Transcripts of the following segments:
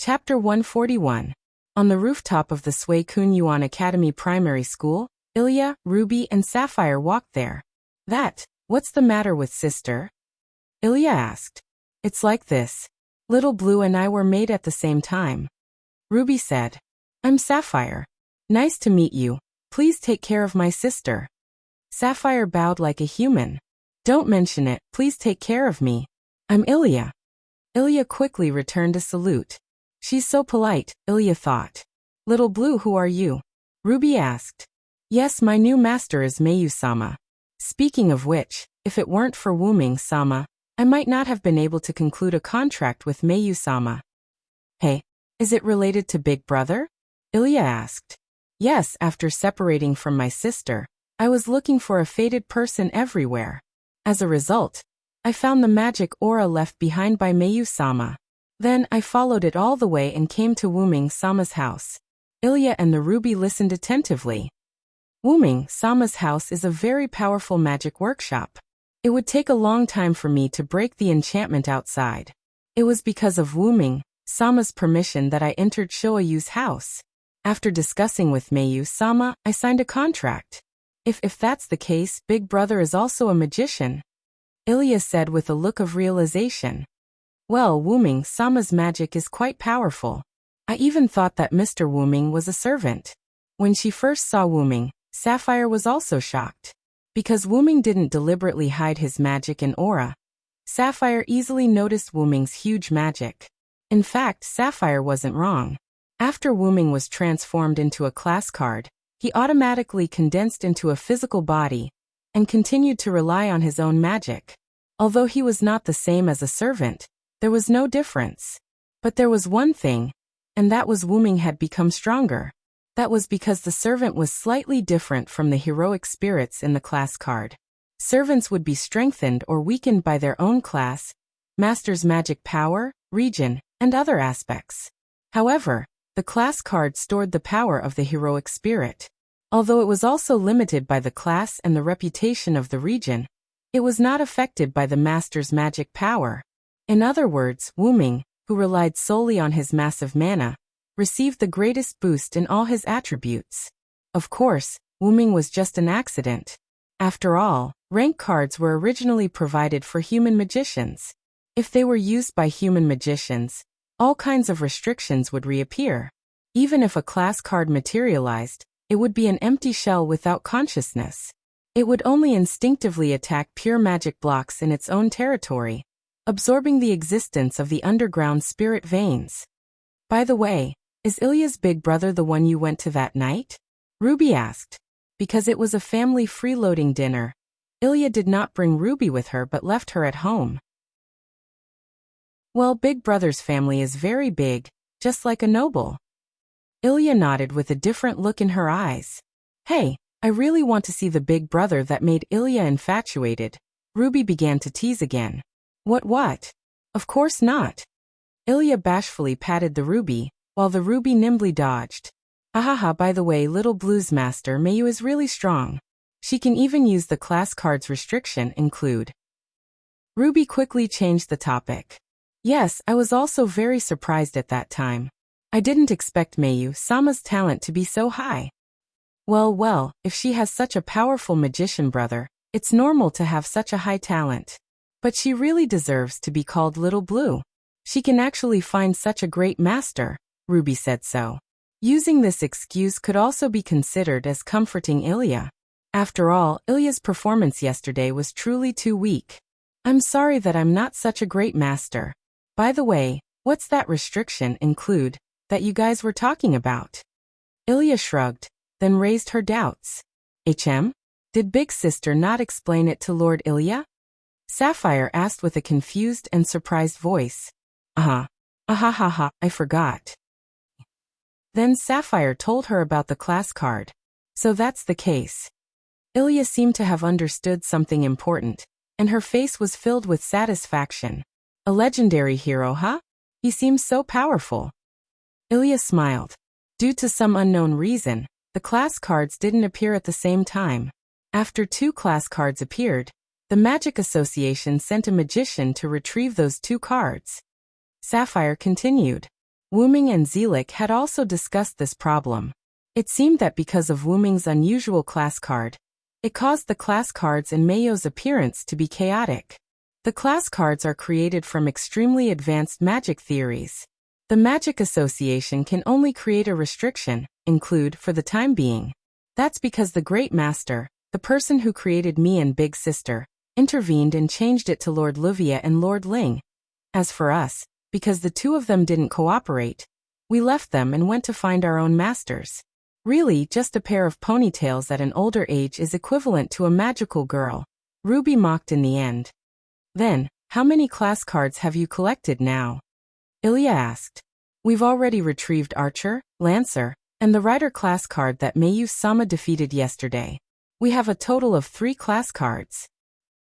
Chapter 141. On the rooftop of the Sui Kun Yuan Academy Primary School, Ilya, Ruby, and Sapphire walked there. What's the matter with sister? Ilya asked. It's like this. Little Blue and I were made at the same time. Ruby said. I'm Sapphire. Nice to meet you. Please take care of my sister. Sapphire bowed like a human. Don't mention it, please take care of me. I'm Ilya. Ilya quickly returned a salute. She's so polite, Ilya thought. Little Blue, who are you? Ruby asked. Yes, my new master is Mayu-sama. Speaking of which, if it weren't for Wuming-sama, I might not have been able to conclude a contract with Mayu-sama. Hey, is it related to Big Brother? Ilya asked. Yes, after separating from my sister, I was looking for a fated person everywhere. As a result, I found the magic aura left behind by Mayu-sama. Then I followed it all the way and came to Wuming-sama's house. Ilya and the Ruby listened attentively. Wuming-sama's house is a very powerful magic workshop. It would take a long time for me to break the enchantment outside. It was because of Wuming-sama's permission that I entered Shoayu's house. After discussing with Mayu-sama, I signed a contract. If that's the case, Big Brother is also a magician, Ilya said with a look of realization. Well, Wuming-sama's magic is quite powerful. I even thought that Mr. Wuming was a servant. When she first saw Wuming, Sapphire was also shocked. Because Wuming didn't deliberately hide his magic and aura, Sapphire easily noticed Wuming's huge magic. In fact, Sapphire wasn't wrong. After Wuming was transformed into a class card, he automatically condensed into a physical body and continued to rely on his own magic. Although he was not the same as a servant, there was no difference. But there was one thing, and that was Wuming had become stronger. That was because the servant was slightly different from the heroic spirits in the class card. Servants would be strengthened or weakened by their own class, master's magic power, region, and other aspects. However, the class card stored the power of the heroic spirit. Although it was also limited by the class and the reputation of the region, it was not affected by the master's magic power. In other words, Wuming, who relied solely on his massive mana, received the greatest boost in all his attributes. Of course, Wuming was just an accident. After all, rank cards were originally provided for human magicians. If they were used by human magicians, all kinds of restrictions would reappear. Even if a class card materialized, it would be an empty shell without consciousness. It would only instinctively attack pure magic blocks in its own territory, absorbing the existence of the underground spirit veins. By the way, is Ilya's big brother the one you went to that night? Ruby asked. Because it was a family freeloading dinner, Ilya did not bring Ruby with her but left her at home. Well, Big Brother's family is very big, just like a noble. Ilya nodded with a different look in her eyes. Hey, I really want to see the big brother that made Ilya infatuated. Ruby began to tease again. What? Of course not. Ilya bashfully patted the Ruby, while the Ruby nimbly dodged. Ahaha, by the way, Little Blue's master Mayu is really strong. She can even use the class cards restriction include. Ruby quickly changed the topic. Yes, I was also very surprised at that time. I didn't expect Mayu-sama's talent to be so high. Well, if she has such a powerful magician brother, it's normal to have such a high talent. But she really deserves to be called Little Blue. She can actually find such a great master, Ruby said so. Using this excuse could also be considered as comforting Ilya. After all, Ilya's performance yesterday was truly too weak. I'm sorry that I'm not such a great master. By the way, what's that restriction include that you guys were talking about? Ilya shrugged, then raised her doubts. Did Big Sister not explain it to Lord Ilya? Sapphire asked with a confused and surprised voice. I forgot. Then Sapphire told her about the class card. So that's the case. Ilya seemed to have understood something important, and her face was filled with satisfaction. A legendary hero, huh? He seems so powerful. Ilya smiled. Due to some unknown reason, the class cards didn't appear at the same time. After 2 class cards appeared, the Magic Association sent a magician to retrieve those 2 cards. Sapphire continued. Wuming and Zelik had also discussed this problem. It seemed that because of Wuming's unusual class card, it caused the class cards and Mayo's appearance to be chaotic. The class cards are created from extremely advanced magic theories. The Magic Association can only create a restriction, include, for the time being. That's because the Great Master, the person who created me and Big Sister, intervened and changed it to Lord Luvia and Lord Ling. As for us, because the two of them didn't cooperate, we left them and went to find our own masters. Really, just a pair of ponytails at an older age is equivalent to a magical girl. Ruby mocked in the end. Then, how many class cards have you collected now? Ilya asked. We've already retrieved Archer, Lancer, and the Rider class card that Mayu-sama defeated yesterday. We have a total of 3 class cards.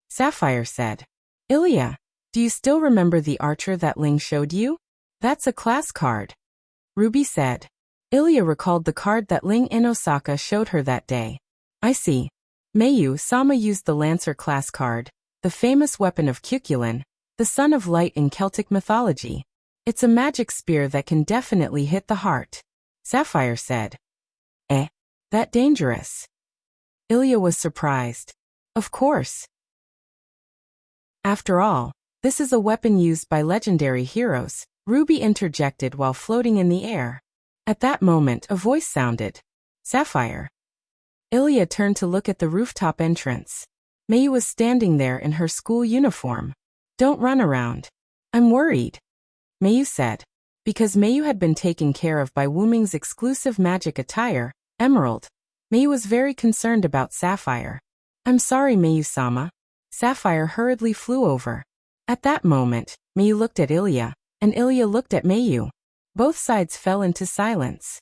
Sapphire said. Ilya, do you still remember the Archer that Ling showed you? That's a class card. Ruby said. Ilya recalled the card that Ling in Osaka showed her that day. I see. Mayu-sama used the Lancer class card, the famous weapon of Cuculin, the son of light in Celtic mythology. It's a magic spear that can definitely hit the heart. Sapphire said. That dangerous? Ilya was surprised. Of course. After all, this is a weapon used by legendary heroes, Ruby interjected while floating in the air. At that moment a voice sounded. Sapphire. Ilya turned to look at the rooftop entrance. Mayu was standing there in her school uniform. Don't run around. I'm worried. Mayu said. Because Mayu had been taken care of by Wuming's exclusive magic attire, Emerald. Mayu was very concerned about Sapphire. I'm sorry, Mayu-sama. Sapphire hurriedly flew over. At that moment, Mayu looked at Ilya, and Ilya looked at Mayu. Both sides fell into silence.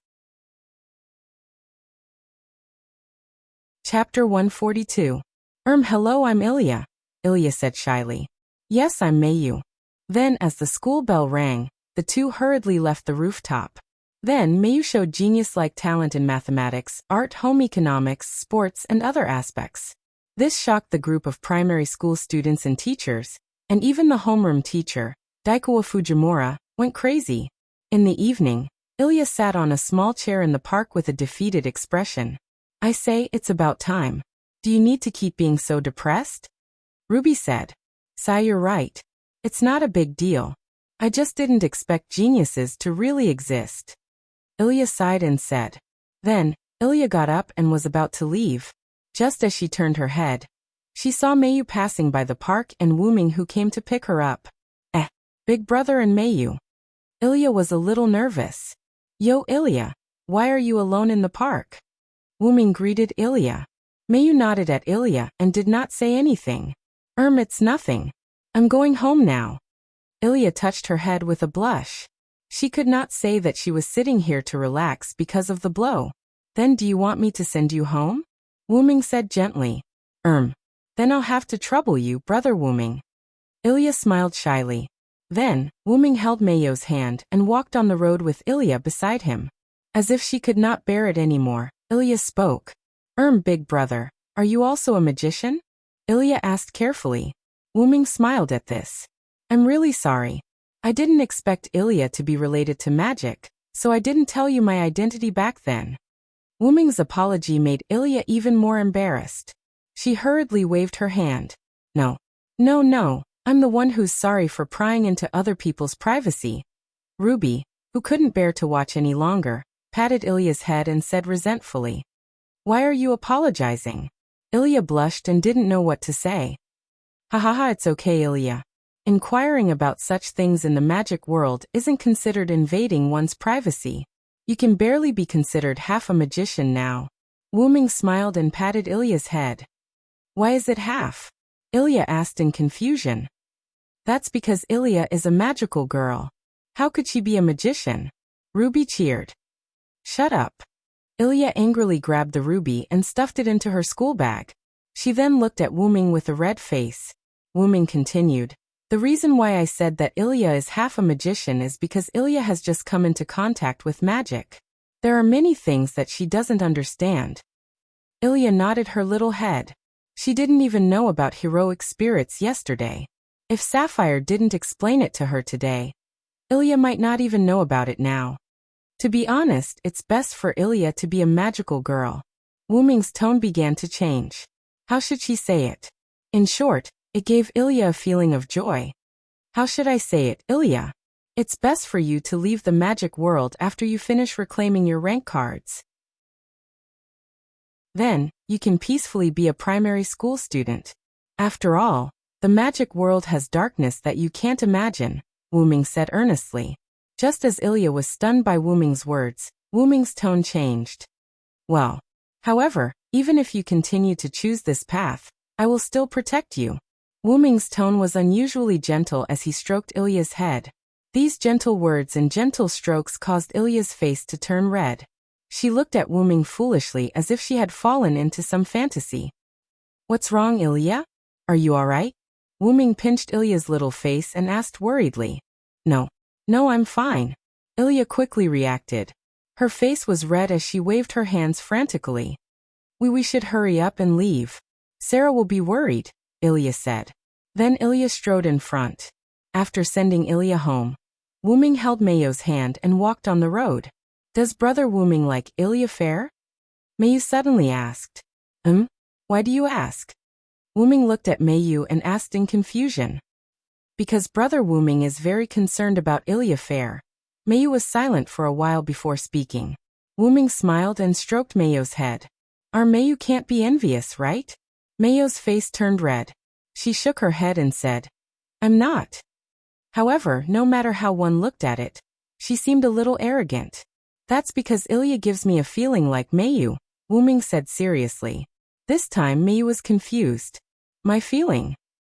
Chapter 142. Hello, I'm Ilya, Ilya said shyly. Yes, I'm Mayu. Then, as the school bell rang, the two hurriedly left the rooftop. Then, Mayu showed genius-like talent in mathematics, art, home economics, sports, and other aspects. This shocked the group of primary school students and teachers, and even the homeroom teacher, Daikawa Fujimura, went crazy. In the evening, Ilya sat on a small chair in the park with a defeated expression. I say, it's about time. Do you need to keep being so depressed? Ruby said. Sai, you're right. It's not a big deal. I just didn't expect geniuses to really exist. Ilya sighed and said. Then, Ilya got up and was about to leave. Just as she turned her head, she saw Mayu passing by the park and Wuming who came to pick her up. Big brother and Mayu. Ilya was a little nervous. Yo, Ilya, why are you alone in the park? Wuming greeted Ilya. Mayu nodded at Ilya and did not say anything. It's nothing. I'm going home now. Ilya touched her head with a blush. She could not say that she was sitting here to relax because of the blow. Then do you want me to send you home? Wuming said gently. Then I'll have to trouble you, brother Wuming. Ilya smiled shyly. Then, Wuming held Mayo's hand and walked on the road with Ilya beside him. As if she could not bear it anymore, Ilya spoke. Big brother, are you also a magician? Ilya asked carefully. Wuming smiled at this. I'm really sorry. I didn't expect Ilya to be related to magic, so I didn't tell you my identity back then. Wuming's apology made Ilya even more embarrassed. She hurriedly waved her hand. No, I'm the one who's sorry for prying into other people's privacy. Ruby, who couldn't bear to watch any longer, patted Ilya's head and said resentfully. Why are you apologizing? Ilya blushed and didn't know what to say. It's okay, Ilya. Inquiring about such things in the magic world isn't considered invading one's privacy. You can barely be considered half a magician now. Wuming smiled and patted Ilya's head. Why is it half? Ilya asked in confusion. That's because Ilya is a magical girl. How could she be a magician? Ruby cheered. Shut up. Ilya angrily grabbed the ruby and stuffed it into her school bag. She then looked at Wuming with a red face. Wuming continued. The reason why I said that Ilya is half a magician is because Ilya has just come into contact with magic. There are many things that she doesn't understand. Ilya nodded her little head. She didn't even know about heroic spirits yesterday. If Sapphire didn't explain it to her today, Ilya might not even know about it now. To be honest, it's best for Ilya to be a magical girl. Wuming's tone began to change. How should she say it? In short, it gave Ilya a feeling of joy. How should I say it, Ilya? It's best for you to leave the magic world after you finish reclaiming your rank cards. Then, you can peacefully be a primary school student. After all, the magic world has darkness that you can't imagine, Wuming said earnestly. Just as Ilya was stunned by Wuming's words, Wuming's tone changed. Well, however, even if you continue to choose this path, I will still protect you. Wuming's tone was unusually gentle as he stroked Ilya's head. These gentle words and gentle strokes caused Ilya's face to turn red. She looked at Wuming foolishly as if she had fallen into some fantasy. What's wrong, Ilya? Are you all right? Wuming pinched Ilya's little face and asked worriedly. No, I'm fine. Ilya quickly reacted. Her face was red as she waved her hands frantically. We should hurry up and leave. Sarah will be worried, Ilya said. Then Ilya strode in front. After sending Ilya home, Wuming held Mayo's hand and walked on the road. Does Brother Wuming like Ilya fair? Mayu suddenly asked. Why do you ask? Wuming looked at Mayu and asked in confusion. Because Brother Wuming is very concerned about Ilya fair. Mayu was silent for a while before speaking. Wuming smiled and stroked Mayo's head. Our Mayu can't be envious, right? Mayo's face turned red. She shook her head and said, I'm not. However, no matter how one looked at it, she seemed a little arrogant. That's because Ilya gives me a feeling like Mayu, Wuming said seriously. This time Mayu was confused. My feeling?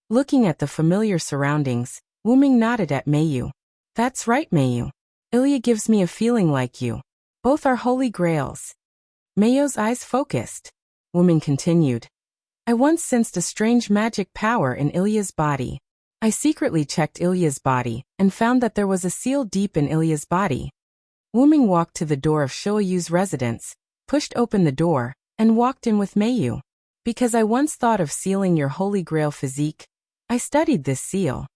Looking at the familiar surroundings, Wuming nodded at Mayu. That's right, Mayu. Ilya gives me a feeling like you. Both are holy grails. Mayo's eyes focused. Wuming continued. I once sensed a strange magic power in Ilya's body. I secretly checked Ilya's body and found that there was a seal deep in Ilya's body. Wuming walked to the door of Shilayu's residence, pushed open the door, and walked in with Mayu. Because I once thought of sealing your holy grail physique, I studied this seal.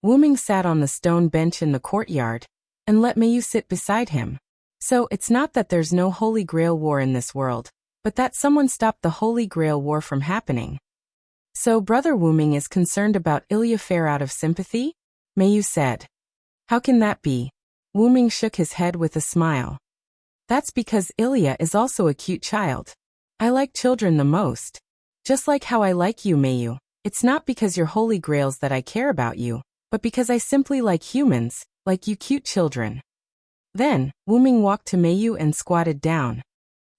Wuming sat on the stone bench in the courtyard, and let Mayu sit beside him. So it's not that there's no holy grail war in this world, but that someone stopped the holy grail war from happening. So Brother Wuming is concerned about Ilya fair out of sympathy? Mayu said. How can that be? Wuming shook his head with a smile. That's because Ilya is also a cute child. I like children the most. Just like how I like you, Mayu. It's not because you're holy grails that I care about you, but because I simply like humans, like you cute children. Then, Wuming walked to Mayu and squatted down.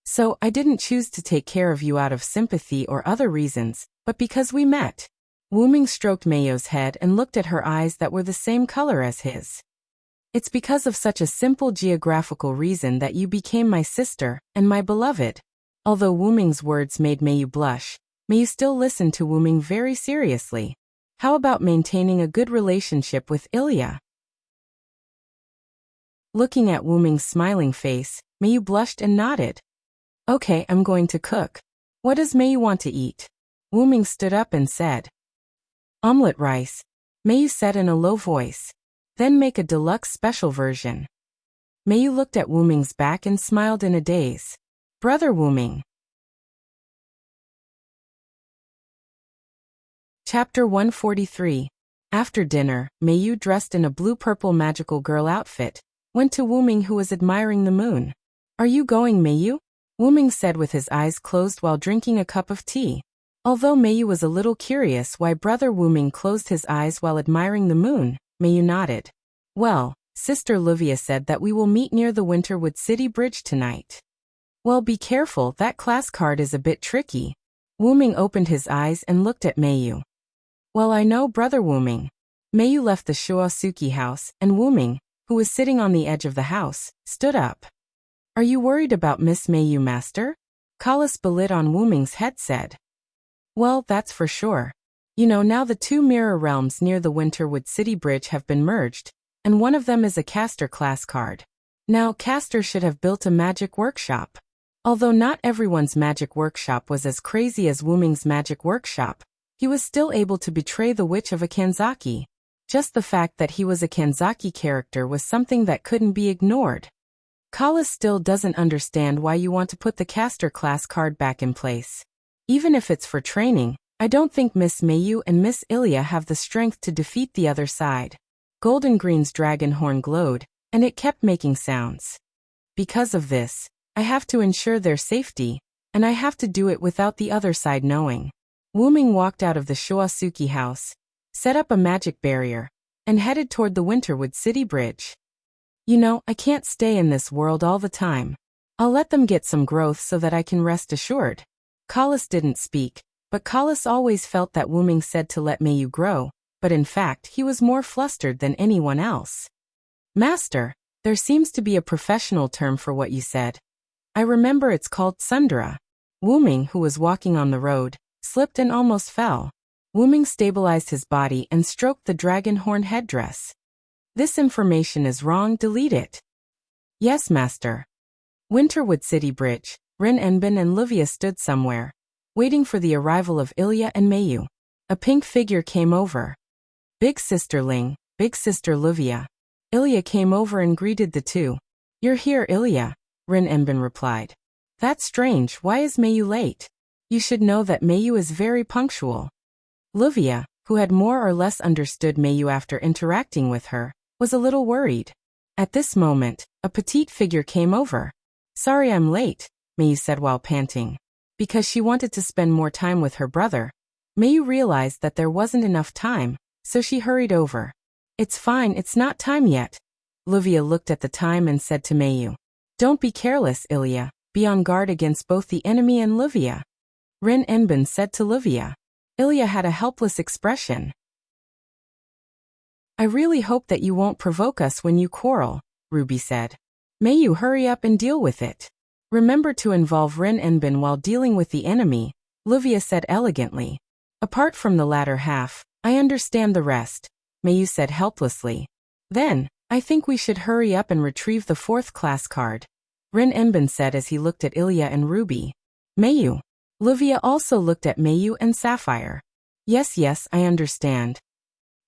So, I didn't choose to take care of you out of sympathy or other reasons, but because we met. Wuming stroked Mayo's head and looked at her eyes that were the same color as his. It's because of such a simple geographical reason that you became my sister and my beloved. Although Wuming's words made Mayu blush, Mayu still listened to Wuming very seriously. How about maintaining a good relationship with Ilya? Looking at Wuming's smiling face, Mayu blushed and nodded. Okay, I'm going to cook. What does Mayu want to eat? Wuming stood up and said. Omelette rice. Mayu said in a low voice. Then make a deluxe special version. Mayu looked at Wuming's back and smiled in a daze. Brother Wuming. Chapter 143. After dinner, Mayu, dressed in a blue-purple magical girl outfit, went to Wuming, who was admiring the moon. Are you going, Mayu? Wuming said with his eyes closed while drinking a cup of tea. Although Mayu was a little curious why Brother Wuming closed his eyes while admiring the moon, Mayu nodded. Well, Sister Livia said that we will meet near the Winterwood City Bridge tonight. Well, be careful, that class card is a bit tricky. Wuming opened his eyes and looked at Mayu. Well, I know, Brother Wuming. Mayu left the Shuosuki house, and Wuming, who was sitting on the edge of the house, stood up. Are you worried about Miss Mayu, Master? Kalas Balit on Wuming's head said. Well, that's for sure. You know, now the two mirror realms near the Winterwood City Bridge have been merged, and one of them is a caster class card. Now, Caster should have built a magic workshop. Although not everyone's magic workshop was as crazy as Wuming's magic workshop, he was still able to betray the witch of a Kanzaki. Just the fact that he was a Kanzaki character was something that couldn't be ignored. Kala still doesn't understand why you want to put the caster class card back in place. Even if it's for training, I don't think Miss Mayu and Miss Ilya have the strength to defeat the other side. Golden Green's dragon horn glowed, and it kept making sounds. Because of this, I have to ensure their safety, and I have to do it without the other side knowing. Wuming walked out of the Shoasuki house, set up a magic barrier, and headed toward the Winterwood City Bridge. You know, I can't stay in this world all the time. I'll let them get some growth so that I can rest assured. Kalas didn't speak, but Kalas always felt that Wuming said to let Mayu grow, but in fact he was more flustered than anyone else. Master, there seems to be a professional term for what you said. I remember it's called tsundere. Wuming, who was walking on the road, slipped and almost fell. Wuming stabilized his body and stroked the dragon horn headdress. This information is wrong, delete it. Yes, master. Winterwood City Bridge, Rin Enbin and Livia stood somewhere, waiting for the arrival of Ilya and Mayu. A pink figure came over. Big sister Ling, big sister Livia. Ilya came over and greeted the two. You're here, Ilya, Rin Enbin replied. That's strange, why is Mayu late? You should know that Mayu is very punctual. Livia, who had more or less understood Mayu after interacting with her, was a little worried. At this moment, a petite figure came over. Sorry I'm late, Mayu said while panting. Because she wanted to spend more time with her brother, Mayu realized that there wasn't enough time, so she hurried over. It's fine, it's not time yet. Livia looked at the time and said to Mayu. Don't be careless, Ilya. Be on guard against both the enemy and Livia. Rin Enbin said to Livia. Ilya had a helpless expression. I really hope that you won't provoke us when you quarrel, Ruby said. Mayu, hurry up and deal with it. Remember to involve Rin Enbin while dealing with the enemy, Livia said elegantly. Apart from the latter half, I understand the rest, Mayu said helplessly. Then, I think we should hurry up and retrieve the 4th class card, Rin Enbin said as he looked at Ilya and Ruby. Mayu. Livia also looked at Mayu and Sapphire. Yes, I understand.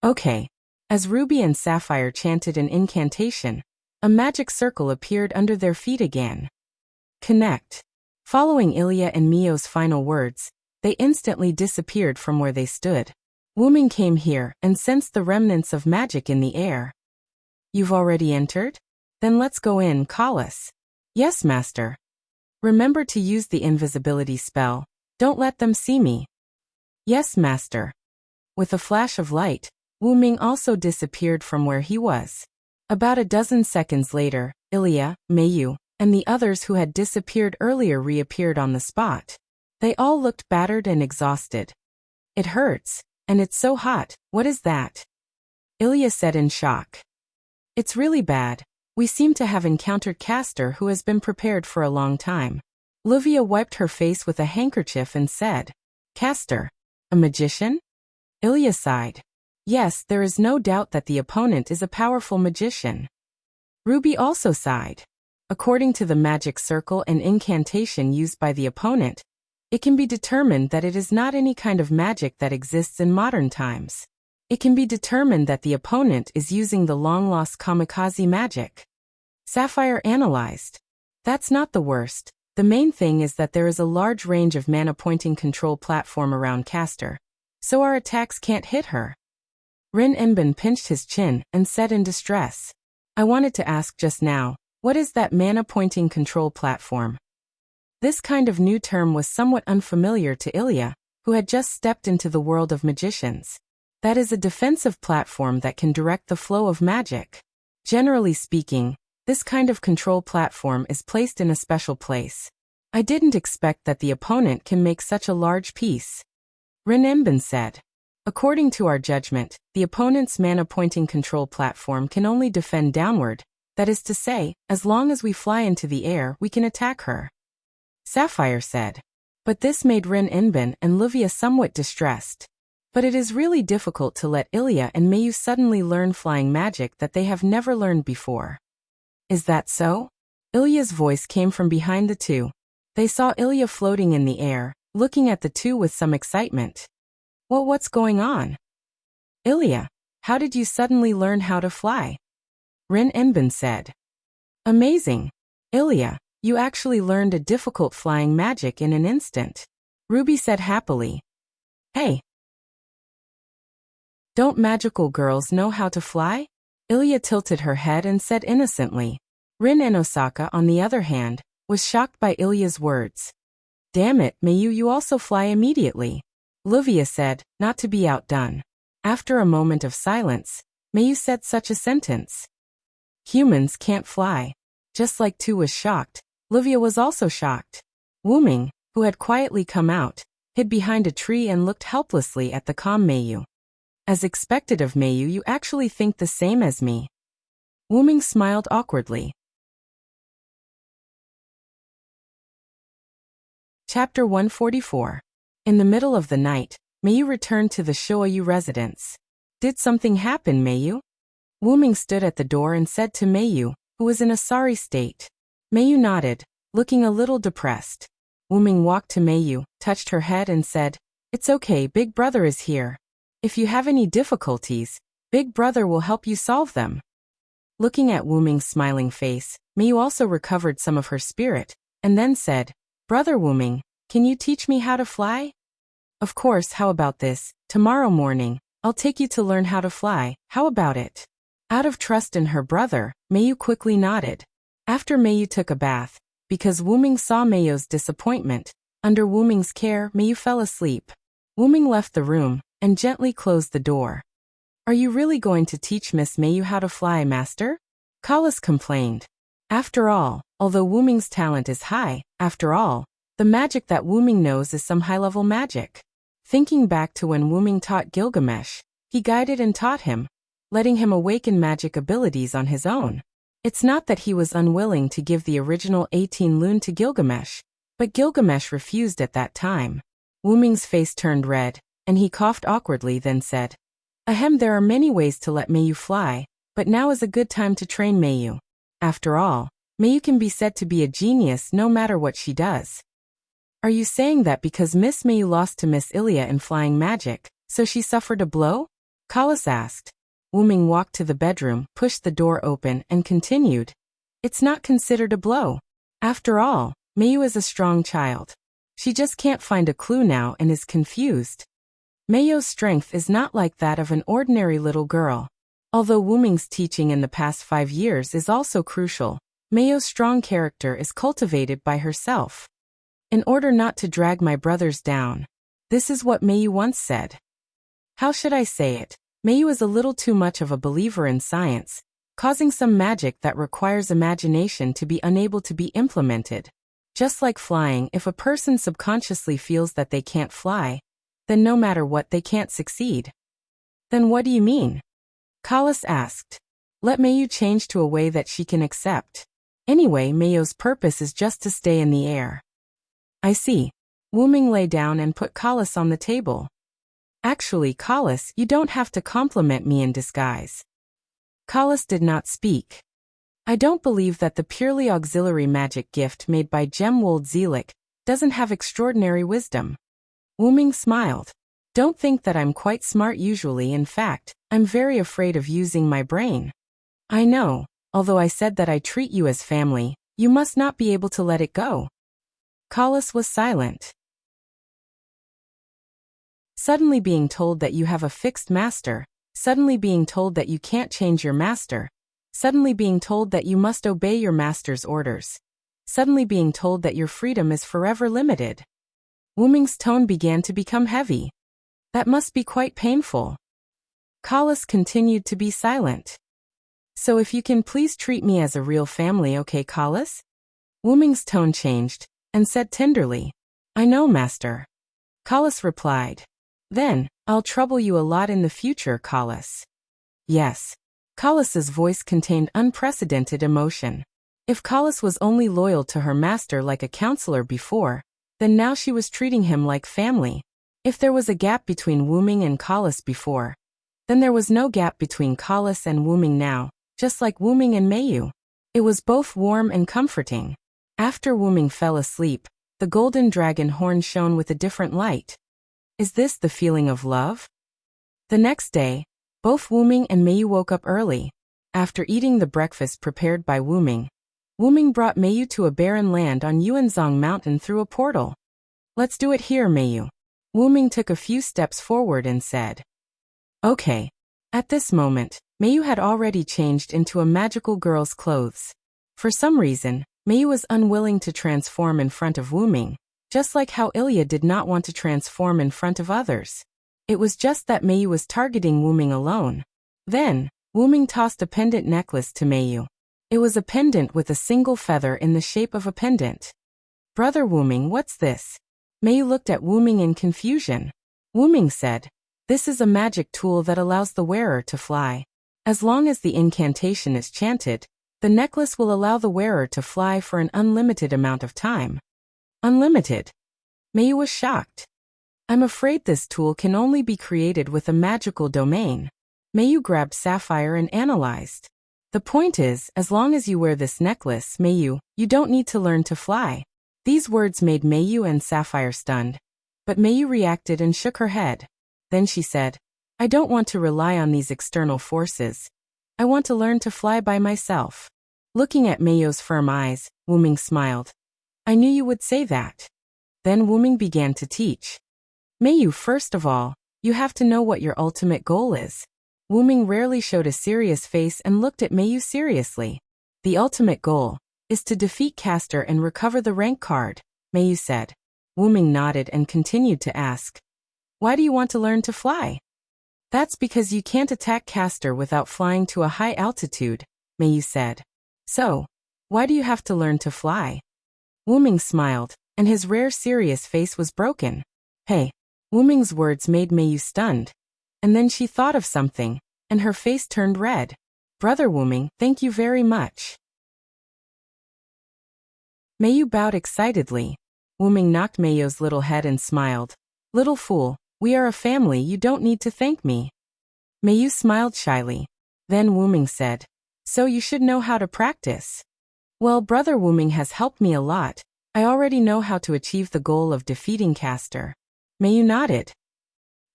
Okay. As Ruby and Sapphire chanted an incantation, a magic circle appeared under their feet again. Connect. Following Ilya and Mio's final words, they instantly disappeared from where they stood. Wuming came here and sensed the remnants of magic in the air. You've already entered? Then let's go in, Kalas. Yes, master. Remember to use the invisibility spell. Don't let them see me. Yes, master. With a flash of light, Wuming also disappeared from where he was. About a dozen seconds later, Ilya, Mayu, and the others who had disappeared earlier reappeared on the spot. They all looked battered and exhausted. It hurts, and it's so hot, what is that? Ilya said in shock. It's really bad. We seem to have encountered Castor who has been prepared for a long time. Livia wiped her face with a handkerchief and said, Castor? A magician? Ilya sighed. Yes, there is no doubt that the opponent is a powerful magician. Ruby also sighed. According to the magic circle and incantation used by the opponent, it can be determined that it is not any kind of magic that exists in modern times. It can be determined that the opponent is using the long-lost kamikaze magic. Sapphire analyzed. That's not the worst. The main thing is that there is a large range of mana-pointing control platform around Castor, so our attacks can't hit her. Rin Enbin pinched his chin and said in distress. I wanted to ask just now, what is that mana-pointing control platform? This kind of new term was somewhat unfamiliar to Ilya, who had just stepped into the world of magicians. That is a defensive platform that can direct the flow of magic. Generally speaking, this kind of control platform is placed in a special place. I didn't expect that the opponent can make such a large piece. Rin Enbin said. According to our judgment, the opponent's mana-pointing control platform can only defend downward, that is to say, as long as we fly into the air we can attack her. Sapphire said. But this made Rin Enbin and Livia somewhat distressed. But it is really difficult to let Ilya and Mayu suddenly learn flying magic that they have never learned before. Is that so? Ilya's voice came from behind the two. They saw Ilya floating in the air, looking at the two with some excitement. Well, what's going on? Ilya, how did you suddenly learn how to fly? Rin Enbin said. Amazing. Ilya, you actually learned a difficult flying magic in an instant. Ruby said happily. Hey. Don't magical girls know how to fly? Ilya tilted her head and said innocently. Rin Enosaka, on the other hand, was shocked by Ilya's words. Damn it, Mayu, you also fly immediately. Luvia said, not to be outdone. After a moment of silence, Mayu said such a sentence. Humans can't fly. Just like Tu was shocked, Luvia was also shocked. Wuming, who had quietly come out, hid behind a tree and looked helplessly at the calm Mayu. As expected of Mayu, you actually think the same as me. Wuming smiled awkwardly. Chapter 144. In the middle of the night, Mayu returned to the Shoyu residence. Did something happen, Mayu? Wuming stood at the door and said to Mayu, who was in a sorry state. Mayu nodded, looking a little depressed. Wuming walked to Mayu, touched her head and said, It's okay, Big Brother is here. If you have any difficulties, Big Brother will help you solve them. Looking at Wuming's smiling face, Mayu also recovered some of her spirit, and then said, Brother Wuming, can you teach me how to fly? Of course, how about this? Tomorrow morning, I'll take you to learn how to fly, how about it? Out of trust in her brother, Mayu quickly nodded. After Mayu took a bath, because Wuming saw Mayu's disappointment, under Wuming's care, Mayu fell asleep. Wuming left the room, and gently closed the door. Are you really going to teach Miss Mayu how to fly, Master? Kalas complained. After all, although Wuming's talent is high, after all, the magic that Wuming knows is some high-level magic. Thinking back to when Wuming taught Gilgamesh, he guided and taught him, letting him awaken magic abilities on his own. It's not that he was unwilling to give the original 18 Lune to Gilgamesh, but Gilgamesh refused at that time. Wuming's face turned red, and he coughed awkwardly, then said, Ahem, there are many ways to let Mayu fly, but now is a good time to train Mayu. After all, Mayu can be said to be a genius no matter what she does. Are you saying that because Miss Mayu lost to Miss Ilya in flying magic, so she suffered a blow? Kalas asked. Wuming walked to the bedroom, pushed the door open, and continued. It's not considered a blow. After all, Mayu is a strong child. She just can't find a clue now and is confused. Mayu's strength is not like that of an ordinary little girl. Although Wuming's teaching in the past 5 years is also crucial, Mayu's strong character is cultivated by herself. In order not to drag my brothers down. This is what Mayu once said. How should I say it? Mayu is a little too much of a believer in science, causing some magic that requires imagination to be unable to be implemented. Just like flying, if a person subconsciously feels that they can't fly, then no matter what they can't succeed. Then what do you mean? Kalas asked. Let Mayu change to a way that she can accept. Anyway, Mayu's purpose is just to stay in the air. I see. Wuming lay down and put Kalas on the table. Actually, Kalas, you don't have to compliment me in disguise. Kalas did not speak. I don't believe that the purely auxiliary magic gift made by Gemwold Zelik doesn't have extraordinary wisdom. Wuming smiled. Don't think that I'm quite smart usually, in fact, I'm very afraid of using my brain. I know, although I said that I treat you as family, you must not be able to let it go. Kalas was silent. Suddenly being told that you have a fixed master, suddenly being told that you can't change your master, suddenly being told that you must obey your master's orders, suddenly being told that your freedom is forever limited. Wuming's tone began to become heavy. That must be quite painful. Kalas continued to be silent. So if you can please treat me as a real family, okay, Kalas? Wuming's tone changed, and said tenderly, I know, Master. Kalas replied. Then, I'll trouble you a lot in the future, Kalas. Yes. Kalas's voice contained unprecedented emotion. If Kalas was only loyal to her master like a counselor before, then now she was treating him like family. If there was a gap between Wuming and Kalas before, then there was no gap between Kalas and Wuming now, just like Wuming and Mayu. It was both warm and comforting. After Wuming fell asleep, the golden dragon horn shone with a different light. Is this the feeling of love? The next day, Both Wuming and Mayu woke up early. After eating the breakfast prepared by Wuming, Wuming brought Mayu to a barren land on Yuanzhong Mountain through a portal. Let's do it here, Mayu. Wuming took a few steps forward and said, Okay. At this moment, Mayu had already changed into a magical girl's clothes. For some reason, Mayu was unwilling to transform in front of Wuming, just like how Ilya did not want to transform in front of others. It was just that Mayu was targeting Wuming alone. Then, Wuming tossed a pendant necklace to Mayu. It was a pendant with a single feather in the shape of a pendant. Brother Wuming, what's this? Mayu looked at Wuming in confusion. Wuming said, This is a magic tool that allows the wearer to fly. As long as the incantation is chanted, the necklace will allow the wearer to fly for an unlimited amount of time. Unlimited? Mayu was shocked. I'm afraid this tool can only be created with a magical domain. Mayu grabbed Sapphire and analyzed. The point is, as long as you wear this necklace, Mayu, you don't need to learn to fly. These words made Mayu and Sapphire stunned. But Mayu reacted and shook her head. Then she said, I don't want to rely on these external forces. I want to learn to fly by myself. Looking at Mayu's firm eyes, Wuming smiled. I knew you would say that. Then Wuming began to teach. Mayu, first of all, you have to know what your ultimate goal is. Wuming rarely showed a serious face and looked at Mayu seriously. The ultimate goal is to defeat Castor and recover the rank card, Mayu said. Wuming nodded and continued to ask, Why do you want to learn to fly? That's because you can't attack Castor without flying to a high altitude, Mayu said. So, why do you have to learn to fly? Wuming smiled, and his rare serious face was broken. Hey. Wuming's words made Mayu stunned. And then she thought of something, and her face turned red. Brother Wuming, thank you very much. Mayu bowed excitedly. Wuming knocked Mayu's little head and smiled. Little fool, we are a family, you don't need to thank me. Mayu smiled shyly. Then Wuming said, So you should know how to practice. Well, Brother Wuming has helped me a lot. I already know how to achieve the goal of defeating Castor. Mayu nodded.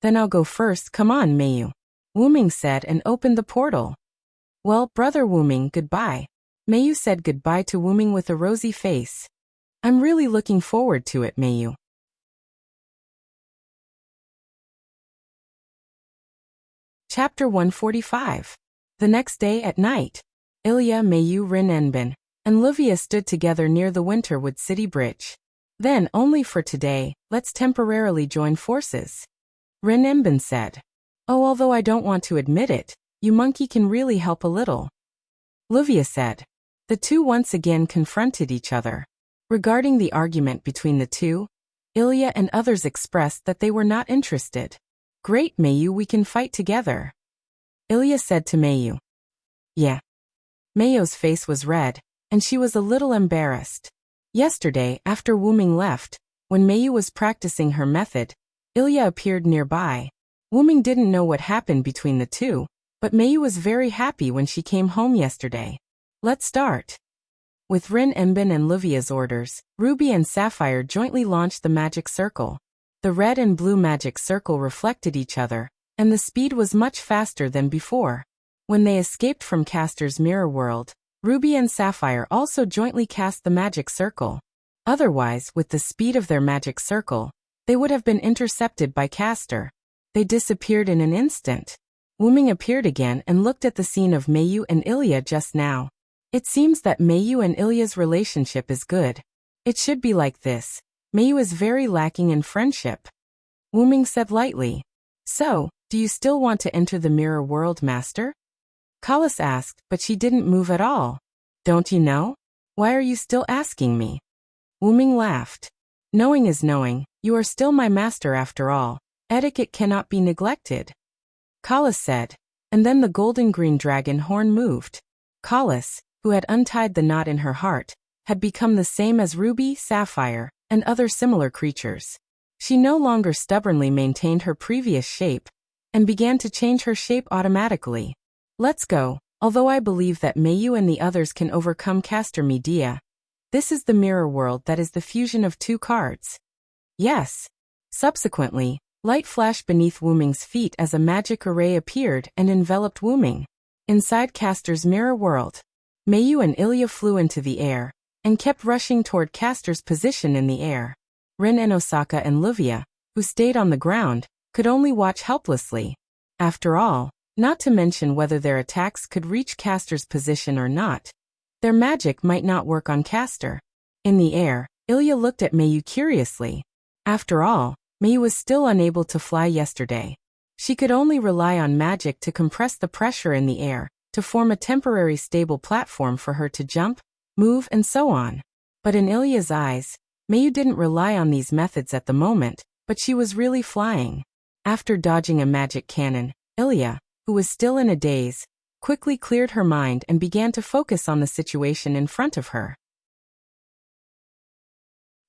Then I'll go first, come on, Mayu. Wuming said and opened the portal. Well, Brother Wuming, goodbye. Mayu said goodbye to Wuming with a rosy face. I'm really looking forward to it, Mayu. Chapter 145. The next day at night, Ilya, Mayu, Rinenbin, and Livia stood together near the Winterwood City Bridge. Then, only for today, let's temporarily join forces. Rinenbin said. Oh, although I don't want to admit it, you monkey can really help a little. Livia said. The two once again confronted each other. Regarding the argument between the two, Ilya and others expressed that they were not interested. Great, Mayu, we can fight together. Ilya said to Mayu. Yeah. Mayu's face was red, and she was a little embarrassed. Yesterday, after Wuming left, when Mayu was practicing her method, Ilya appeared nearby. Wuming didn't know what happened between the two, but Mayu was very happy when she came home yesterday. Let's start. With Rinenbin and Livia's orders, Ruby and Sapphire jointly launched the magic circle. The red and blue magic circle reflected each other, and the speed was much faster than before. When they escaped from Castor's mirror world, Ruby and Sapphire also jointly cast the magic circle. Otherwise, with the speed of their magic circle, they would have been intercepted by Castor. They disappeared in an instant. Wuming appeared again and looked at the scene of Mayu and Ilya just now. It seems that Mayu and Ilya's relationship is good. It should be like this. Mayu is very lacking in friendship. Wuming said lightly. So, do you still want to enter the mirror world, Master? Kalis asked, but she didn't move at all. Don't you know? Why are you still asking me? Wuming laughed. Knowing is knowing, you are still my master after all. Etiquette cannot be neglected. Kalis said, and then the golden-green dragon horn moved. Kalis, who had untied the knot in her heart, had become the same as Ruby, Sapphire, and other similar creatures. She no longer stubbornly maintained her previous shape, and began to change her shape automatically. Let's go, although I believe that Mayu and the others can overcome Castor Medea. This is the mirror world that is the fusion of two cards. Yes. Subsequently, Light flashed beneath Wuming's feet as a magic array appeared and enveloped Wuming. Inside Castor's mirror world, Mayu and Ilya flew into the air and kept rushing toward Castor's position in the air. Rin and Osaka and Luvia, who stayed on the ground, could only watch helplessly. After all, not to mention whether their attacks could reach Castor's position or not, their magic might not work on Castor. In the air, Ilya looked at Mayu curiously. After all, Mayu was still unable to fly yesterday. She could only rely on magic to compress the pressure in the air, to form a temporary stable platform for her to jump, move and so on. But in Ilya's eyes, Mayu didn't rely on these methods at the moment, but she was really flying. After dodging a magic cannon, Ilya, who was still in a daze, quickly cleared her mind and began to focus on the situation in front of her.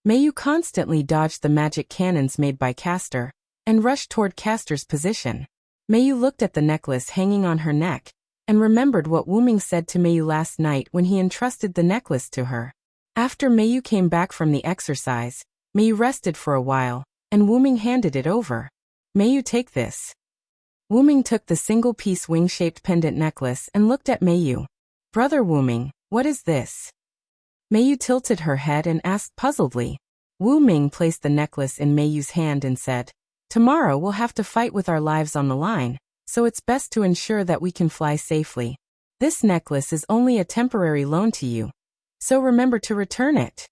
Mayu constantly dodged the magic cannons made by Castor, and rushed toward Castor's position. Mayu looked at the necklace hanging on her neck, and remembered what Wuming said to Mayu last night when he entrusted the necklace to her. After Mayu came back from the exercise, Mayu rested for a while, and Wuming handed it over. Mayu, take this. Wuming took the single-piece wing-shaped pendant necklace and looked at Mayu. Brother Wuming, what is this? Mayu tilted her head and asked puzzledly. Wuming placed the necklace in Mayu's hand and said, tomorrow we'll have to fight with our lives on the line, so it's best to ensure that we can fly safely. This necklace is only a temporary loan to you, so remember to return it.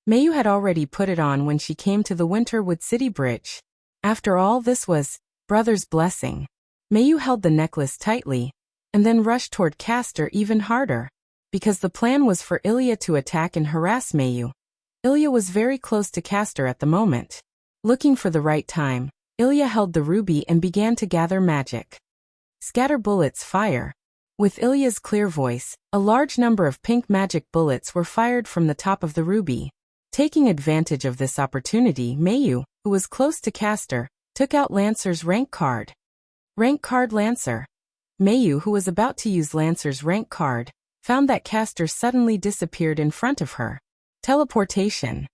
Mayu had already put it on when she came to the Winterwood City Bridge. After all, this was brother's blessing. Mayu held the necklace tightly, and then rushed toward Castor even harder. Because the plan was for Ilya to attack and harass Mayu. Ilya was very close to Castor at the moment. Looking for the right time, Ilya held the ruby and began to gather magic. Scatter bullets, fire. With Ilya's clear voice, a large number of pink magic bullets were fired from the top of the ruby. Taking advantage of this opportunity, Mayu, who was close to Castor, took out Lancer's rank card. Rank card Lancer. Mayu, who was about to use Lancer's rank card, found that Castor suddenly disappeared in front of her. Teleportation.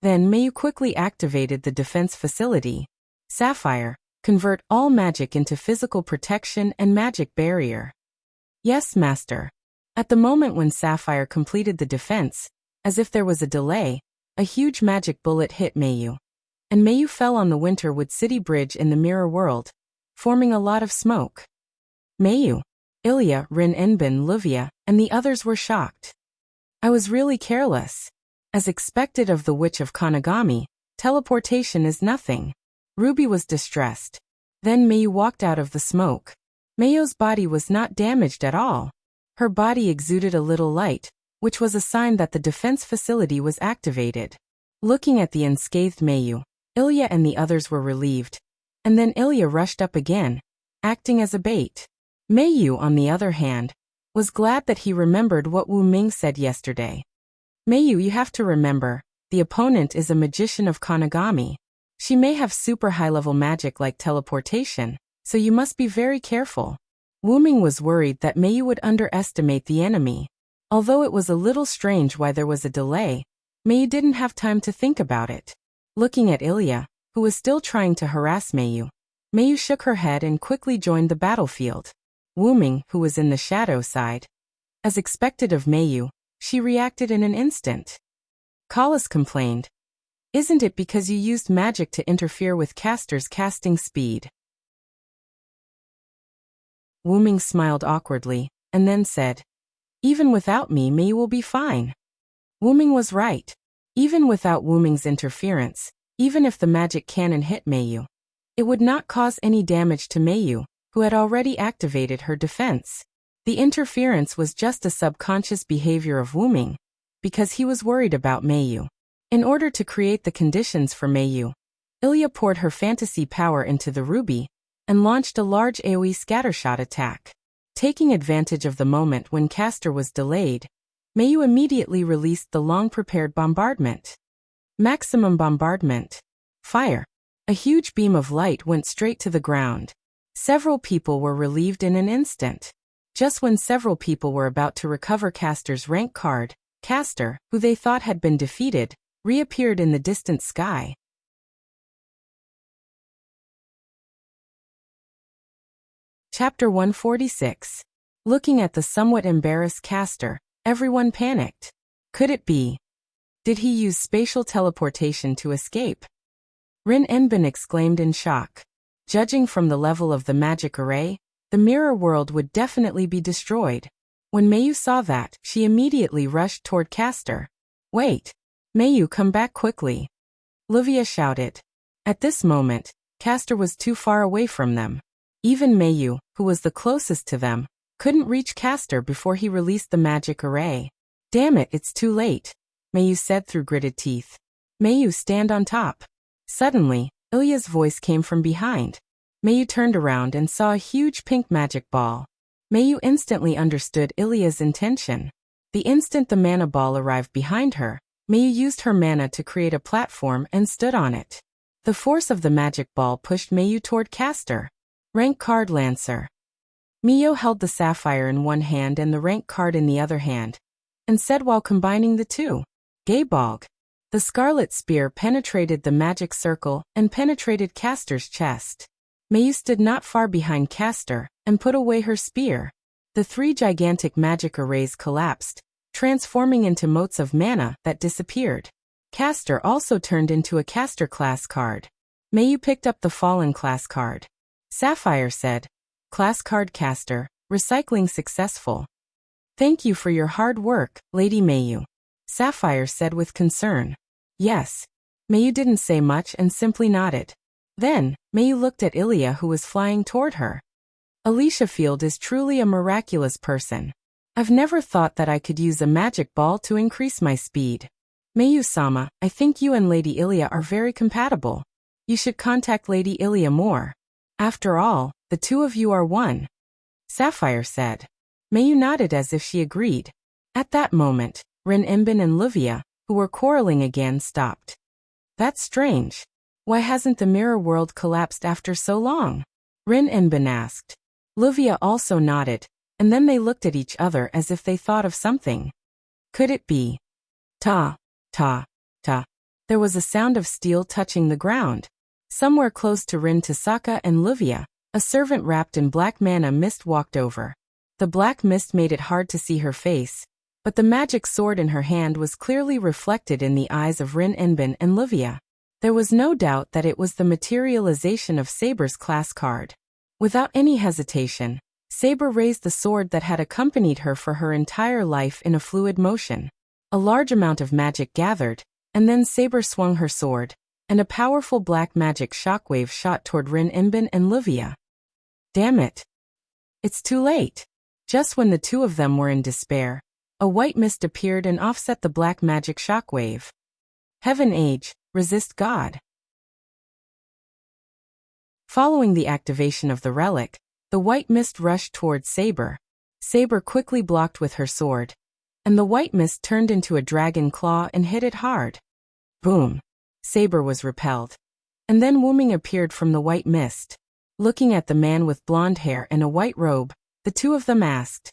Then Mayu quickly activated the defense facility. Sapphire, convert all magic into physical protection and magic barrier. Yes, master. At the moment when Sapphire completed the defense, as if there was a delay, a huge magic bullet hit Mayu. And Mayu fell on the Winterwood City Bridge in the mirror world, forming a lot of smoke. Mayu, Ilya, Rin, Enbin, Luvia, and the others were shocked. I was really careless. As expected of the Witch of Kanagami, teleportation is nothing. Ruby was distressed. Then Mayu walked out of the smoke. Mayu's body was not damaged at all. Her body exuded a little light, which was a sign that the defense facility was activated. Looking at the unscathed Mayu, Ilya and the others were relieved. And then Ilya rushed up again, acting as a bait. Mayu, on the other hand, was glad that he remembered what Wu Ming said yesterday. Mayu, you have to remember, the opponent is a magician of Kanagami. She may have super high-level magic like teleportation, so you must be very careful. Wu Ming was worried that Mayu would underestimate the enemy. Although it was a little strange why there was a delay, Mayu didn't have time to think about it. Looking at Ilya, who was still trying to harass Mayu, Mayu shook her head and quickly joined the battlefield. Wu Ming, who was in the shadow side. As expected of Mayu, she reacted in an instant. Collis complained. Isn't it because you used magic to interfere with Castor's casting speed? Wu Ming smiled awkwardly, and then said, even without me, Mayu will be fine. Wu Ming was right. Even without Wu Ming's interference, even if the magic cannon hit Mayu, it would not cause any damage to Mayu, who had already activated her defense. The interference was just a subconscious behavior of Wu Ming, because he was worried about Mayu. In order to create the conditions for Mayu, Ilya poured her fantasy power into the ruby, and launched a large AoE scattershot attack. Taking advantage of the moment when Castor was delayed, Mayu immediately released the long-prepared bombardment. Maximum bombardment. Fire. A huge beam of light went straight to the ground. Several people were relieved in an instant. Just when several people were about to recover Castor's rank card, Castor, who they thought had been defeated, reappeared in the distant sky. Chapter 146. Looking at the somewhat embarrassed caster, everyone panicked. Could it be? Did he use spatial teleportation to escape? Rin Enbin exclaimed in shock. Judging from the level of the magic array, the mirror world would definitely be destroyed. When Mayu saw that, she immediately rushed toward Caster. Wait! Mayu, come back quickly! Livia shouted. At this moment, Caster was too far away from them. Even Mayu, who was the closest to them, couldn't reach Caster before he released the magic array. Damn it, it's too late, Mayu said through gritted teeth. Mayu, stand on top. Suddenly, Ilya's voice came from behind. Mayu turned around and saw a huge pink magic ball. Mayu instantly understood Ilya's intention. The instant the mana ball arrived behind her, Mayu used her mana to create a platform and stood on it. The force of the magic ball pushed Mayu toward Caster. Rank card Lancer. Mio held the sapphire in one hand and the rank card in the other hand, and said while combining the two, Gaybolg. The scarlet spear penetrated the magic circle and penetrated Caster's chest. Mayu stood not far behind Caster and put away her spear. The three gigantic magic arrays collapsed, transforming into motes of mana that disappeared. Caster also turned into a Caster class card. Mayu picked up the fallen class card. Sapphire said, Class card Caster, recycling successful. Thank you for your hard work, Lady Mayu. Sapphire said with concern. Yes. Mayu didn't say much and simply nodded. Then, Mayu looked at Ilya who was flying toward her. Alicia Field is truly a miraculous person. I've never thought that I could use a magic ball to increase my speed. Mayu-sama, I think you and Lady Ilya are very compatible. You should contact Lady Ilya more. After all, the two of you are one. Sapphire said. Mayu nodded as if she agreed. At that moment, Rin Enbin and Livia, who were quarreling again, stopped. That's strange. Why hasn't the mirror world collapsed after so long? Rin Enbin asked. Livia also nodded, and then they looked at each other as if they thought of something. Could it be? Ta, ta, ta. There was a sound of steel touching the ground. Somewhere close to Rin Tasaka and Livia, a servant wrapped in black mana mist walked over. The black mist made it hard to see her face, but the magic sword in her hand was clearly reflected in the eyes of Rin Enbin and Livia. There was no doubt that it was the materialization of Saber's class card. Without any hesitation, Saber raised the sword that had accompanied her for her entire life in a fluid motion. A large amount of magic gathered, and then Saber swung her sword, and a powerful black magic shockwave shot toward Rin Enbin and Livia. Damn it! It's too late! Just when the two of them were in despair, a white mist appeared and offset the black magic shockwave. Heaven Age, resist God. Following the activation of the relic, the white mist rushed toward Saber. Saber quickly blocked with her sword, and the white mist turned into a dragon claw and hit it hard. Boom! Saber was repelled. And then Wuming appeared from the white mist. Looking at the man with blonde hair and a white robe, the two of them asked,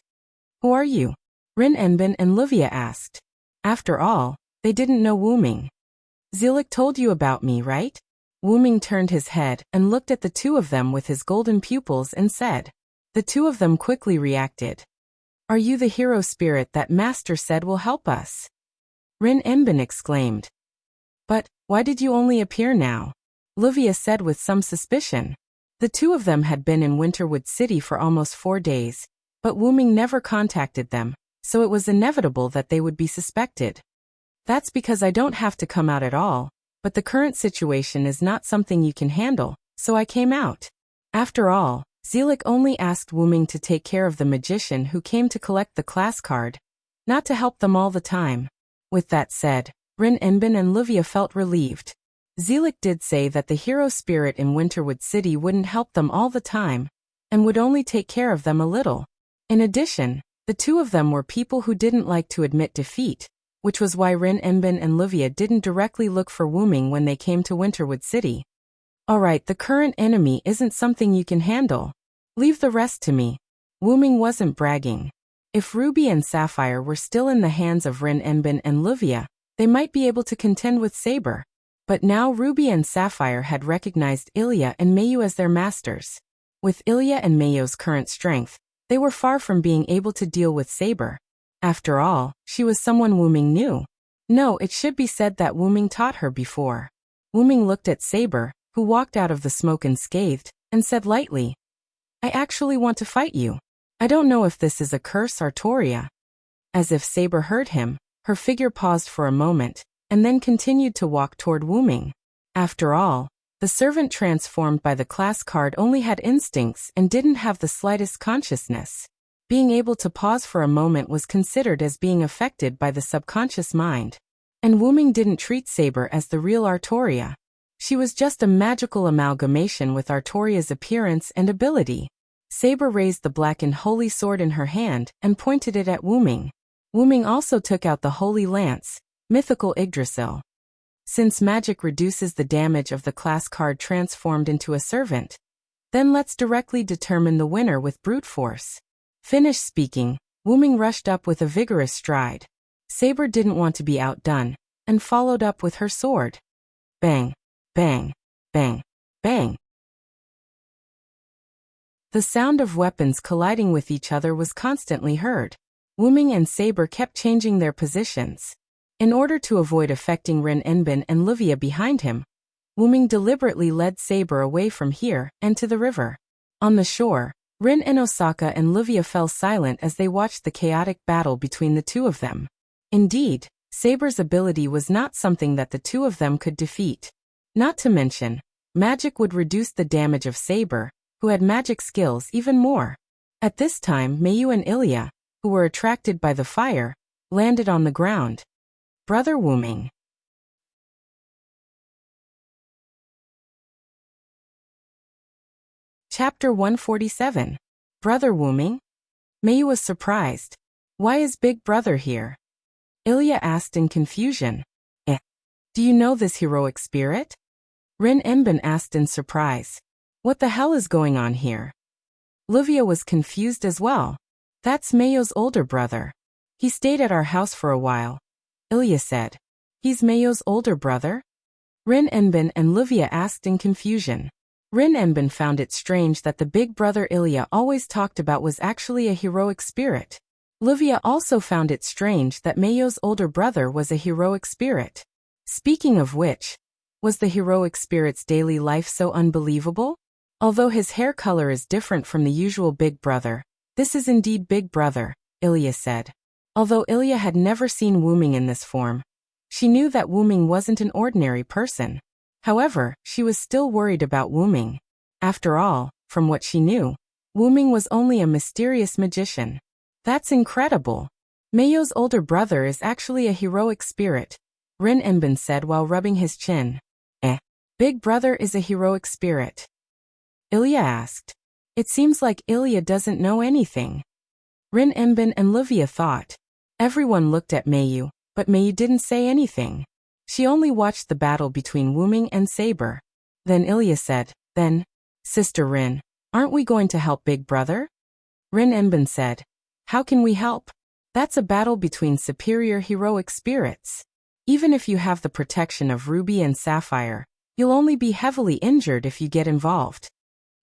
Who are you? Rin Enbin and Livia asked. After all, they didn't know Wuming. Zelik told you about me, right? Wuming turned his head and looked at the two of them with his golden pupils and said. The two of them quickly reacted. Are you the hero spirit that Master said will help us? Rin Enbin exclaimed. But, why did you only appear now? Livia said with some suspicion. The two of them had been in Winterwood City for almost 4 days, but Wuming never contacted them, so it was inevitable that they would be suspected. That's because I don't have to come out at all, but the current situation is not something you can handle, so I came out. After all, Zelik only asked Wuming to take care of the magician who came to collect the class card, not to help them all the time. With that said, Rin Enbin and Livia felt relieved. Zelik did say that the hero spirit in Winterwood City wouldn't help them all the time, and would only take care of them a little. In addition, the two of them were people who didn't like to admit defeat, which was why Rin Enbin and Livia didn't directly look for Wuming when they came to Winterwood City. Alright, the current enemy isn't something you can handle. Leave the rest to me. Wuming wasn't bragging. If Ruby and Sapphire were still in the hands of Rin Enbin and Livia, they might be able to contend with Saber. But now Ruby and Sapphire had recognized Ilya and Mayu as their masters. With Ilya and Mayo's current strength, they were far from being able to deal with Saber. After all, she was someone Wuming knew. No, it should be said that Wuming taught her before. Wuming looked at Saber, who walked out of the smoke unscathed, and said lightly, "I actually want to fight you. I don't know if this is a curse, Artoria." As if Saber heard him, her figure paused for a moment, and then continued to walk toward Wuming. After all, the servant transformed by the class card only had instincts and didn't have the slightest consciousness. Being able to pause for a moment was considered as being affected by the subconscious mind. And Wuming didn't treat Saber as the real Artoria. She was just a magical amalgamation with Artoria's appearance and ability. Saber raised the blackened holy sword in her hand and pointed it at Wuming. Wuming also took out the holy lance, mythical Yggdrasil. Since magic reduces the damage of the class card transformed into a servant, then let's directly determine the winner with brute force. Finished speaking, Wuming rushed up with a vigorous stride. Saber didn't want to be outdone, and followed up with her sword. Bang, bang, bang, bang. The sound of weapons colliding with each other was constantly heard. Wuming and Saber kept changing their positions. In order to avoid affecting Rin Enbin and Livia behind him, Wuming deliberately led Saber away from here and to the river. On the shore, Rin and Osaka and Livia fell silent as they watched the chaotic battle between the two of them. Indeed, Saber's ability was not something that the two of them could defeat. Not to mention, magic would reduce the damage of Saber, who had magic skills, even more. At this time, Mayu and Ilya, who were attracted by the fire, landed on the ground. Brother Wuming. Chapter 147. Brother Wuming? Mayu was surprised. Why is Big Brother here? Ilya asked in confusion. Do you know this heroic spirit? Rin Enbin asked in surprise. What the hell is going on here? Livia was confused as well. That's Mayo's older brother. He stayed at our house for a while. Ilya said. He's Mayo's older brother? Rin Enbin and Livia asked in confusion. Rin Enbin found it strange that the big brother Ilya always talked about was actually a heroic spirit. Livia also found it strange that Mayo's older brother was a heroic spirit. Speaking of which, was the heroic spirit's daily life so unbelievable? Although his hair color is different from the usual big brother, this is indeed Big Brother, Ilya said. Although Ilya had never seen Wuming in this form, she knew that Wuming wasn't an ordinary person. However, she was still worried about Wuming. After all, from what she knew, Wuming was only a mysterious magician. That's incredible. Mayo's older brother is actually a heroic spirit, Rin Enbin said while rubbing his chin. Big Brother is a heroic spirit? Ilya asked. It seems like Ilya doesn't know anything. Rin Enbin and Livia thought. Everyone looked at Mayu, but Mayu didn't say anything. She only watched the battle between Wuming and Saber. Then Ilya said, Then, Sister Rin, aren't we going to help Big Brother? Rin Enbin said, How can we help? That's a battle between superior heroic spirits. Even if you have the protection of Ruby and Sapphire, you'll only be heavily injured if you get involved.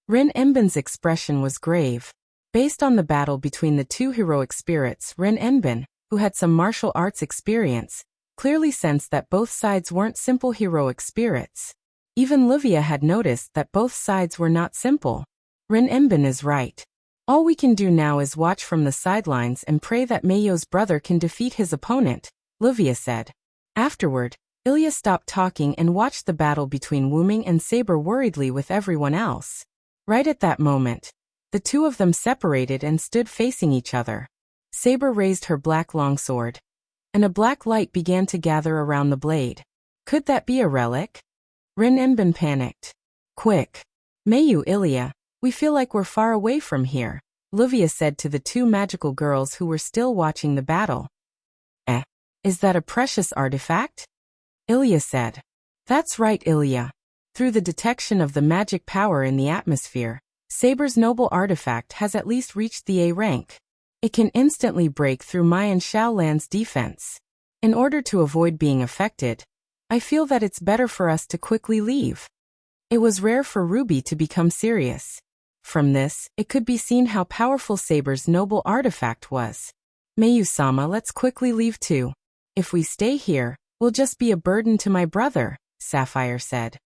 Rin Enbin's expression was grave. Based on the battle between the two heroic spirits, Rin Enbin, who had some martial arts experience, clearly sensed that both sides weren't simple heroic spirits. Even Livia had noticed that both sides were not simple. Rin Enbin is right. All we can do now is watch from the sidelines and pray that Mayo's brother can defeat his opponent, Livia said. Afterward, Ilya stopped talking and watched the battle between Wuming and Saber worriedly with everyone else. Right at that moment, the two of them separated and stood facing each other. Saber raised her black longsword, and a black light began to gather around the blade. Could that be a relic? Rin Enbin panicked. Quick! Mayu, Ilya, we feel like we're far away from here, Livia said to the two magical girls who were still watching the battle. Is that a precious artifact? Ilya said. That's right, Ilya. Through the detection of the magic power in the atmosphere, Saber's noble artifact has at least reached the A rank. It can instantly break through Mayan Shaolan's defense. In order to avoid being affected, I feel that it's better for us to quickly leave. It was rare for Ruby to become serious. From this, it could be seen how powerful Saber's noble artifact was. Mayu-sama, let's quickly leave too. If we stay here, we'll just be a burden to my brother, Sapphire said.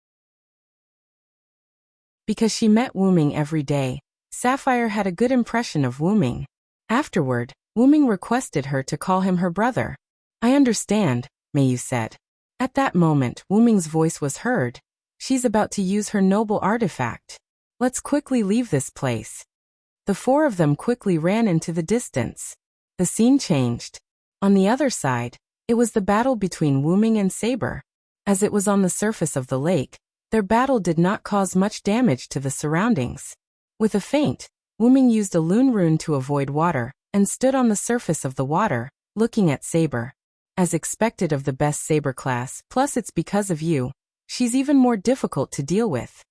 Because she met Wuming every day, Sapphire had a good impression of Wuming. Afterward, Wuming requested her to call him her brother. I understand, Mayu said. At that moment, Wuming's voice was heard. She's about to use her noble artifact. Let's quickly leave this place. The four of them quickly ran into the distance. The scene changed. On the other side, it was the battle between Wuming and Saber. As it was on the surface of the lake, their battle did not cause much damage to the surroundings. With a feint, Wuming used a Lune rune to avoid water, and stood on the surface of the water, looking at Saber. As expected of the best Saber class, plus it's because of you, she's even more difficult to deal with.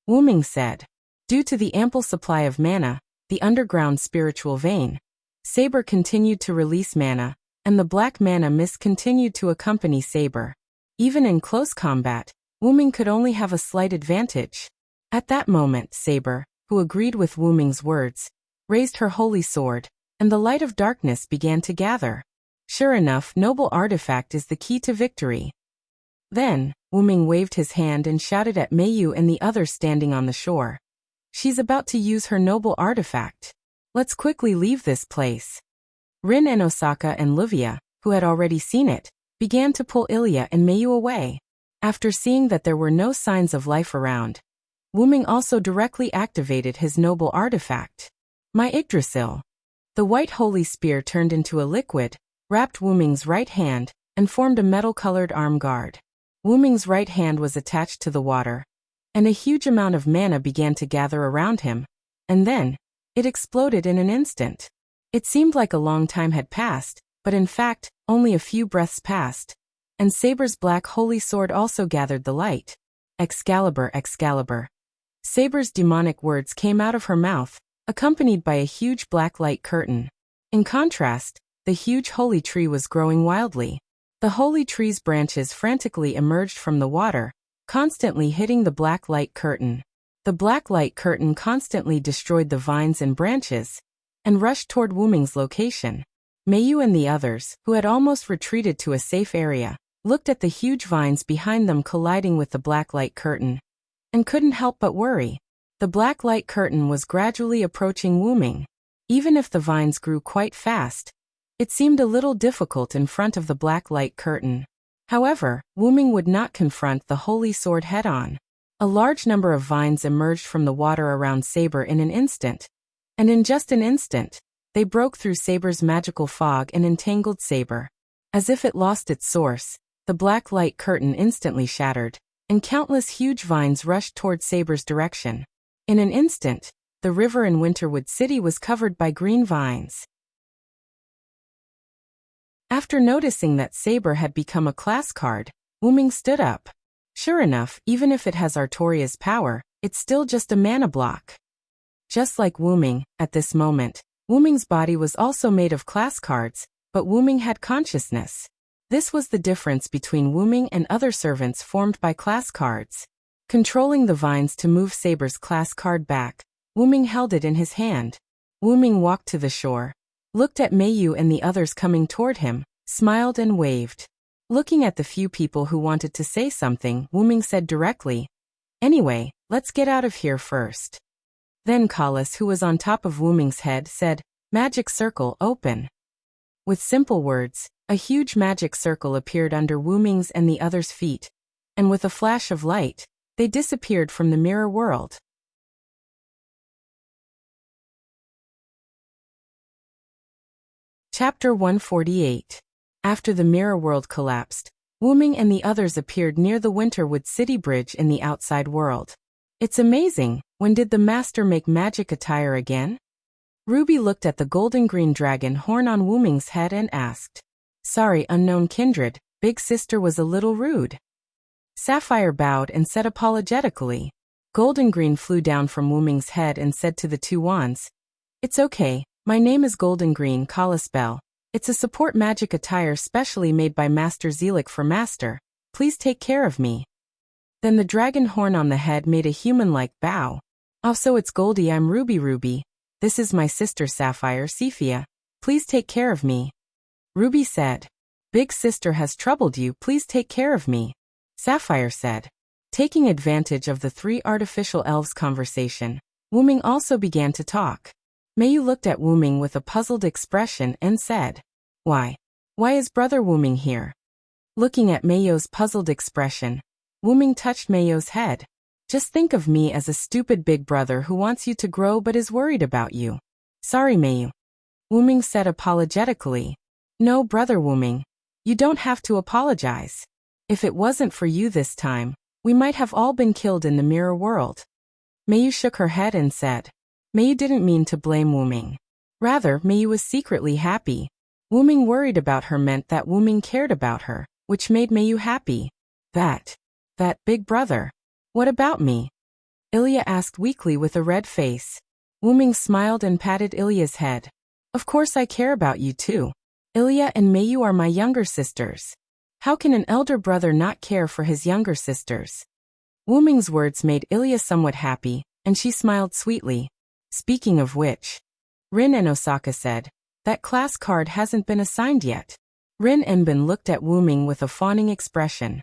Wuming said. Due to the ample supply of mana, the underground spiritual vein, Saber continued to release mana, and the black mana mist continued to accompany Saber. Even in close combat, Wuming could only have a slight advantage. At that moment, Saber, who agreed with Wuming's words, raised her holy sword, and the light of darkness began to gather. Sure enough, noble artifact is the key to victory. Then, Wuming waved his hand and shouted at Mayu and the others standing on the shore. She's about to use her noble artifact. Let's quickly leave this place. Rin and Osaka and Livia, who had already seen it, began to pull Ilya and Mayu away. After seeing that there were no signs of life around, Wuming also directly activated his noble artifact. My Yggdrasil. The white holy spear turned into a liquid, wrapped Wuming's right hand, and formed a metal-colored arm guard. Wuming's right hand was attached to the water, and a huge amount of mana began to gather around him, and then, it exploded in an instant. It seemed like a long time had passed, but in fact, only a few breaths passed, and Saber's black holy sword also gathered the light. Excalibur, Excalibur. Saber's demonic words came out of her mouth, accompanied by a huge black light curtain. In contrast, the huge holy tree was growing wildly. The holy tree's branches frantically emerged from the water, constantly hitting the black light curtain. The black light curtain constantly destroyed the vines and branches, and rushed toward Wuming's location. Mayu and the others, who had almost retreated to a safe area, looked at the huge vines behind them colliding with the black light curtain, and couldn't help but worry. The black light curtain was gradually approaching Wuming. Even if the vines grew quite fast, it seemed a little difficult in front of the black light curtain. However, Wuming would not confront the holy sword head-on. A large number of vines emerged from the water around Saber in an instant, and in just an instant, they broke through Saber's magical fog and entangled Saber. As if it lost its source, the black light curtain instantly shattered, and countless huge vines rushed toward Saber's direction. In an instant, the river in Winterwood City was covered by green vines. After noticing that Saber had become a class card, Wuming stood up. Sure enough, even if it has Artoria's power, it's still just a mana block. Just like Wuming, at this moment, Wuming's body was also made of class cards, but Wuming had consciousness. This was the difference between Wuming and other servants formed by class cards. Controlling the vines to move Saber's class card back, Wuming held it in his hand. Wuming walked to the shore, looked at Mayu and the others coming toward him, smiled and waved. Looking at the few people who wanted to say something, Wuming said directly, "Anyway, let's get out of here first." Then Kalas, who was on top of Wuming's head, said, "Magic circle, open." With simple words, a huge magic circle appeared under Wuming's and the others' feet, and with a flash of light, they disappeared from the mirror world. Chapter 148. After the mirror world collapsed, Wuming and the others appeared near the Winterwood City Bridge in the outside world. It's amazing, when did the master make magic attire again? Ruby looked at the golden green dragon horn on Wuming's head and asked. Sorry, unknown kindred, big sister was a little rude. Sapphire bowed and said apologetically. Golden green flew down from Wuming's head and said to the two wands, It's okay, my name is Golden Green Kalispell. It's a support magic attire specially made by Master Zelik for Master. Please take care of me. Then the dragon horn on the head made a human-like bow. "Oh, so it's Goldie, I'm Ruby. This is my sister Sapphire, Cephia. Please take care of me." Ruby said, "Big sister has troubled you, please take care of me." Sapphire said. Taking advantage of the three artificial elves' conversation, Wuming also began to talk. Mayu looked at Wuming with a puzzled expression and said, Why is Brother Wuming here?" Looking at Mayu's puzzled expression, Wuming touched Mayu's head. "Just think of me as a stupid big brother who wants you to grow but is worried about you." "Sorry, Mayu," Wuming said apologetically. "No, Brother Wuming, you don't have to apologize. If it wasn't for you this time, we might have all been killed in the mirror world." Mayu shook her head and said. Mayu didn't mean to blame Wuming. Rather, Mayu was secretly happy. Wuming worried about her meant that Wuming cared about her, which made Mayu happy. That big brother. What about me?" Ilya asked weakly with a red face. Wuming smiled and patted Ilya's head. "Of course I care about you too. Ilya and Mayu are my younger sisters. How can an elder brother not care for his younger sisters?" Wuming's words made Ilya somewhat happy, and she smiled sweetly. "Speaking of which," Rin and Osaka said, "that class card hasn't been assigned yet." Rin Enbin looked at Wuming with a fawning expression.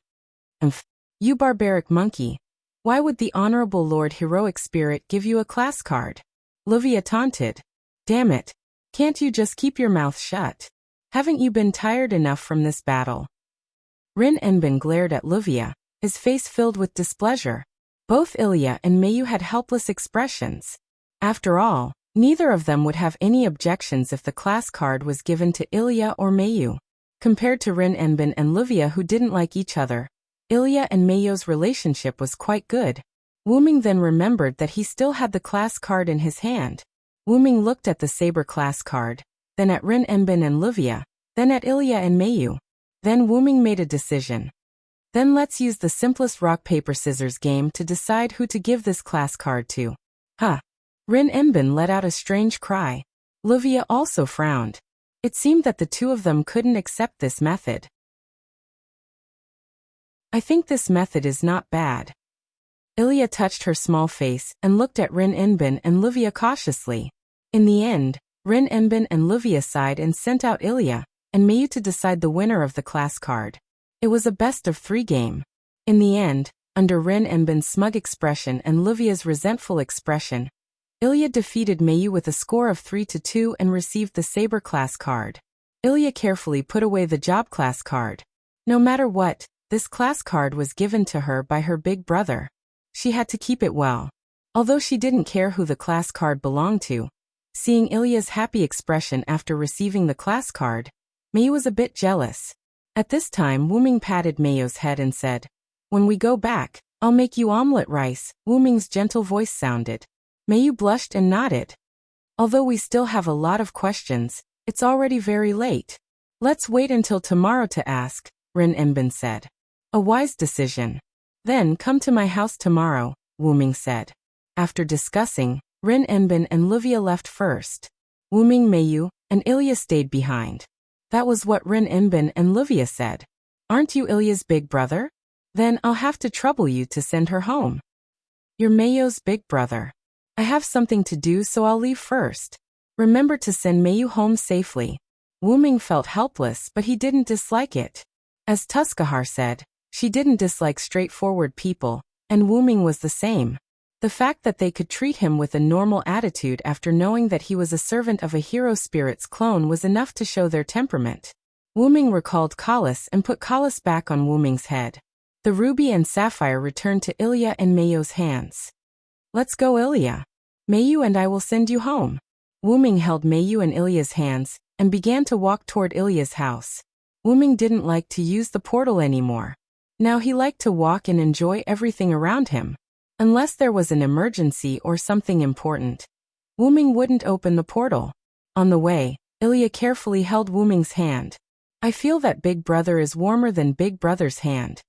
"Umph, you barbaric monkey. Why would the Honorable Lord Heroic Spirit give you a class card?" Livia taunted. "Damn it. Can't you just keep your mouth shut? Haven't you been tired enough from this battle?" Rin Enbin glared at Livia, his face filled with displeasure. Both Ilya and Mayu had helpless expressions. After all, neither of them would have any objections if the class card was given to Ilya or Mayu. Compared to Rin Enbin and Livia, who didn't like each other, Ilya and Mayu's relationship was quite good. Wuming then remembered that he still had the class card in his hand. Wuming looked at the saber class card, then at Rin Enbin and Livia, then at Ilya and Mayu. Then Wuming made a decision. "Then let's use the simplest rock-paper-scissors game to decide who to give this class card to." "Huh." Rin Enbin let out a strange cry. Livia also frowned. It seemed that the two of them couldn't accept this method. "I think this method is not bad." Ilya touched her small face and looked at Rin Enbin and Livia cautiously. In the end, Rin Enbin and Livia sighed and sent out Ilya and Mayu to decide the winner of the class card. It was a best-of-3 game. In the end, under Rin Enbin's smug expression and Livia's resentful expression, Ilya defeated Mayu with a score of 3-2 and received the saber class card. Ilya carefully put away the job class card. No matter what, this class card was given to her by her big brother. She had to keep it well. Although she didn't care who the class card belonged to, seeing Ilya's happy expression after receiving the class card, Mayu was a bit jealous. At this time, Wuming patted Mayu's head and said, "When we go back, I'll make you omelette rice." Wuming's gentle voice sounded. Mayu blushed and nodded. "Although we still have a lot of questions, it's already very late. Let's wait until tomorrow to ask," Rin Enbin said. "A wise decision. Then come to my house tomorrow," Wuming said. After discussing, Rin Enbin and Livia left first. Wuming, Mayu, and Ilya stayed behind. That was what Rin Enbin and Livia said. "Aren't you Ilya's big brother? Then I'll have to trouble you to send her home." "You're Mayu's big brother. I have something to do, so I'll leave first. Remember to send Mayu home safely." Wuming felt helpless, but he didn't dislike it. As Tuskahar said, she didn't dislike straightforward people, and Wuming was the same. The fact that they could treat him with a normal attitude after knowing that he was a servant of a hero spirit's clone was enough to show their temperament. Wuming recalled Kalas and put Kalas back on Wuming's head. The ruby and sapphire returned to Ilya and Mayu's hands. "Let's go, Ilya. Mayu and I will send you home." Wuming held Mayu and Ilya's hands and began to walk toward Ilya's house. Wuming didn't like to use the portal anymore. Now he liked to walk and enjoy everything around him. Unless there was an emergency or something important, Wuming wouldn't open the portal. On the way, Ilya carefully held Wuming's hand. "I feel that Big Brother is warmer than Big Brother's hand."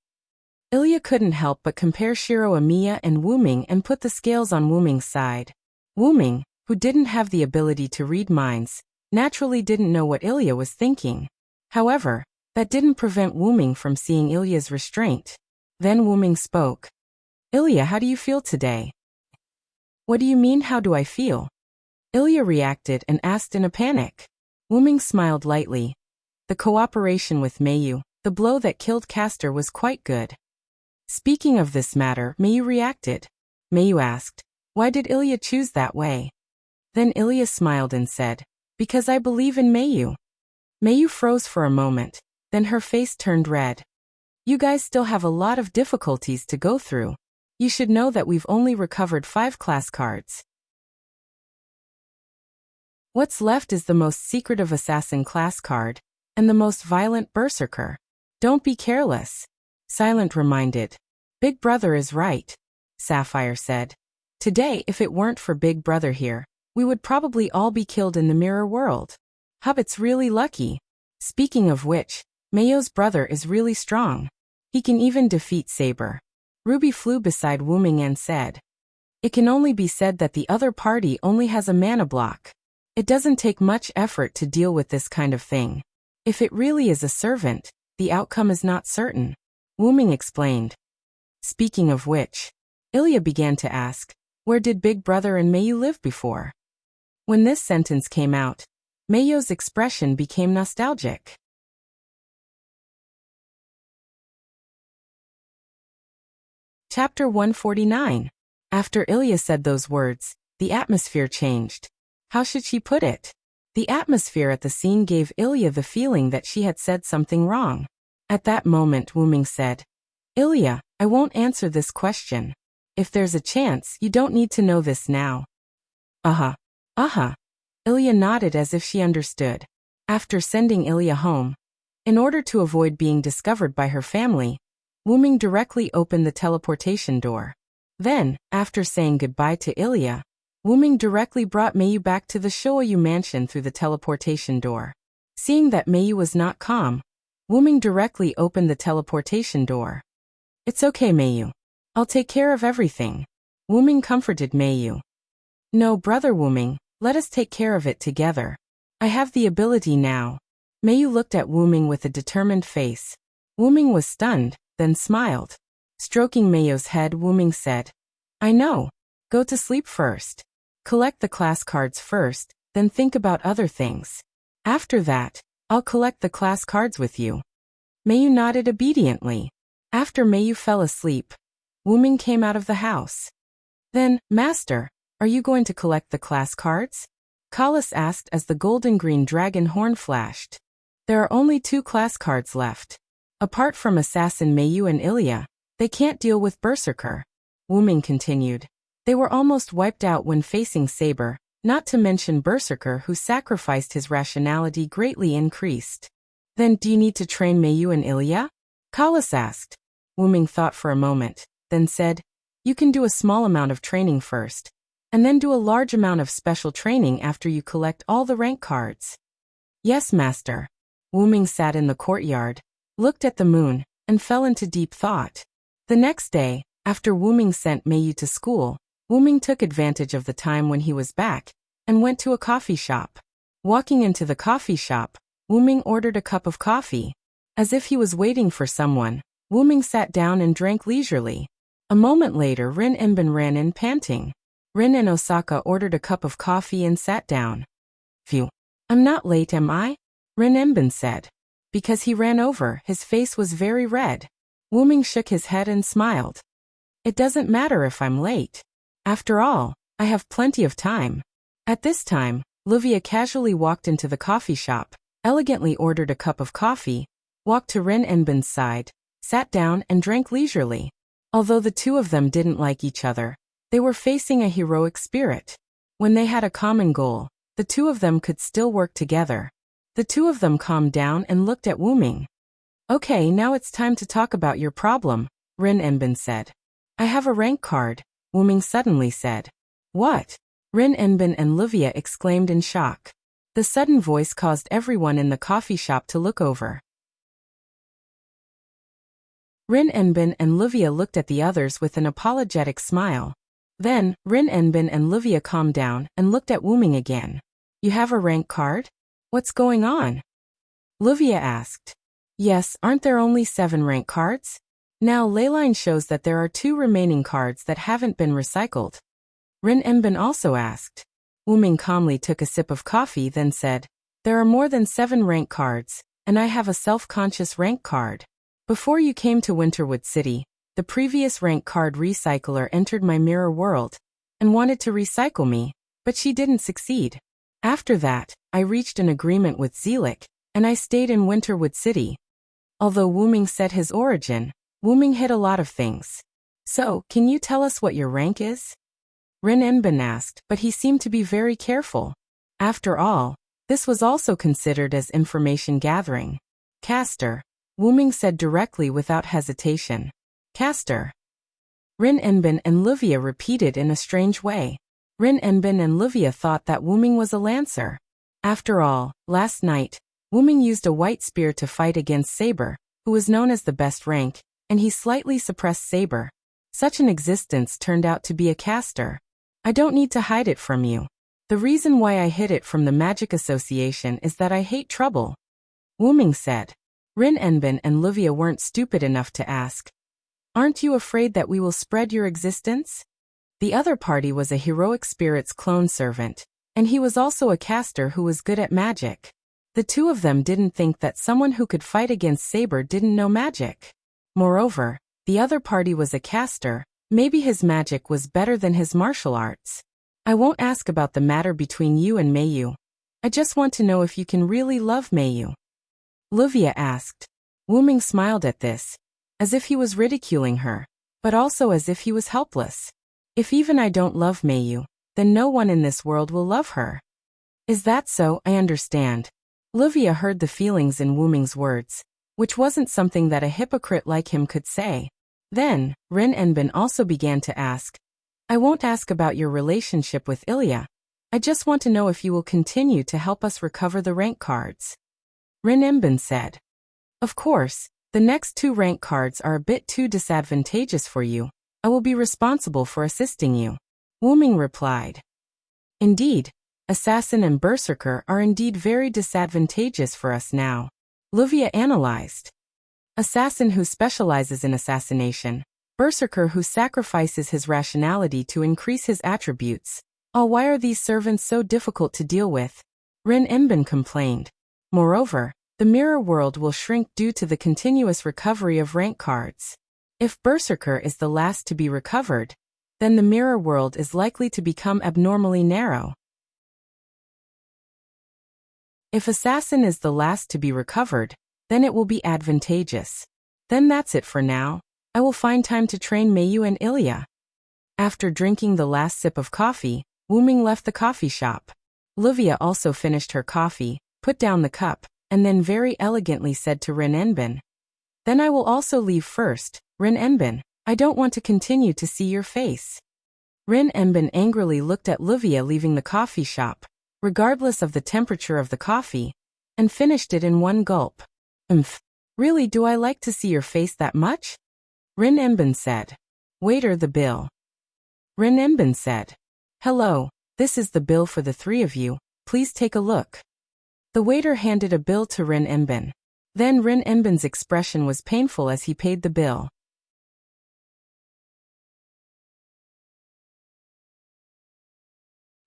Ilya couldn't help but compare Shiro Amiya and Wuming and put the scales on Wuming's side. Wuming, who didn't have the ability to read minds, naturally didn't know what Ilya was thinking. However, that didn't prevent Wuming from seeing Ilya's restraint. Then Wuming spoke. "Ilya, how do you feel today?" What do you mean, how do I feel? Ilya reacted and asked in a panic. Wuming smiled lightly. The cooperation with Mayu, the blow that killed Castor, was quite good. Speaking of this matter, Mayu reacted. Mayu asked, why did Ilya choose that way? Then Ilya smiled and said, because I believe in Mayu. Mayu froze for a moment, then her face turned red. You guys still have a lot of difficulties to go through. You should know that we've only recovered 5 class cards. What's left is the most secretive assassin class card, and the most violent berserker. Don't be careless. Silent reminded. Big Brother is right, Sapphire said. Today, if it weren't for Big Brother here, we would probably all be killed in the mirror world. Hobbit's really lucky. Speaking of which, Mayu's brother is really strong. He can even defeat Saber. Ruby flew beside Wuming and said. It can only be said that the other party only has a mana block. It doesn't take much effort to deal with this kind of thing. If it really is a servant, the outcome is not certain. Wuming explained. Speaking of which, Ilya began to ask, where did Big Brother and Mayu live before? When this sentence came out, Mayu's expression became nostalgic. Chapter 149. After Ilya said those words, the atmosphere changed. How should she put it? The atmosphere at the scene gave Ilya the feeling that she had said something wrong. At that moment Wuming said, Ilya, I won't answer this question. If there's a chance, you don't need to know this now. Ilya nodded as if she understood. After sending Ilya home, in order to avoid being discovered by her family, Wuming directly opened the teleportation door. Then, after saying goodbye to Ilya, Wuming directly brought Mayu back to the Shoyu mansion through the teleportation door. Seeing that Mayu was not calm, Wuming directly opened the teleportation door. It's okay, Mayu. I'll take care of everything. Wuming comforted Mayu. No, brother Wuming, let us take care of it together. I have the ability now. Mayu looked at Wuming with a determined face. Wuming was stunned, then smiled. Stroking Mayu's head, Wuming said, I know. Go to sleep first. Collect the class cards first, then think about other things. After that, I'll collect the class cards with you. Mayu nodded obediently. After Mayu fell asleep, Wuming came out of the house. Then, Master, are you going to collect the class cards? Kalas asked as the golden-green dragon horn flashed. There are only 2 class cards left. Apart from Assassin Mayu and Ilya, they can't deal with Berserker. Wuming continued. They were almost wiped out when facing Saber, not to mention Berserker, who sacrificed his rationality greatly increased. Then do you need to train Mayu and Ilya? Kalas asked. Wuming thought for a moment, then said, you can do a small amount of training first, and then do a large amount of special training after you collect all the rank cards. Yes, Master. Wuming sat in the courtyard, looked at the moon, and fell into deep thought. The next day, after Wuming sent Mayu to school, Wuming took advantage of the time when he was back, and went to a coffee shop. Walking into the coffee shop, Wuming ordered a cup of coffee. As if he was waiting for someone, Wuming sat down and drank leisurely. A moment later, Rin Enbin ran in panting. Rin and Osaka ordered a cup of coffee and sat down. Phew. I'm not late, am I? Rin Enbin said. Because he ran over, his face was very red. Wuming shook his head and smiled. It doesn't matter if I'm late. After all, I have plenty of time. At this time, Livia casually walked into the coffee shop, elegantly ordered a cup of coffee, walked to Rin Enbin's side, sat down and drank leisurely. Although the two of them didn't like each other, they were facing a heroic spirit. When they had a common goal, the two of them could still work together. The two of them calmed down and looked at Wuming. Okay, now it's time to talk about your problem, Rin Enbin said. I have a rank card, Wuming suddenly said. What? Rin Enbin and Livia exclaimed in shock. The sudden voice caused everyone in the coffee shop to look over. Rin Enbin and Livia looked at the others with an apologetic smile. Then, Rin Enbin and Livia calmed down and looked at Wuming again. You have a rank card? What's going on? Livia asked. Yes, aren't there only 7 rank cards? Now Leyline shows that there are 2 remaining cards that haven't been recycled. Rin Enbin also asked. Wuming calmly took a sip of coffee, then said, "There are more than 7 rank cards, and I have a self-conscious rank card. Before you came to Winterwood City, the previous rank card recycler entered my mirror world and wanted to recycle me, but she didn't succeed. After that, I reached an agreement with Zelik, and I stayed in Winterwood City." Although Wuming said his origin, Wuming hid a lot of things. "So, can you tell us what your rank is?" Rin Enbin asked, but he seemed to be very careful. After all, this was also considered as information gathering. "Caster," Wuming said directly without hesitation. "Caster." Rin Enbin and Livia repeated in a strange way. Rin Enbin and Livia thought that Wuming was a lancer. After all, last night, Wuming used a white spear to fight against Saber, who was known as the best rank, and he slightly suppressed Saber. Such an existence turned out to be a caster. "I don't need to hide it from you. The reason why I hid it from the Magic Association is that I hate trouble," Wuming said. Rin Enbin and Livia weren't stupid enough to ask, "Aren't you afraid that we will spread your existence?" The other party was a heroic spirit's clone servant, and he was also a caster who was good at magic. The two of them didn't think that someone who could fight against Saber didn't know magic. Moreover, the other party was a caster. Maybe his magic was better than his martial arts. "I won't ask about the matter between you and Mayu. I just want to know if you can really love Mayu," Livia asked. Wuming smiled at this, as if he was ridiculing her, but also as if he was helpless. "If even I don't love Mayu, then no one in this world will love her." "Is that so? I understand." Livia heard the feelings in Wuming's words, which wasn't something that a hypocrite like him could say. Then, Rin Enbin also began to ask, "I won't ask about your relationship with Ilya. I just want to know if you will continue to help us recover the rank cards." Rin Enbin said, "Of course, the next 2 rank cards are a bit too disadvantageous for you. I will be responsible for assisting you," Wuming replied. "Indeed, Assassin and Berserker are indeed very disadvantageous for us now," Livia analyzed. "Assassin who specializes in assassination, Berserker who sacrifices his rationality to increase his attributes. Oh, why are these servants so difficult to deal with?" Rin Enbin complained. Moreover, the mirror world will shrink due to the continuous recovery of rank cards. If Berserker is the last to be recovered, then the mirror world is likely to become abnormally narrow. If Assassin is the last to be recovered, then it will be advantageous. Then that's it for now. I will find time to train Mayu and Ilya. After drinking the last sip of coffee, Wuming left the coffee shop. Livia also finished her coffee, put down the cup, and then very elegantly said to Rin Enbin, "Then I will also leave first, Rin Enbin. I don't want to continue to see your face." Rin Enbin angrily looked at Livia leaving the coffee shop, regardless of the temperature of the coffee, and finished it in one gulp. Really, do I like to see your face that much?" Rin Enbin said. "Waiter, the bill." Rin Enbin said, "Hello, this is the bill for the 3 of you, please take a look." The waiter handed a bill to Rin Enbin. Then Rin Enbin's expression was painful as he paid the bill.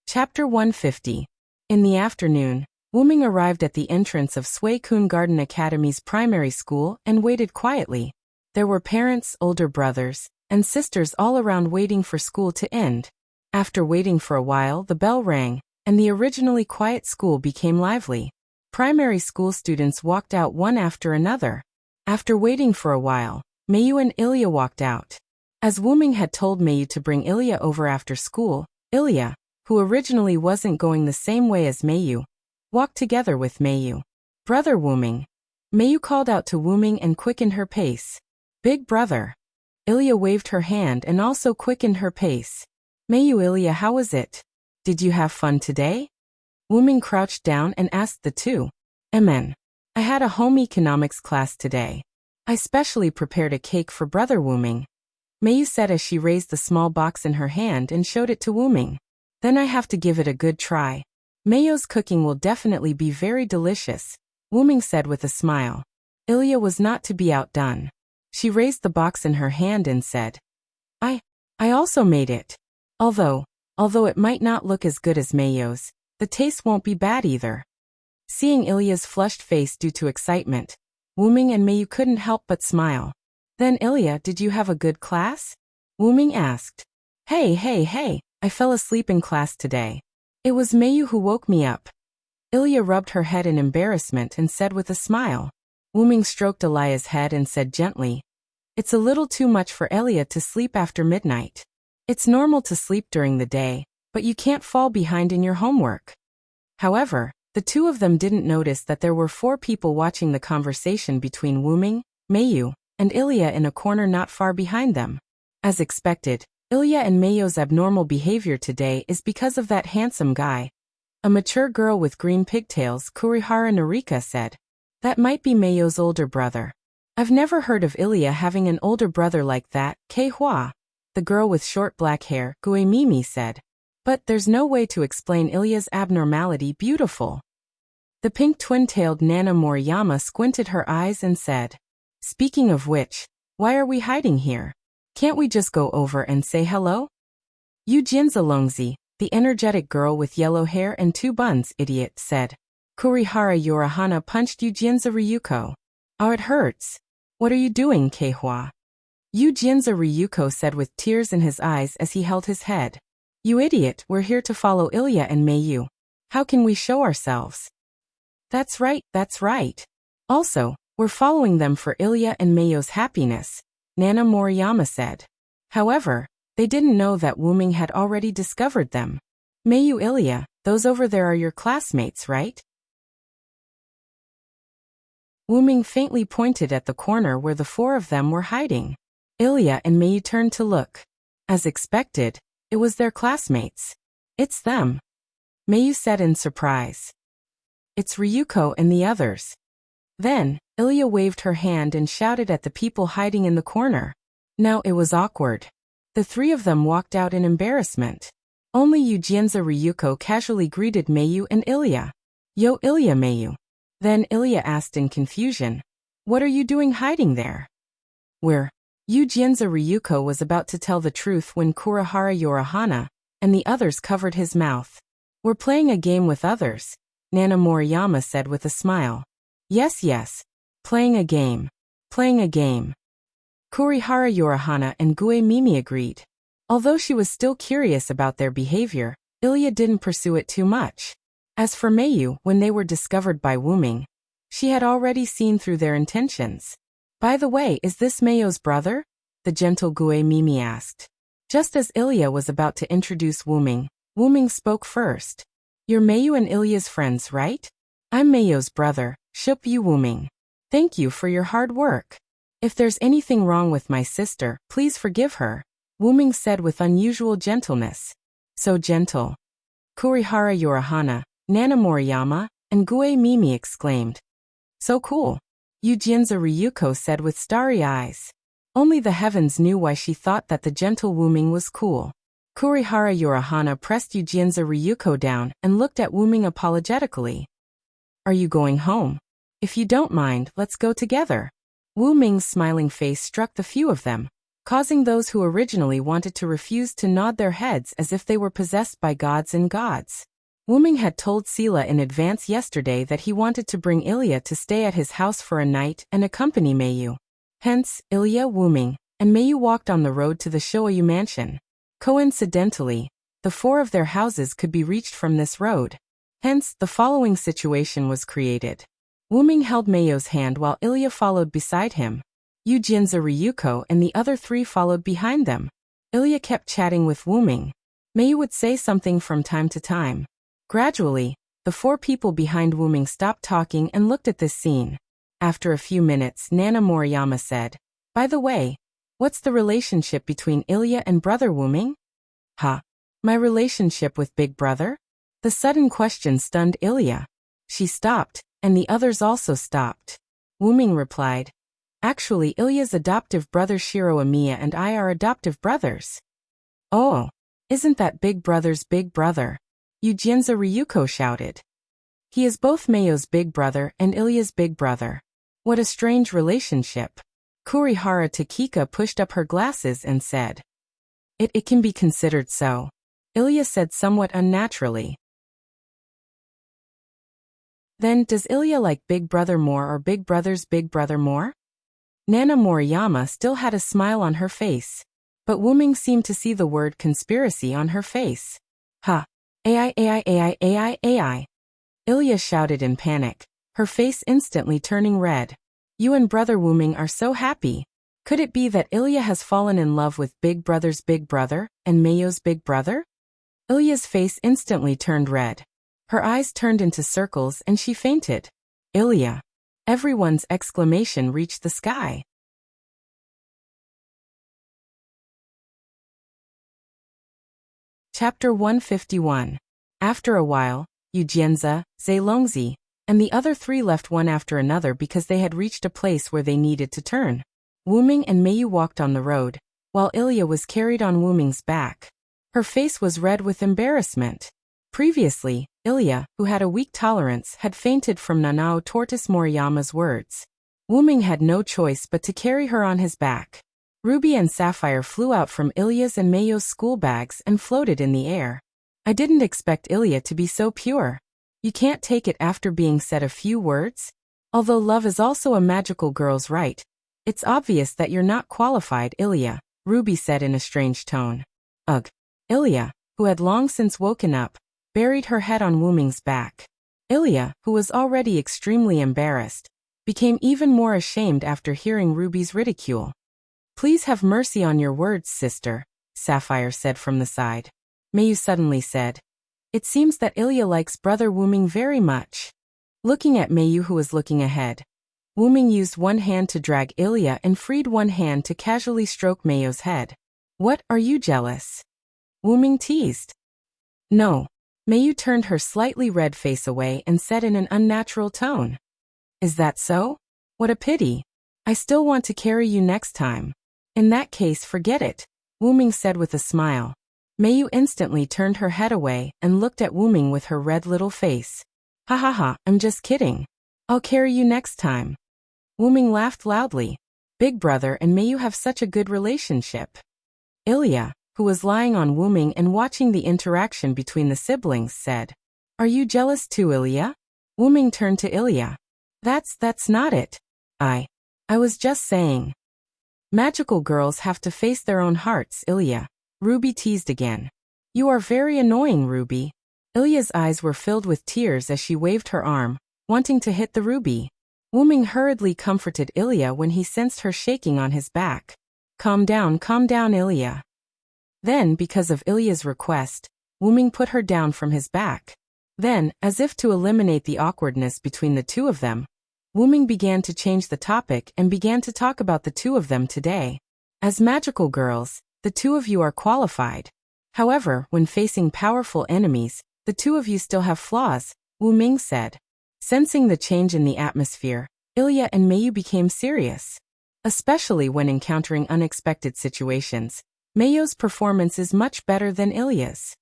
Chapter 150. In the afternoon, Wuming arrived at the entrance of Sui-kun Garden Academy's primary school and waited quietly. There were parents, older brothers, and sisters all around waiting for school to end. After waiting for a while, the bell rang, and the originally quiet school became lively. Primary school students walked out one after another. After waiting for a while, Mayu and Ilya walked out. As Wuming had told Mayu to bring Ilya over after school, Ilya, who originally wasn't going the same way as Mayu, walked together with Mayu. "Brother Wuming." Mayu called out to Wuming and quickened her pace. "Big brother." Ilya waved her hand and also quickened her pace. "Mayu, Ilya, how was it? Did you have fun today?" Wuming crouched down and asked the two. "Amen. I had a home economics class today. I specially prepared a cake for brother Wuming," Mayu said as she raised the small box in her hand and showed it to Wuming. "Then I have to give it a good try. Mayu's cooking will definitely be very delicious," Wuming said with a smile. Ilya was not to be outdone. She raised the box in her hand and said, I also made it. Although, Although it might not look as good as Mayo's, the taste won't be bad either. Seeing Ilya's flushed face due to excitement, Wuming and Mayu couldn't help but smile. Then Ilya, did you have a good class? Wuming asked. Hey, I fell asleep in class today. It was Mayu who woke me up. Ilya rubbed her head in embarrassment and said with a smile. Wuming stroked Ilya's head and said gently, it's a little too much for Ilya to sleep after midnight. It's normal to sleep during the day, but you can't fall behind in your homework. However, the two of them didn't notice that there were 4 people watching the conversation between Wuming, Mayu, and Ilya in a corner not far behind them. As expected, Ilya and Mayo's abnormal behavior today is because of that handsome guy. A mature girl with green pigtails, Kurihara Narika, said. That might be Mayo's older brother. I've never heard of Ilya having an older brother like that, Kei-hwa. The girl with short black hair, Gue-mimi, said. But there's no way to explain Ilya's abnormality. Beautiful. The pink twin-tailed Nana Moriyama squinted her eyes and said, speaking of which, why are we hiding here? Can't we just go over and say hello? Yu Jinza-longzi, the energetic girl with yellow hair and 2 buns, idiot, said. Kurihara Yorihana punched Yu Jinza Ryuko. Oh, it hurts. What are you doing, Kei-hwa? Yu Jinza Ryuko said with tears in his eyes as he held his head. You idiot, we're here to follow Ilya and Mayu. How can we show ourselves? That's right. Also, we're following them for Ilya and Mayo's happiness, Nana Moriyama said. However, they didn't know that Wuming had already discovered them. Mayu, Ilya, those over there are your classmates, right? Wuming faintly pointed at the corner where the 4 of them were hiding. Ilya and Mayu turned to look. As expected, it was their classmates. It's them. Mayu said in surprise. It's Ryuko and the others. Then, Ilya waved her hand and shouted at the people hiding in the corner. Now it was awkward. The 3 of them walked out in embarrassment. Only Yu Jinza Ryuko casually greeted Mayu and Ilya. Yo, Ilya, Mayu. Then Ilya asked in confusion. What are you doing hiding there? Where? Yu Jinza Ryuko was about to tell the truth when Kurihara Yorihana and the others covered his mouth. We're playing a game with others, Nana Moriyama said with a smile. Yes. Playing a game. Kurihara Yorihana and Gue-mimi agreed. Although she was still curious about their behavior, Ilya didn't pursue it too much. As for Mayu, when they were discovered by Wuming, she had already seen through their intentions. By the way, is this Mayo's brother? The gentle Gue-mimi asked. Just as Ilya was about to introduce Wuming, Wuming spoke first. You're Mayu and Ilya's friends, right? I'm Mayo's brother, Shup Yu Wuming. Thank you for your hard work. If there's anything wrong with my sister, please forgive her, Wuming said with unusual gentleness. So gentle. Kurihara Yorihana, Nana Moriyama, and Gue-mimi exclaimed. So cool. Yu Jinza Ryuko said with starry eyes. Only the heavens knew why she thought that the gentle Wuming was cool. Kurihara Yorihana pressed Yu Jinza Ryuko down and looked at Wuming apologetically. Are you going home? If you don't mind, let's go together. Wuming's smiling face struck the few of them, causing those who originally wanted to refuse to nod their heads as if they were possessed by gods and gods. Wuming had told Sila in advance yesterday that he wanted to bring Ilya to stay at his house for a night and accompany Mayu. Hence, Ilya, Wuming, and Mayu walked on the road to the Shoayu mansion. Coincidentally, the 4 of their houses could be reached from this road. Hence, the following situation was created. Wuming held Mayo's hand while Ilya followed beside him. Yu Jinza Ryuko and the other 3 followed behind them. Ilya kept chatting with Wuming. Mayu would say something from time to time. Gradually, the 4 people behind Wuming stopped talking and looked at this scene. After a few minutes, Nana Moriyama said, By the way, what's the relationship between Ilya and brother Wuming? Huh? My relationship with big brother? The sudden question stunned Ilya. She stopped, and the others also stopped. Wuming replied, Actually, Ilya's adoptive brother Shiro Amiya and I are adoptive brothers. Oh, isn't that big brother's big brother? Yu Jinza Ryuko shouted. He is both Mayo's big brother and Ilya's big brother. What a strange relationship. Kurihara Takika pushed up her glasses and said. It can be considered so. Ilya said somewhat unnaturally. Then, does Ilya like Big Brother more or Big Brother's Big Brother more? Nana Moriyama still had a smile on her face. But Wuming seemed to see the word conspiracy on her face. Ha! AI. Ilya shouted in panic, her face instantly turning red. You and Brother Wuming are so happy. Could it be that Ilya has fallen in love with Big Brother's Big Brother and Mayo's Big Brother? Ilya's face instantly turned red. Her eyes turned into circles and she fainted. Ilya! Everyone's exclamation reached the sky. Chapter 151. After a while, Yu Jianzi, Zilongzi, and the other three left one after another because they had reached a place where they needed to turn. Wuming and Meiyu walked on the road, while Ilya was carried on Wuming's back. Her face was red with embarrassment. Previously, Ilya, who had a weak tolerance, had fainted from Nanao Tortoise Moriyama's words. Wuming had no choice but to carry her on his back. Ruby and Sapphire flew out from Ilya's and Mayo's school bags and floated in the air. I didn't expect Ilya to be so pure. You can't take it after being said a few words? Although love is also a magical girl's right, it's obvious that you're not qualified, Ilya, Ruby said in a strange tone. Ugh. Ilya, who had long since woken up, buried her head on Wuming's back. Ilya, who was already extremely embarrassed, became even more ashamed after hearing Ruby's ridicule. Please have mercy on your words, sister, Sapphire said from the side. Meiyu suddenly said, it seems that Ilya likes Brother Wuming very much. Looking at Meiyu, who was looking ahead, Wuming used one hand to drag Ilya and freed one hand to casually stroke Meiyu's head. What, are you jealous? Wuming teased. No. Meiyu turned her slightly red face away and said in an unnatural tone. Is that so? What a pity. I still want to carry you next time. In that case, forget it, Wuming said with a smile. Meiyu instantly turned her head away and looked at Wuming with her red little face. Ha ha ha, I'm just kidding. I'll carry you next time. Wuming laughed loudly. Big Brother and Meiyu have such a good relationship. Ilya, who was lying on Wuming and watching the interaction between the siblings, said, Are you jealous too, Ilya? Wuming turned to Ilya. That's not it. I was just saying. Magical girls have to face their own hearts, Ilya. Ruby teased again. You are very annoying, Ruby. Ilya's eyes were filled with tears as she waved her arm, wanting to hit the Ruby. Wuming hurriedly comforted Ilya when he sensed her shaking on his back. Calm down, Ilya. Then, because of Ilya's request, Wuming put her down from his back. Then, as if to eliminate the awkwardness between the two of them, Wuming began to change the topic and began to talk about the two of them today. As magical girls, the two of you are qualified. However, when facing powerful enemies, the two of you still have flaws, Wuming said. Sensing the change in the atmosphere, Ilya and Meiyu became serious. Especially when encountering unexpected situations, Meiyu's performance is much better than Ilya's.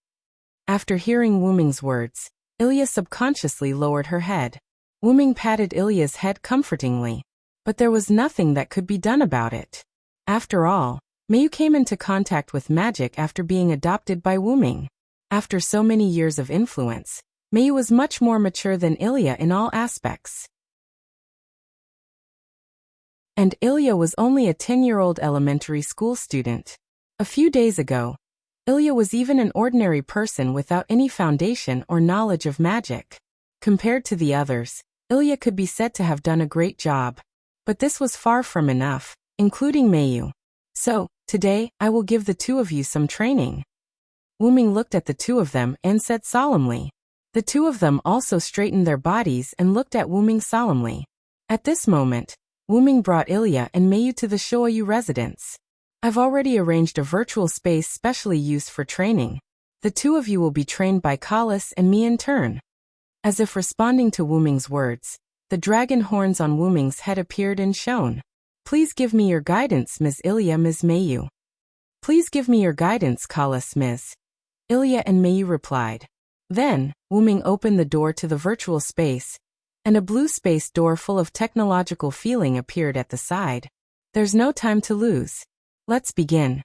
After hearing Wuming's words, Ilya subconsciously lowered her head. Wuming patted Ilya's head comfortingly. But there was nothing that could be done about it. After all, Meiyu came into contact with magic after being adopted by Wuming. After so many years of influence, Meiyu was much more mature than Ilya in all aspects. And Ilya was only a 10-year-old elementary school student. A few days ago, Ilya was even an ordinary person without any foundation or knowledge of magic. Compared to the others, Ilya could be said to have done a great job. But this was far from enough, including Meiyu. So, today, I will give the two of you some training. Wuming looked at the two of them and said solemnly. The two of them also straightened their bodies and looked at Wuming solemnly. At this moment, Wuming brought Ilya and Meiyu to the Shoyu residence. I've already arranged a virtual space specially used for training. The two of you will be trained by Kalis and me in turn. As if responding to Wuming's words, the dragon horns on Wuming's head appeared and shone. Please give me your guidance, Ms. Ilya, Ms. Meiyu. Please give me your guidance, Kalis, Ms. Ilya and Meiyu replied. Then, Wuming opened the door to the virtual space, and a blue space door full of technological feeling appeared at the side. There's no time to lose. Let's begin.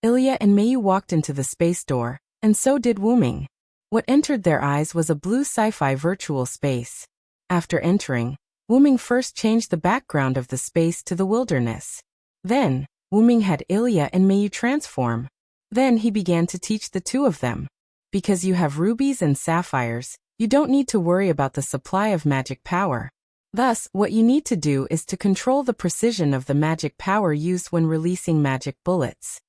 Ilya and Meiyu walked into the space door, And so did Wuming. What entered their eyes was a blue sci-fi virtual space. After entering, Wuming first changed the background of the space to the wilderness. Then, Wuming had Ilya and Mayu transform. Then he began to teach the two of them. Because you have rubies and sapphires, you don't need to worry about the supply of magic power. Thus, what you need to do is to control the precision of the magic power used when releasing magic bullets.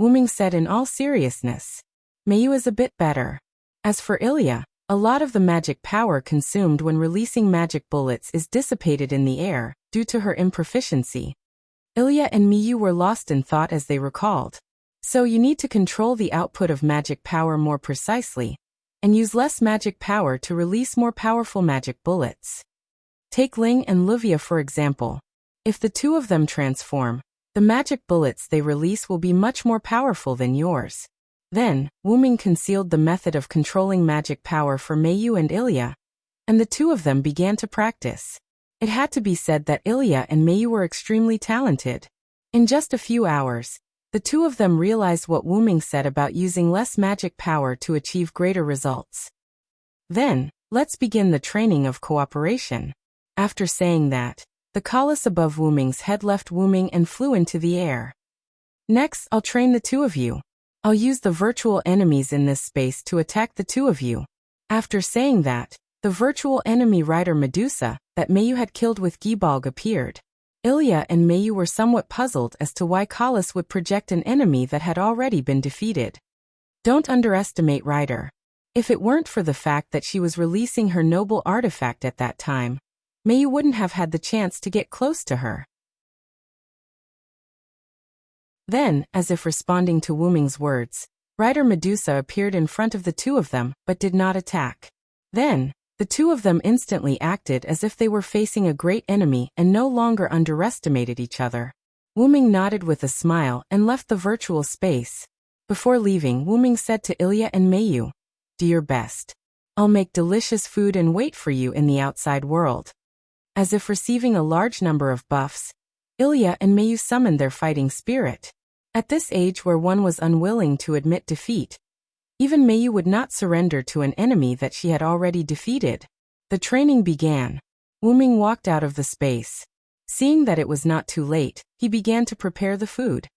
Wuming said in all seriousness. Mayu is a bit better. As for Ilya, a lot of the magic power consumed when releasing magic bullets is dissipated in the air, due to her improficiency. Ilya and Mayu were lost in thought as they recalled. So you need to control the output of magic power more precisely, and use less magic power to release more powerful magic bullets. Take Ling and Livia for example. If the two of them transform, the magic bullets they release will be much more powerful than yours. Then, Wuming concealed the method of controlling magic power for Mayu and Ilya, and the two of them began to practice. It had to be said that Ilya and Mayu were extremely talented. In just a few hours, the two of them realized what Wuming said about using less magic power to achieve greater results. Then, let's begin the training of cooperation. After saying that, the chalice above Wuming's head left Wuming and flew into the air. Next, I'll train the two of you. I'll use the virtual enemies in this space to attack the two of you. After saying that, the virtual enemy rider Medusa, that Mayu had killed with Gibalg appeared. Ilya and Mayu were somewhat puzzled as to why Kalis would project an enemy that had already been defeated. Don't underestimate Ryder. If it weren't for the fact that she was releasing her noble artifact at that time, Mayu wouldn't have had the chance to get close to her. Then, as if responding to Wuming's words, Rider Medusa appeared in front of the two of them, but did not attack. Then, the two of them instantly acted as if they were facing a great enemy and no longer underestimated each other. Wuming nodded with a smile and left the virtual space. Before leaving, Wuming said to Ilya and Mayu, "Do your best. I'll make delicious food and wait for you in the outside world." As if receiving a large number of buffs, Ilya and Mayu summoned their fighting spirit. At this age where one was unwilling to admit defeat, even Mayu would not surrender to an enemy that she had already defeated. The training began. Wuming walked out of the space. Seeing that it was not too late, he began to prepare the food.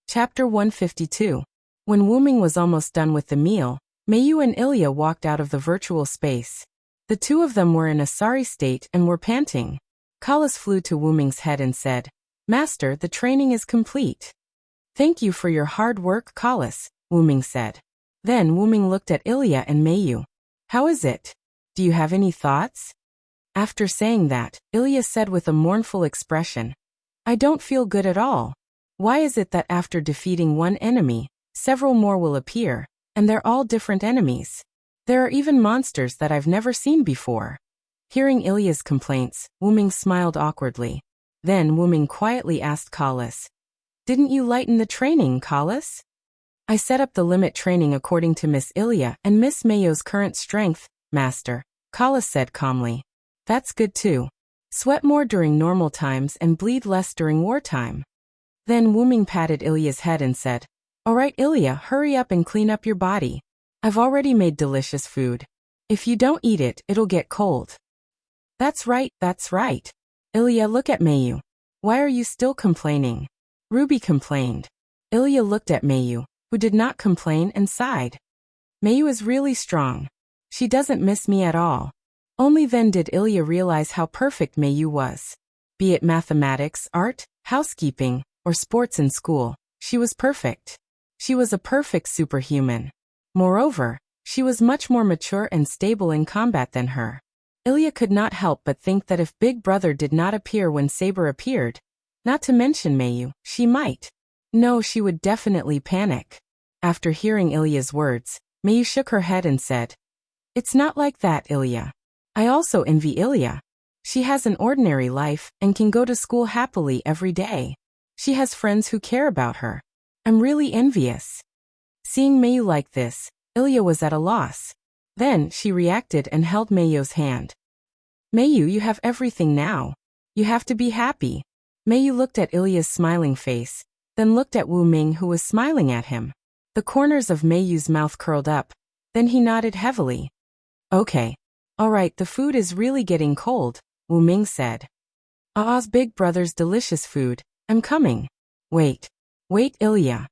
Chapter 152. When Wuming was almost done with the meal, Mayu and Ilya walked out of the virtual space. The two of them were in a sorry state and were panting. Kalis flew to Wuming's head and said, "Master, the training is complete." "Thank you for your hard work, Kalis," Wuming said. Then Wuming looked at Ilya and Mayu. "How is it? Do you have any thoughts?" After saying that, Ilya said with a mournful expression, "I don't feel good at all. Why is it that after defeating one enemy, several more will appear, and they're all different enemies? There are even monsters that I've never seen before." Hearing Ilya's complaints, Wuming smiled awkwardly. Then Wuming quietly asked Kalis, "Didn't you lighten the training, Kalis?" "I set up the limit training according to Miss Ilya and Miss Mayo's current strength, Master," Kalis said calmly. "That's good too. Sweat more during normal times and bleed less during wartime." Then Wuming patted Ilya's head and said, "All right, Ilya, hurry up and clean up your body. I've already made delicious food. If you don't eat it, it'll get cold." That's right, that's right. Ilya, look at Mayu. Why are you still complaining?" Ruby complained. Ilya looked at Mayu, who did not complain, and sighed. "Mayu is really strong. She doesn't miss me at all." Only then did Ilya realize how perfect Mayu was. Be it mathematics, art, housekeeping, or sports in school, she was perfect. She was a perfect superhuman. Moreover, she was much more mature and stable in combat than her. Ilya could not help but think that if Big Brother did not appear when Saber appeared, not to mention Mayu, she might. No, she would definitely panic. After hearing Ilya's words, Mayu shook her head and said, "It's not like that, Ilya. I also envy Ilya. She has an ordinary life and can go to school happily every day. She has friends who care about her. I'm really envious." Seeing Mayu like this, Ilya was at a loss. Then she reacted and held Mayu's hand. "Mayu, you have everything now. You have to be happy. Meiyu looked at Ilya's smiling face, then looked at Wu Ming who was smiling at him. The corners of Meiyu's mouth curled up, then he nodded heavily. Okay. Alright, the food is really getting cold, Wu Ming said. Ah's big brother's delicious food, I'm coming. Wait, Ilya.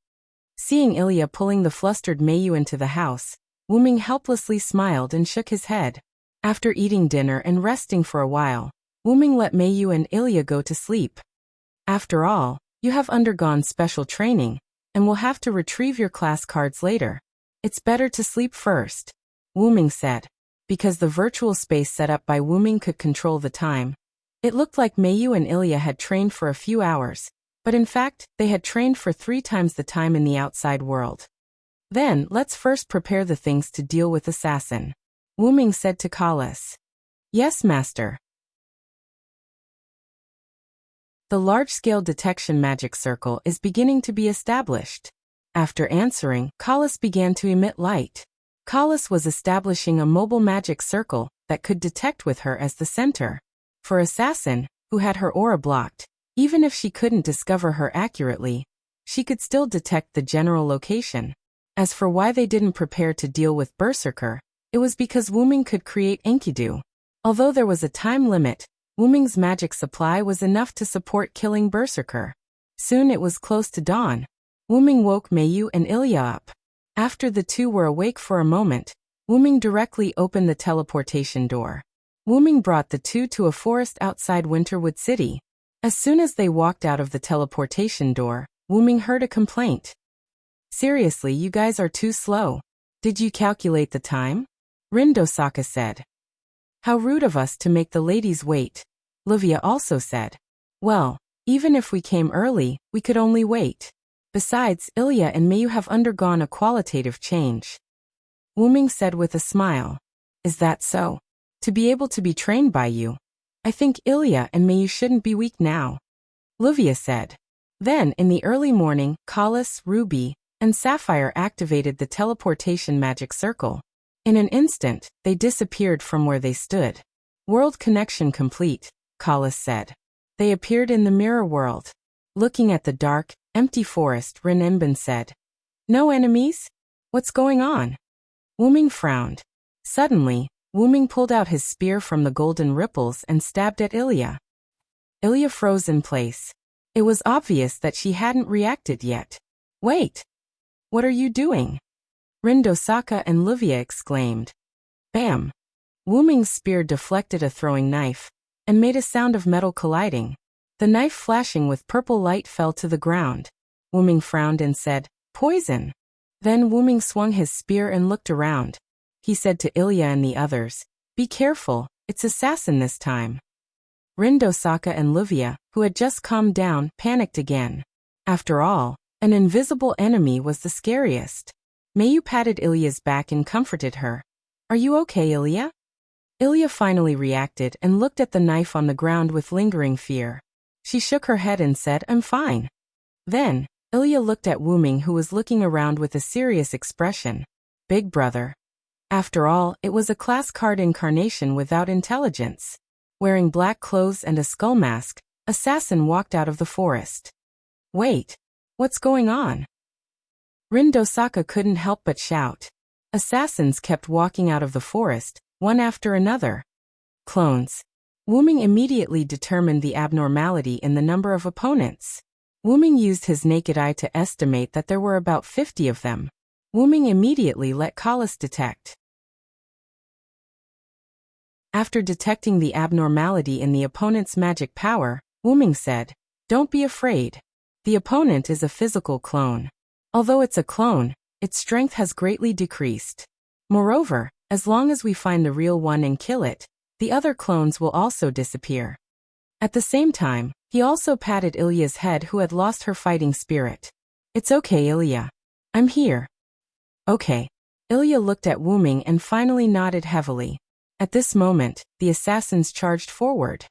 Seeing Ilya pulling the flustered Meiyu into the house, Wu Ming helplessly smiled and shook his head. After eating dinner and resting for a while, Wu Ming let Meiyu and Ilya go to sleep. After all, you have undergone special training, and will have to retrieve your class cards later. It's better to sleep first, Wu Ming said. Because the virtual space set up by Wu Ming could control the time, it looked like Meiyu and Ilya had trained for a few hours, but in fact, they had trained for 3 times the time in the outside world. Then, let's first prepare the things to deal with Assassin, Wu Ming said to Kalas. Yes, master. The large-scale detection magic circle is beginning to be established. After answering, Kalas began to emit light. Kalas was establishing a mobile magic circle that could detect with her as the center. For Assassin, who had her aura blocked, even if she couldn't discover her accurately, she could still detect the general location. As for why they didn't prepare to deal with Berserker, it was because Wu Ming could create Enkidu. Although there was a time limit, Wu Ming's magic supply was enough to support killing Berserker. Soon it was close to dawn. Wu Ming woke Meiyu and Ilya up. After the two were awake for a moment, Wu Ming directly opened the teleportation door. Wu Ming brought the two to a forest outside Winterwood City. As soon as they walked out of the teleportation door, Wu Ming heard a complaint. Seriously, you guys are too slow. Did you calculate the time? Rindosaka said. How rude of us to make the ladies wait. Livia also said. Well, even if we came early, we could only wait. Besides, Ilya and Meiyu have undergone a qualitative change. Wu Ming said with a smile. Is that so? To be able to be trained by you. I think Ilya and Meiyu shouldn't be weak now. Livia said. Then, in the early morning, Kalas, Ruby, and Sapphire activated the teleportation magic circle. In an instant, they disappeared from where they stood. World connection complete, Kalas said. They appeared in the mirror world. Looking at the dark, empty forest, Rinenbin said. No enemies? What's going on? Wu Ming frowned. Suddenly, Wu Ming pulled out his spear from the golden ripples and stabbed at Ilya. Ilya froze in place. It was obvious that she hadn't reacted yet. Wait! What are you doing? Rindosaka and Livia exclaimed. Bam! Wu Ming's spear deflected a throwing knife and made a sound of metal colliding. The knife flashing with purple light fell to the ground. Wu Ming frowned and said, Poison! Then Wu Ming swung his spear and looked around. He said to Ilya and the others, Be careful, it's Assassin this time. Rindosaka and Livia, who had just calmed down, panicked again. After all, an invisible enemy was the scariest. Meiyu patted Ilya's back and comforted her. Are you okay, Ilya? Ilya finally reacted and looked at the knife on the ground with lingering fear. She shook her head and said, I'm fine. Then, Ilya looked at Wu Ming who was looking around with a serious expression. Big brother. After all, it was a class card incarnation without intelligence. Wearing black clothes and a skull mask, Assassin walked out of the forest. Wait. What's going on? Rindosaka couldn't help but shout. Assassins kept walking out of the forest, one after another. Clones. Wu Ming immediately determined the abnormality in the number of opponents. Wu Ming used his naked eye to estimate that there were about 50 of them. Wu Ming immediately let Kalas detect. After detecting the abnormality in the opponent's magic power, Wu Ming said, Don't be afraid. The opponent is a physical clone. Although it's a clone, its strength has greatly decreased. Moreover, as long as we find the real one and kill it, the other clones will also disappear. At the same time, he also patted Ilya's head who had lost her fighting spirit. It's okay, Ilya. I'm here. Okay. Ilya looked at Wu Ming and finally nodded heavily. At this moment, the assassins charged forward.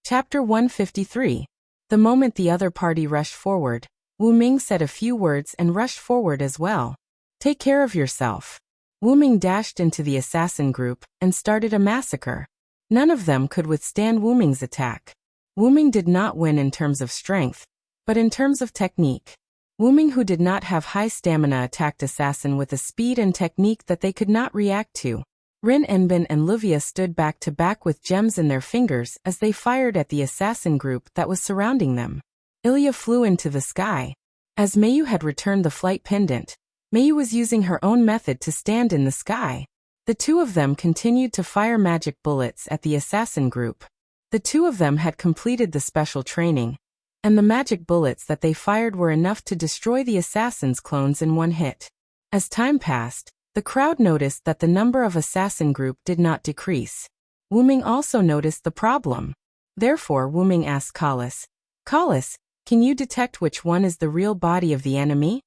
Chapter 153. The moment the other party rushed forward, Wu Ming said a few words and rushed forward as well. Take care of yourself. Wuming dashed into the assassin group and started a massacre. None of them could withstand Wuming's attack. Wuming did not win in terms of strength, but in terms of technique. Wuming, who did not have high stamina, attacked assassin with a speed and technique that they could not react to. Rin Enbin and Luvia stood back to back with gems in their fingers as they fired at the assassin group that was surrounding them. Ilya flew into the sky. As Mayu had returned the flight pendant, Mayu was using her own method to stand in the sky. The two of them continued to fire magic bullets at the assassin group. The two of them had completed the special training, and the magic bullets that they fired were enough to destroy the assassin's clones in one hit. As time passed, the crowd noticed that the number of assassin group did not decrease. Wuming also noticed the problem. Therefore, Wuming asked Kalis, "Kalis, can you detect which one is the real body of the enemy?"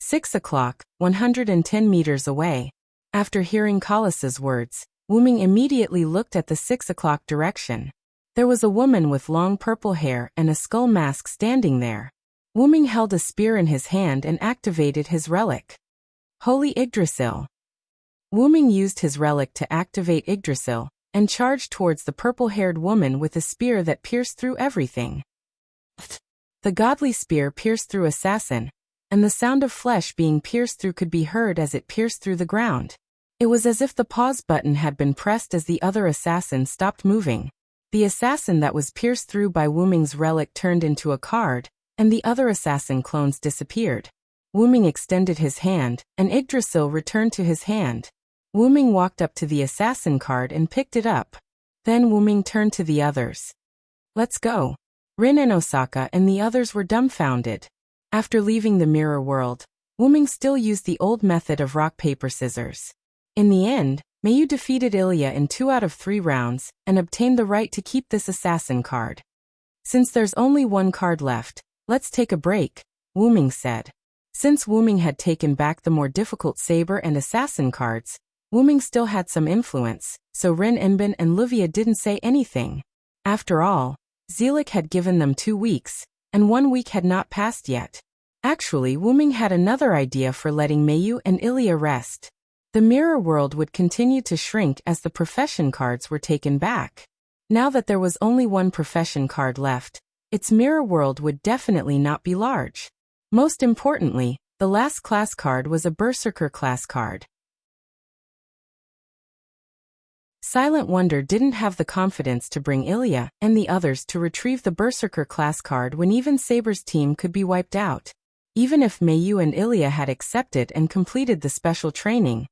6 o'clock, 110 meters away. After hearing Kalis's words, Wuming immediately looked at the 6 o'clock direction. There was a woman with long purple hair and a skull mask standing there. Wuming held a spear in his hand and activated his relic. Holy Yggdrasil. Wuming used his relic to activate Yggdrasil and charged towards the purple-haired woman with a spear that pierced through everything. The godly spear pierced through assassin, and the sound of flesh being pierced through could be heard as it pierced through the ground. It was as if the pause button had been pressed as the other assassin stopped moving. The assassin that was pierced through by Wuming's relic turned into a card, and the other assassin clones disappeared. Wuming extended his hand, and Yggdrasil returned to his hand. Wuming walked up to the assassin card and picked it up. Then Wuming turned to the others. "Let's go." Rin and Osaka and the others were dumbfounded. After leaving the mirror world, Wuming still used the old method of rock, paper, scissors. In the end, Mayu defeated Ilya in 2 out of 3 rounds and obtained the right to keep this assassin card. "Since there's only one card left, let's take a break," Wuming said. Since Wuming had taken back the more difficult saber and assassin cards, Wuming still had some influence, so Rin Enbin and Luvia didn't say anything. After all, Zelik had given them 2 weeks, and 1 week had not passed yet. Actually, Wuming had another idea for letting Mayu and Ilya rest. The mirror world would continue to shrink as the profession cards were taken back. Now that there was only one profession card left, its mirror world would definitely not be large. Most importantly, the last class card was a Berserker class card. Silent Wonder didn't have the confidence to bring Ilya and the others to retrieve the Berserker class card when even Saber's team could be wiped out. Even if Mayu and Ilya had accepted and completed the special training,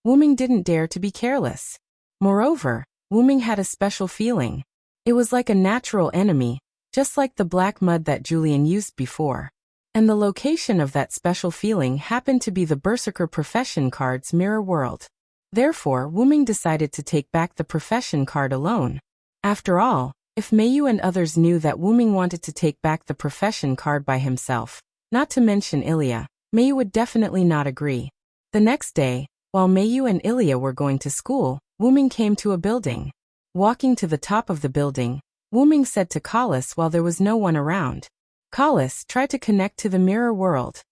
Wuming didn't dare to be careless. Moreover, Wuming had a special feeling. It was like a natural enemy, just like the black mud that Julian used before. And the location of that special feeling happened to be the Berserker profession card's mirror world. Therefore, Wuming decided to take back the profession card alone. After all, if Mayu and others knew that Wuming wanted to take back the profession card by himself, not to mention Ilya, Mayu would definitely not agree. The next day, while Mayu and Ilya were going to school, Wuming came to a building. Walking to the top of the building, Wuming said to Kalis while there was no one around, "Kalis, try to connect to the mirror world."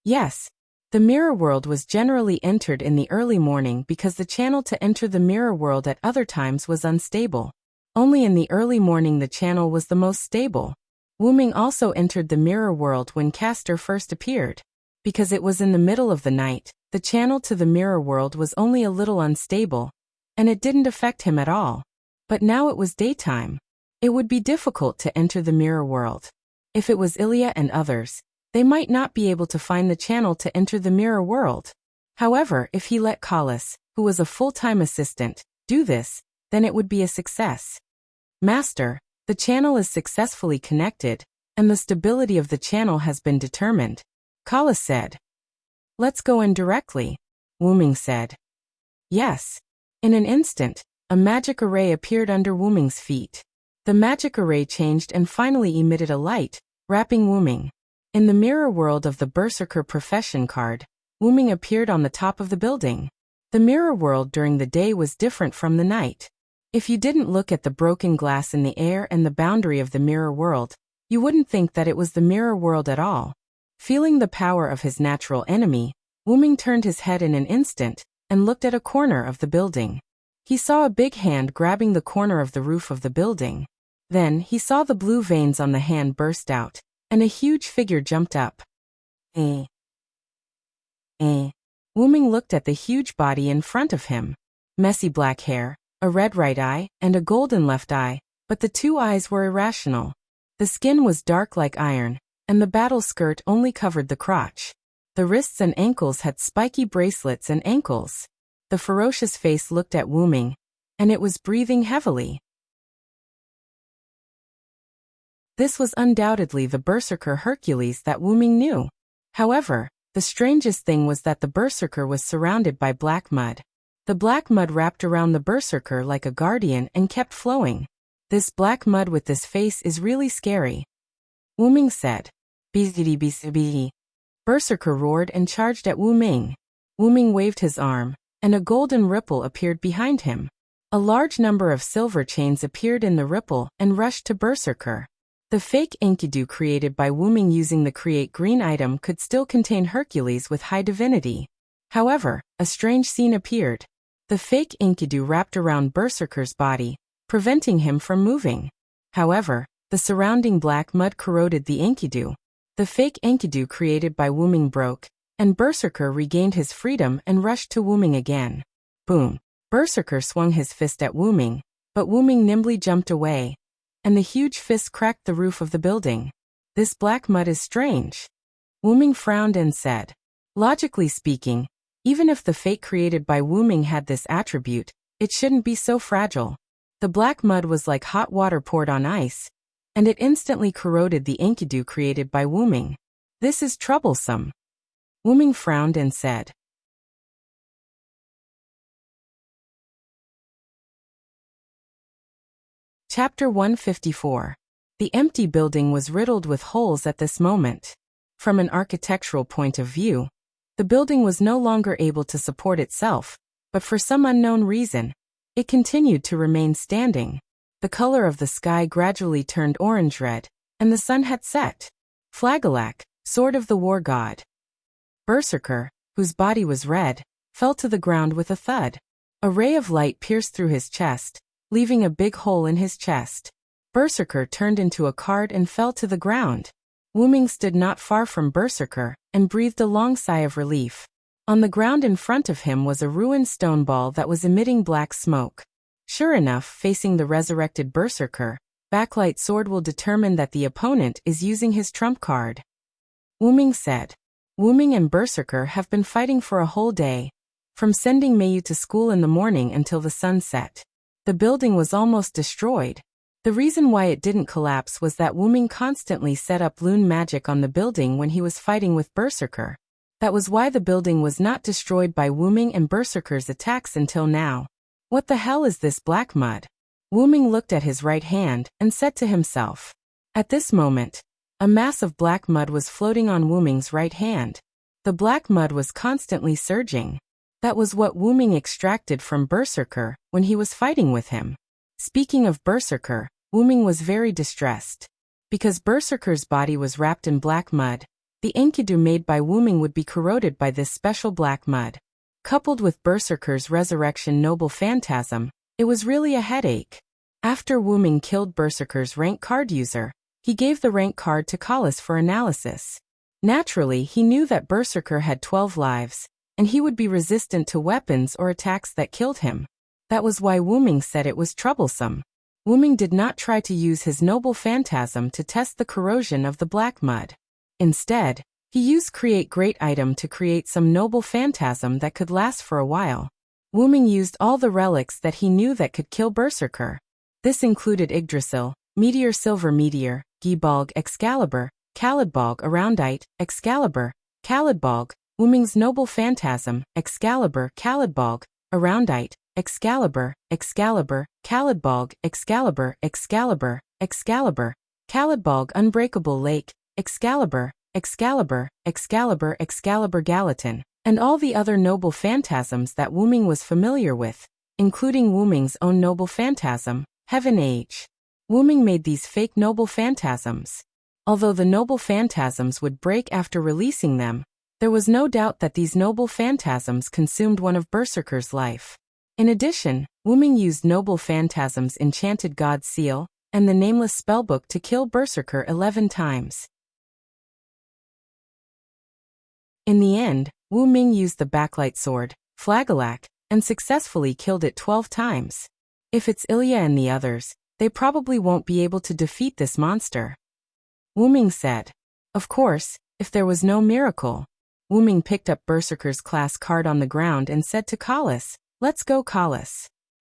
Yes. The mirror world was generally entered in the early morning because the channel to enter the mirror world at other times was unstable. Only in the early morning the channel was the most stable. Wuming also entered the mirror world when Castor first appeared. Because it was in the middle of the night, the channel to the mirror world was only a little unstable, and it didn't affect him at all. But now it was daytime. It would be difficult to enter the mirror world. If it was Ilya and others, they might not be able to find the channel to enter the mirror world. However, if he let Kalis, who was a full-time assistant, do this, then it would be a success. "Master, the channel is successfully connected, and the stability of the channel has been determined," Kalis said. "Let's go in directly," Wuming said. Yes. In an instant, a magic array appeared under Wuming's feet. The magic array changed and finally emitted a light, wrapping Wuming. In the mirror world of the Berserker profession card, Wuming appeared on the top of the building. The mirror world during the day was different from the night. If you didn't look at the broken glass in the air and the boundary of the mirror world, you wouldn't think that it was the mirror world at all. Feeling the power of his natural enemy, Wuming turned his head in an instant, and looked at a corner of the building. He saw a big hand grabbing the corner of the roof of the building. Then he saw the blue veins on the hand burst out, and a huge figure jumped up. Wuming looked at the huge body in front of him. Messy black hair, a red right eye, and a golden left eye, but the two eyes were irrational. The skin was dark like iron, and the battle skirt only covered the crotch. The wrists and ankles had spiky bracelets and ankles. The ferocious face looked at Wuming, and it was breathing heavily. This was undoubtedly the berserker Hercules that Wuming knew. However, the strangest thing was that the berserker was surrounded by black mud. The black mud wrapped around the berserker like a guardian and kept flowing. This black mud with this face is really scary. Wuming said. Bizidi. Berserker roared and charged at Wuming. Wuming waved his arm, and a golden ripple appeared behind him. A large number of silver chains appeared in the ripple and rushed to Berserker. The fake Enkidu created by Wuming using the Create Green item could still contain Hercules with high divinity. However, a strange scene appeared. The fake Enkidu wrapped around Berserker's body, preventing him from moving. However, the surrounding black mud corroded the Enkidu. The fake Enkidu created by Wuming broke, and Berserker regained his freedom and rushed to Wuming again. Boom! Berserker swung his fist at Wuming, but Wuming nimbly jumped away, and the huge fist cracked the roof of the building. This black mud is strange. Wuming frowned and said. Logically speaking, even if the fake created by Wuming had this attribute, it shouldn't be so fragile. The black mud was like hot water poured on ice, and it instantly corroded the Enkidu created by Wuming. This is troublesome. Wuming frowned and said. Chapter 154. The empty building was riddled with holes at this moment. From an architectural point of view, the building was no longer able to support itself, but for some unknown reason, it continued to remain standing. The color of the sky gradually turned orange-red, and the sun had set. Flagelak, sword of the war god. Berserker, whose body was red, fell to the ground with a thud. A ray of light pierced through his chest, leaving a big hole in his chest. Berserker turned into a card and fell to the ground. Wuming stood not far from Berserker, and breathed a long sigh of relief. On the ground in front of him was a ruined stone ball that was emitting black smoke. Sure enough, facing the resurrected Berserker, backlight sword will determine that the opponent is using his trump card. Wuming said. Wuming and Berserker have been fighting for a whole day, from sending Mayu to school in the morning until the sun set. The building was almost destroyed. The reason why it didn't collapse was that Wuming constantly set up loon magic on the building when he was fighting with Berserker. That was why the building was not destroyed by Wuming and Berserker's attacks until now. What the hell is this black mud? Wuming looked at his right hand and said to himself. At this moment, a mass of black mud was floating on Wuming's right hand. The black mud was constantly surging. That was what Wuming extracted from Berserker when he was fighting with him. Speaking of Berserker, Wuming was very distressed. Because Berserker's body was wrapped in black mud, the Enkidu made by Wuming would be corroded by this special black mud. Coupled with Berserker's resurrection noble phantasm, it was really a headache. After Wuming killed Berserker's rank card user, he gave the rank card to Kalis for analysis. Naturally, he knew that Berserker had 12 lives, and he would be resistant to weapons or attacks that killed him. That was why Wuming said it was troublesome. Wuming did not try to use his noble phantasm to test the corrosion of the black mud. Instead, he used Create Great item to create some noble phantasm that could last for a while. Wuming used all the relics that he knew that could kill Berserker. This included Yggdrasil, Meteor Silver Meteor, Gibalg Excalibur, Kalidbalg Aroundite, Excalibur, Kalidbalg, Wuming's noble phantasm, Excalibur, Kalidbalg, Aroundite, Excalibur, Excalibur, Kalidbalg, Excalibur, Excalibur, Excalibur, Kalidbalg Unbreakable Lake, Excalibur, Excalibur, Excalibur, Excalibur Gallatin, and all the other noble phantasms that Wuming was familiar with, including Wuming's own noble phantasm, Heaven Age. Wuming made these fake noble phantasms. Although the noble phantasms would break after releasing them, There was no doubt that these noble phantasms consumed one of Berserker's life. In addition, Wuming used noble phantasms' enchanted god seal and the nameless spellbook to kill Berserker 11 times. In the end, Wu Ming used the backlight sword, Flagellak, and successfully killed it 12 times. If it's Ilya and the others, they probably won't be able to defeat this monster. Wu Ming said. Of course, if there was no miracle. Wu Ming picked up Berserker's class card on the ground and said to Kalas, "Let's go, Kalas."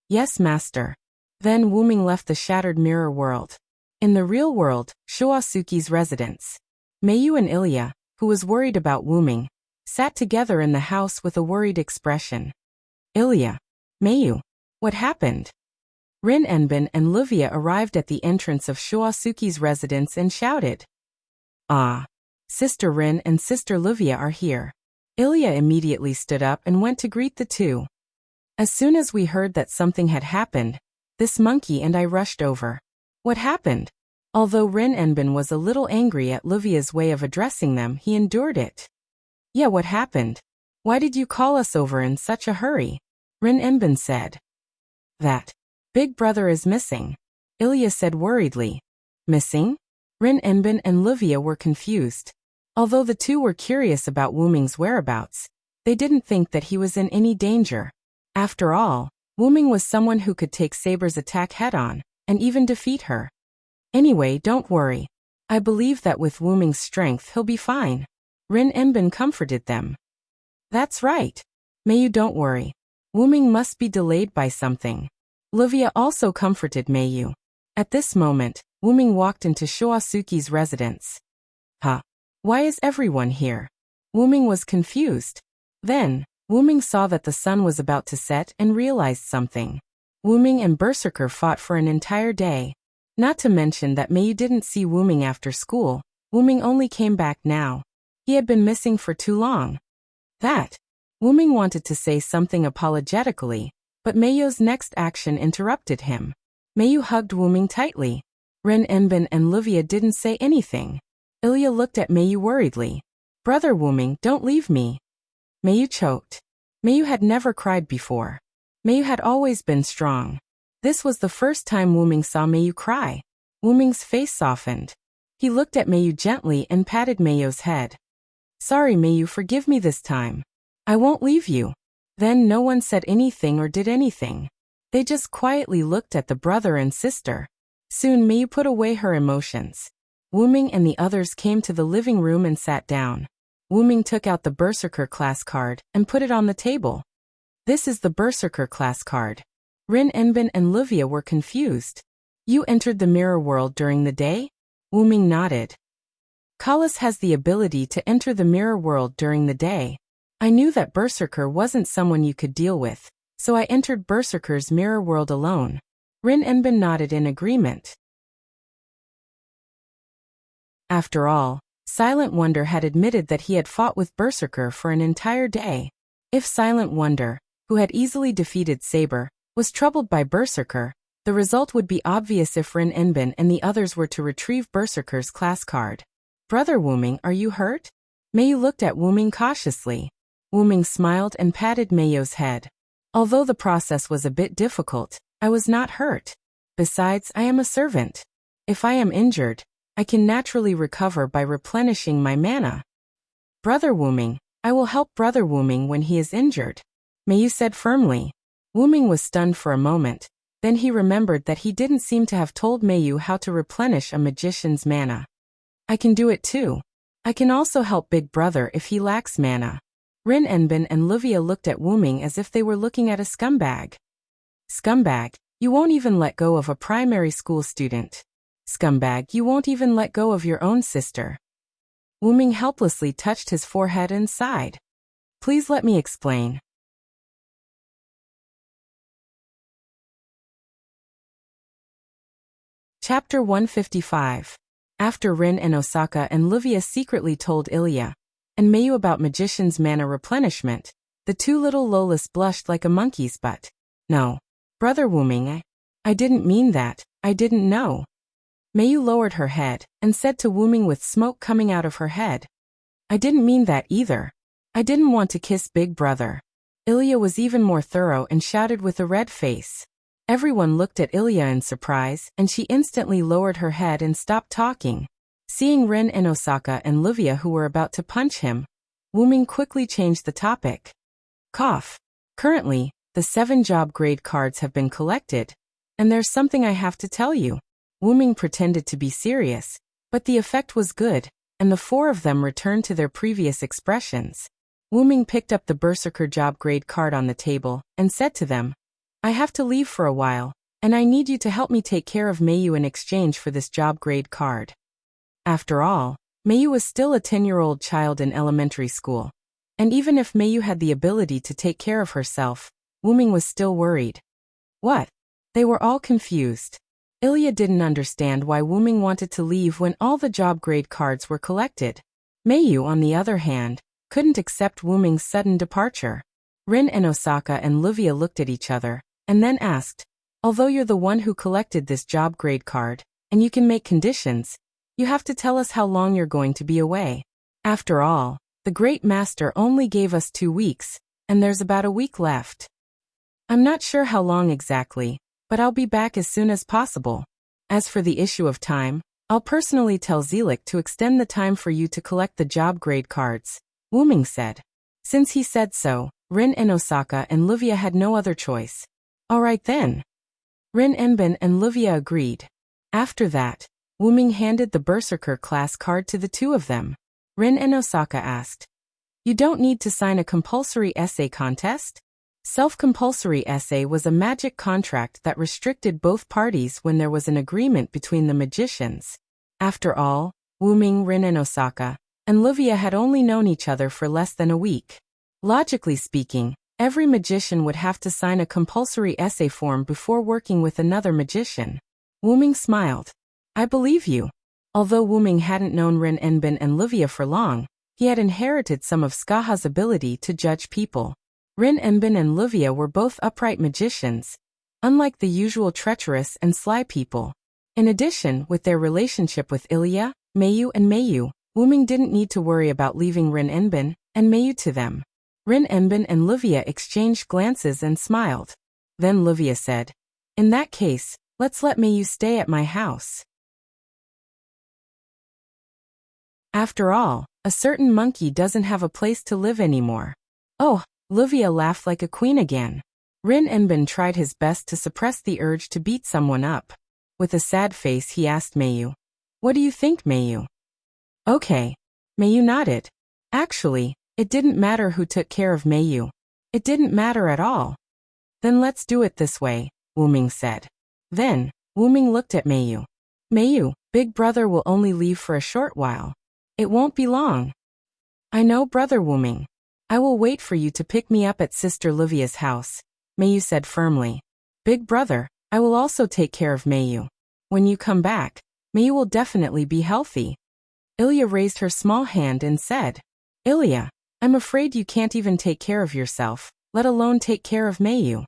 "Yes, master." Then Wu Ming left the shattered mirror world. In the real world, Shoasuke's residence. Meiyu and Ilya, who was worried about Wu Ming, sat together in the house with a worried expression. "Ilya. Meiyu. What happened?" Rin Enbin and Livia arrived at the entrance of Shoasuke's residence and shouted. "Ah! Sister Rin and Sister Livia are here." Ilya immediately stood up and went to greet the two. "As soon as we heard that something had happened, this monkey and I rushed over." "What happened?" Although Rin Enbin was a little angry at Livia's way of addressing them, he endured it. "Yeah, what happened? Why did you call us over in such a hurry?" Rin Enbin said. "That big brother is missing," Ilya said worriedly. "Missing?" Rin Enbin and Livia were confused. Although the two were curious about Wu Ming's whereabouts, they didn't think that he was in any danger. After all, Wu Ming was someone who could take Saber's attack head-on, and even defeat her. "Anyway, don't worry. I believe that with Wu Ming's strength he'll be fine." Rin Enbin comforted them. "That's right. Meiyu, don't worry. Wu Ming must be delayed by something." Livia also comforted Meiyu. At this moment, Wu Ming walked into Shoasuke's residence. "Huh? Why is everyone here?" Wu Ming was confused. Then, Wu Ming saw that the sun was about to set and realized something. Wu Ming and Berserker fought for an entire day. Not to mention that Meiyu didn't see Wu Ming after school. Wu Ming only came back now. He had been missing for too long. Wu Ming wanted to say something apologetically, but Meiyu's next action interrupted him. Meiyu hugged Wu Ming tightly. Rin Enbin and Livia didn't say anything. Ilya looked at Meiyu worriedly. "Brother Wu Ming, don't leave me." Meiyu choked. Meiyu had never cried before. Meiyu had always been strong. This was the first time Wu Ming saw Meiyu cry. Wu Ming's face softened. He looked at Meiyu gently and patted Meiyu's head. "Sorry, Meiyu, forgive me this time. I won't leave you." Then no one said anything or did anything. They just quietly looked at the brother and sister. Soon Meiyu put away her emotions. Wu Ming and the others came to the living room and sat down. Wu Ming took out the Berserker class card and put it on the table. "This is the Berserker class card." Rin Enbin and Livia were confused. "You entered the mirror world during the day?" Wu Ming nodded. "Kalas has the ability to enter the mirror world during the day. I knew that Berserker wasn't someone you could deal with, so I entered Berserker's mirror world alone." Rin Enbin nodded in agreement. After all, Silent Wonder had admitted that he had fought with Berserker for an entire day. If Silent Wonder, who had easily defeated Saber, was troubled by Berserker, the result would be obvious if Rin Enbin and the others were to retrieve Berserker's class card. "Brother Wu Ming, are you hurt?" Meiyu looked at Wu Ming cautiously. Wu Ming smiled and patted Meiyu's head. "Although the process was a bit difficult, I was not hurt. Besides, I am a servant. If I am injured, I can naturally recover by replenishing my mana." "Brother Wu Ming, I will help Brother Wu Ming when he is injured," Meiyu said firmly. Wu Ming was stunned for a moment. Then he remembered that he didn't seem to have told Meiyu how to replenish a magician's mana. "I can do it too. I can also help Big Brother if he lacks mana." Rin Enbin and Livia looked at Wu Ming as if they were looking at a scumbag. "Scumbag, you won't even let go of a primary school student. Scumbag, you won't even let go of your own sister." Wu Ming helplessly touched his forehead and sighed. "Please let me explain." Chapter 155. After Rin and Osaka and Livia secretly told Ilya and Meiyu about magician's mana replenishment, the two little Lolas blushed like a monkey's butt. "No. Brother Wu Ming, I didn't mean that. I didn't know." Meiyu lowered her head and said to Wu Ming with smoke coming out of her head. I didn't mean that either. I didn't want to kiss Big Brother. Ilya was even more thorough and shouted with a red face. Everyone looked at Ilya in surprise, and she instantly lowered her head and stopped talking. Seeing Rin and Osaka and Livia who were about to punch him, Wuming quickly changed the topic. Cough. Currently, the 7 job grade cards have been collected, and there's something I have to tell you. Wuming pretended to be serious, but the effect was good, and the 4 of them returned to their previous expressions. Wuming picked up the Berserker job grade card on the table and said to them, I have to leave for a while, and I need you to help me take care of Mayu in exchange for this job grade card. After all, Mayu was still a 10-year-old child in elementary school, and even if Mayu had the ability to take care of herself, Wuming was still worried. What? They were all confused. Ilya didn't understand why Wuming wanted to leave when all the job grade cards were collected. Mayu, on the other hand, couldn't accept Wuming's sudden departure. Rin and Osaka and Livia looked at each other, and then asked, although you're the one who collected this job grade card, and you can make conditions, you have to tell us how long you're going to be away. After all, the Great Master only gave us 2 weeks, and there's about a week left. I'm not sure how long exactly, but I'll be back as soon as possible. As for the issue of time, I'll personally tell Zelik to extend the time for you to collect the job grade cards, Wuming said. Since he said so, Rin and Osaka and Livia had no other choice. All right then. Rin Enbin and Livia agreed. After that, Wuming handed the Berserker class card to the 2 of them. Rin and Osaka asked, you don't need to sign a compulsory essay contest? Self-compulsory essay was a magic contract that restricted both parties when there was an agreement between the magicians. After all, Wuming, Rin and Osaka, and Livia had only known each other for less than a week. Logically speaking, every magician would have to sign a compulsory essay form before working with another magician. Wuming smiled. I believe you. Although Wuming hadn't known Rin Enbin and Livia for long, he had inherited some of Skaha's ability to judge people. Rin Enbin and Livia were both upright magicians, unlike the usual treacherous and sly people. In addition, with their relationship with Ilya, Mayu and Mayu, Wuming didn't need to worry about leaving Rin Enbin and Mayu to them. Rin Enbin and Livia exchanged glances and smiled. Then Livia said, in that case, let's let Mayu stay at my house. After all, a certain monkey doesn't have a place to live anymore. Oh, Livia laughed like a queen again. Rin Enbin tried his best to suppress the urge to beat someone up. With a sad face he asked Mayu, what do you think, Mayu? Okay. Mayu nodded. Actually, it didn't matter who took care of Mayu. It didn't matter at all. Then let's do it this way, Wuming said. Then, Wuming looked at Mayu. Mayu, Big Brother will only leave for a short while. It won't be long. I know, Brother Wuming. I will wait for you to pick me up at Sister Livia's house, Mayu said firmly. Big Brother, I will also take care of Mayu. When you come back, Mayu will definitely be healthy. Ilya raised her small hand and said, Ilya, I'm afraid you can't even take care of yourself, let alone take care of Mayu.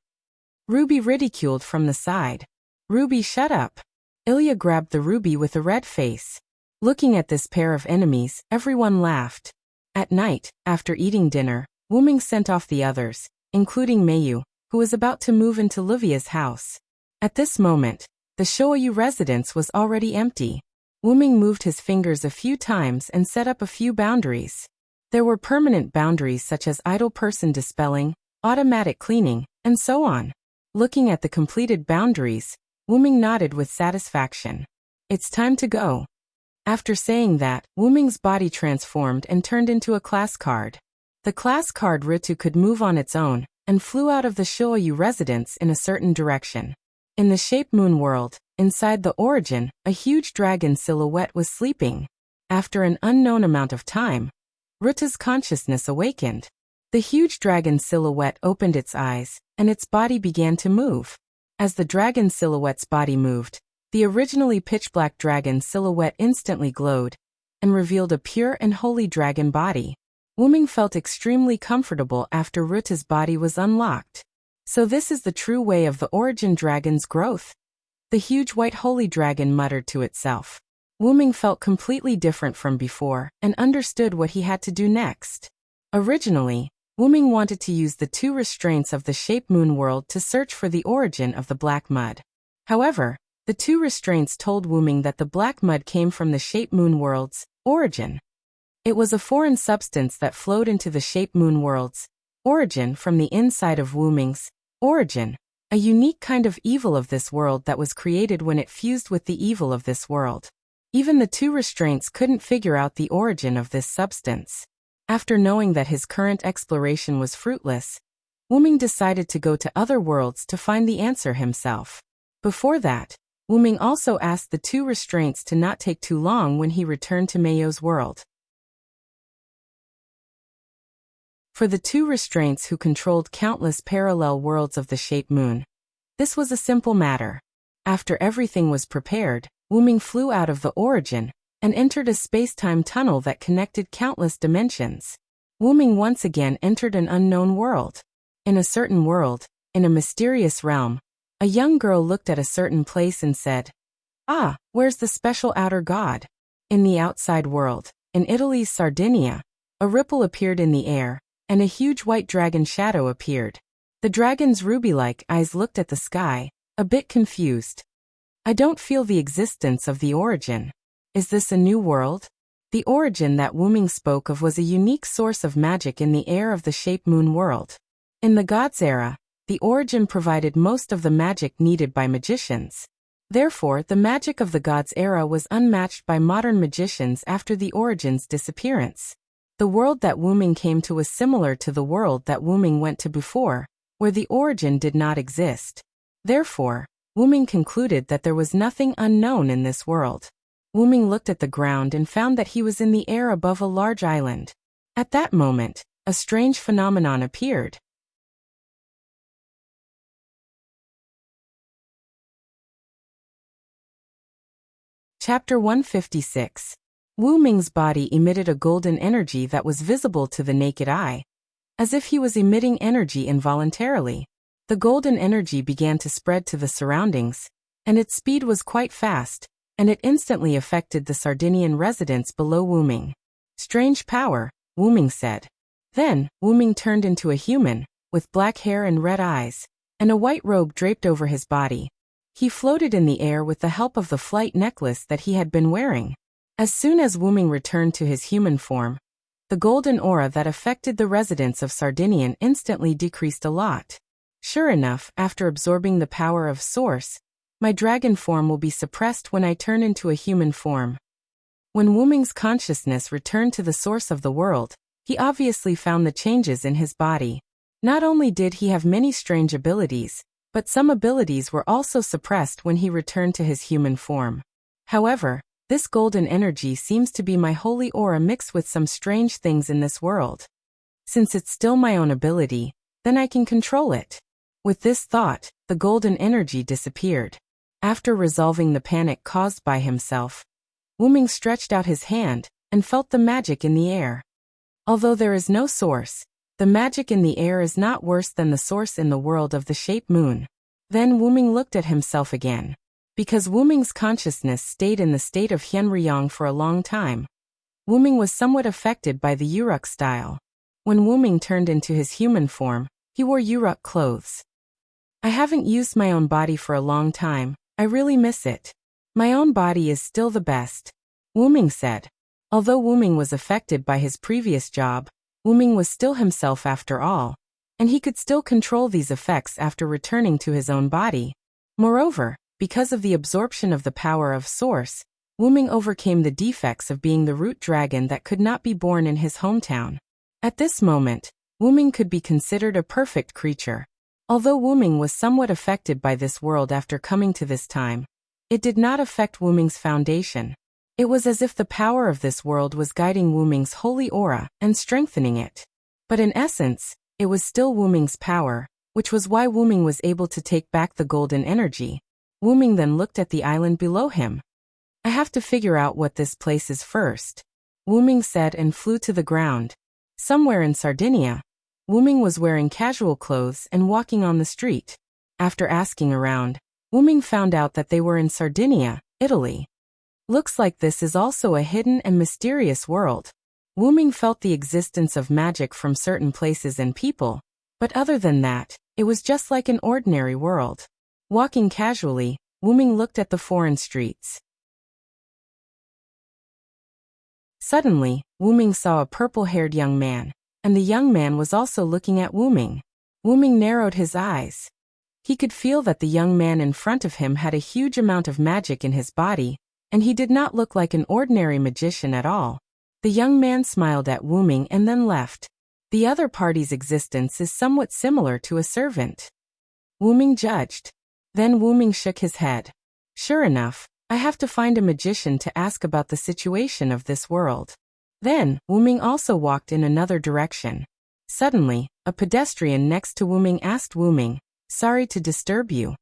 Ruby ridiculed from the side. Ruby, shut up. Ilya grabbed the Ruby with a red face. Looking at this pair of enemies, everyone laughed. At night, after eating dinner, Wuming sent off the others, including Mayu, who was about to move into Livia's house. At this moment, the Shoyu residence was already empty. Wuming moved his fingers a few times and set up a few boundaries. There were permanent boundaries such as idle person dispelling, automatic cleaning, and so on. Looking at the completed boundaries, Wuming nodded with satisfaction. It's time to go. After saying that, Wuming's body transformed and turned into a class card. The class card Ritu could move on its own, and flew out of the Shoyu residence in a certain direction. In the Shape Moon world, inside the Origin, a huge dragon silhouette was sleeping. After an unknown amount of time, Ritu's consciousness awakened. The huge dragon silhouette opened its eyes, and its body began to move. As the dragon silhouette's body moved, the originally pitch-black dragon silhouette instantly glowed and revealed a pure and holy dragon body. Wuming felt extremely comfortable after Ruta's body was unlocked. So this is the true way of the Origin dragon's growth. The huge white holy dragon muttered to itself. Wuming felt completely different from before and understood what he had to do next. Originally, Wuming wanted to use the two restraints of the Shape Moon world to search for the origin of the black mud. However, the two restraints told Wuming that the black mud came from the Shape Moon world's origin. It was a foreign substance that flowed into the Shape Moon world's origin from the inside of Wuming's origin, a unique kind of evil of this world that was created when it fused with the evil of this world. Even the two restraints couldn't figure out the origin of this substance. After knowing that his current exploration was fruitless, Wuming decided to go to other worlds to find the answer himself. Before that, Wuming also asked the two restraints to not take too long when he returned to Mayo's world. For the two restraints who controlled countless parallel worlds of the Shape Moon, this was a simple matter. After everything was prepared, Wuming flew out of the origin and entered a space-time tunnel that connected countless dimensions. Wuming once again entered an unknown world. In a certain world, in a mysterious realm, a young girl looked at a certain place and said, "Ah, where's the special outer god?" In the outside world, in Italy's Sardinia, a ripple appeared in the air, and a huge white dragon shadow appeared. The dragon's ruby-like eyes looked at the sky, a bit confused. "I don't feel the existence of the origin. Is this a new world?" The origin that Wuming spoke of was a unique source of magic in the air of the Shape Moon world. In the God's era, the origin provided most of the magic needed by magicians. Therefore, the magic of the God's era was unmatched by modern magicians after the origin's disappearance. The world that Wuming came to was similar to the world that Wuming went to before, where the origin did not exist. Therefore, Wuming concluded that there was nothing unknown in this world. Wuming looked at the ground and found that he was in the air above a large island. At that moment, a strange phenomenon appeared. Chapter 156. Wuming's body emitted a golden energy that was visible to the naked eye, as if he was emitting energy involuntarily. The golden energy began to spread to the surroundings, and its speed was quite fast, and it instantly affected the Sardinian residents below Wuming. "Strange power," Wuming said. Then, Wuming turned into a human, with black hair and red eyes, and a white robe draped over his body. He floated in the air with the help of the flight necklace that he had been wearing. As soon as Wuming returned to his human form, the golden aura that affected the residents of Sardinian instantly decreased a lot. Sure enough, after absorbing the power of Source, my dragon form will be suppressed when I turn into a human form. When Wuming's consciousness returned to the source of the world, he obviously found the changes in his body. Not only did he have many strange abilities, but some abilities were also suppressed when he returned to his human form. However, this golden energy seems to be my holy aura mixed with some strange things in this world. Since it's still my own ability, then I can control it. With this thought, the golden energy disappeared. After resolving the panic caused by himself, Wuming stretched out his hand and felt the magic in the air. Although there is no source, the magic in the air is not worse than the source in the world of the Shape Moon. Then Wuming looked at himself again. Because Wuming's consciousness stayed in the state of Hyunryong for a long time, Wuming was somewhat affected by the Uruk style. When Wuming turned into his human form, he wore Uruk clothes. "I haven't used my own body for a long time. I really miss it. My own body is still the best," Wuming said. Although Wuming was affected by his previous job, Wuming was still himself after all, and he could still control these effects after returning to his own body. Moreover, because of the absorption of the power of Source, Wuming overcame the defects of being the root dragon that could not be born in his hometown. At this moment, Wuming could be considered a perfect creature. Although Wuming was somewhat affected by this world after coming to this time, it did not affect Wuming's foundation. It was as if the power of this world was guiding Wuming's holy aura and strengthening it. But in essence, it was still Wuming's power, which was why Wuming was able to take back the golden energy. Wuming then looked at the island below him. "I have to figure out what this place is first," Wuming said and flew to the ground. Somewhere in Sardinia, Wuming was wearing casual clothes and walking on the street. After asking around, Wuming found out that they were in Sardinia, Italy. Looks like this is also a hidden and mysterious world. Wuming felt the existence of magic from certain places and people, but other than that, it was just like an ordinary world. Walking casually, Wuming looked at the foreign streets. Suddenly, Wuming saw a purple-haired young man, and the young man was also looking at Wuming. Wuming narrowed his eyes. He could feel that the young man in front of him had a huge amount of magic in his body, and he did not look like an ordinary magician at all. The young man smiled at Wuming and then left. The other party's existence is somewhat similar to a servant, Wuming judged. Then Wuming shook his head. Sure enough, I have to find a magician to ask about the situation of this world. Then, Wuming also walked in another direction. Suddenly, a pedestrian next to Wuming asked Wuming, "Sorry to disturb you."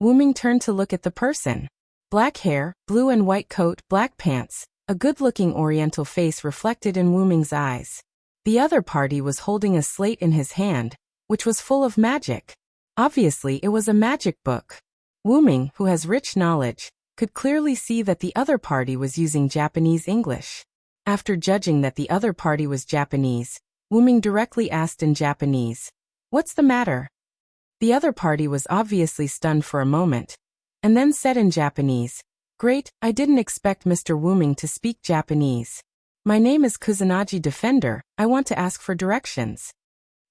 Wuming turned to look at the person. Black hair, blue and white coat, black pants, a good-looking oriental face reflected in Wuming's eyes. The other party was holding a slate in his hand, which was full of magic. Obviously, it was a magic book. Wuming, who has rich knowledge, could clearly see that the other party was using Japanese English. After judging that the other party was Japanese, Wuming directly asked in Japanese, "What's the matter?" The other party was obviously stunned for a moment, and then said in Japanese, "Great, I didn't expect Mr. Wuming to speak Japanese. My name is Kusanagi Defender, I want to ask for directions."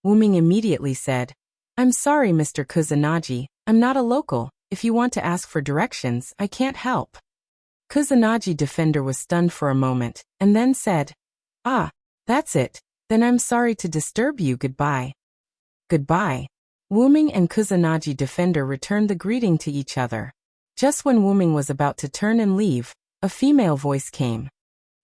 Wuming immediately said, "I'm sorry Mr. Kusanagi, I'm not a local, if you want to ask for directions, I can't help." Kusanagi Defender was stunned for a moment, and then said, "Ah, that's it, then I'm sorry to disturb you, goodbye." Goodbye. Wuming and Kusanagi Defender returned the greeting to each other. Just when Wuming was about to turn and leave, a female voice came.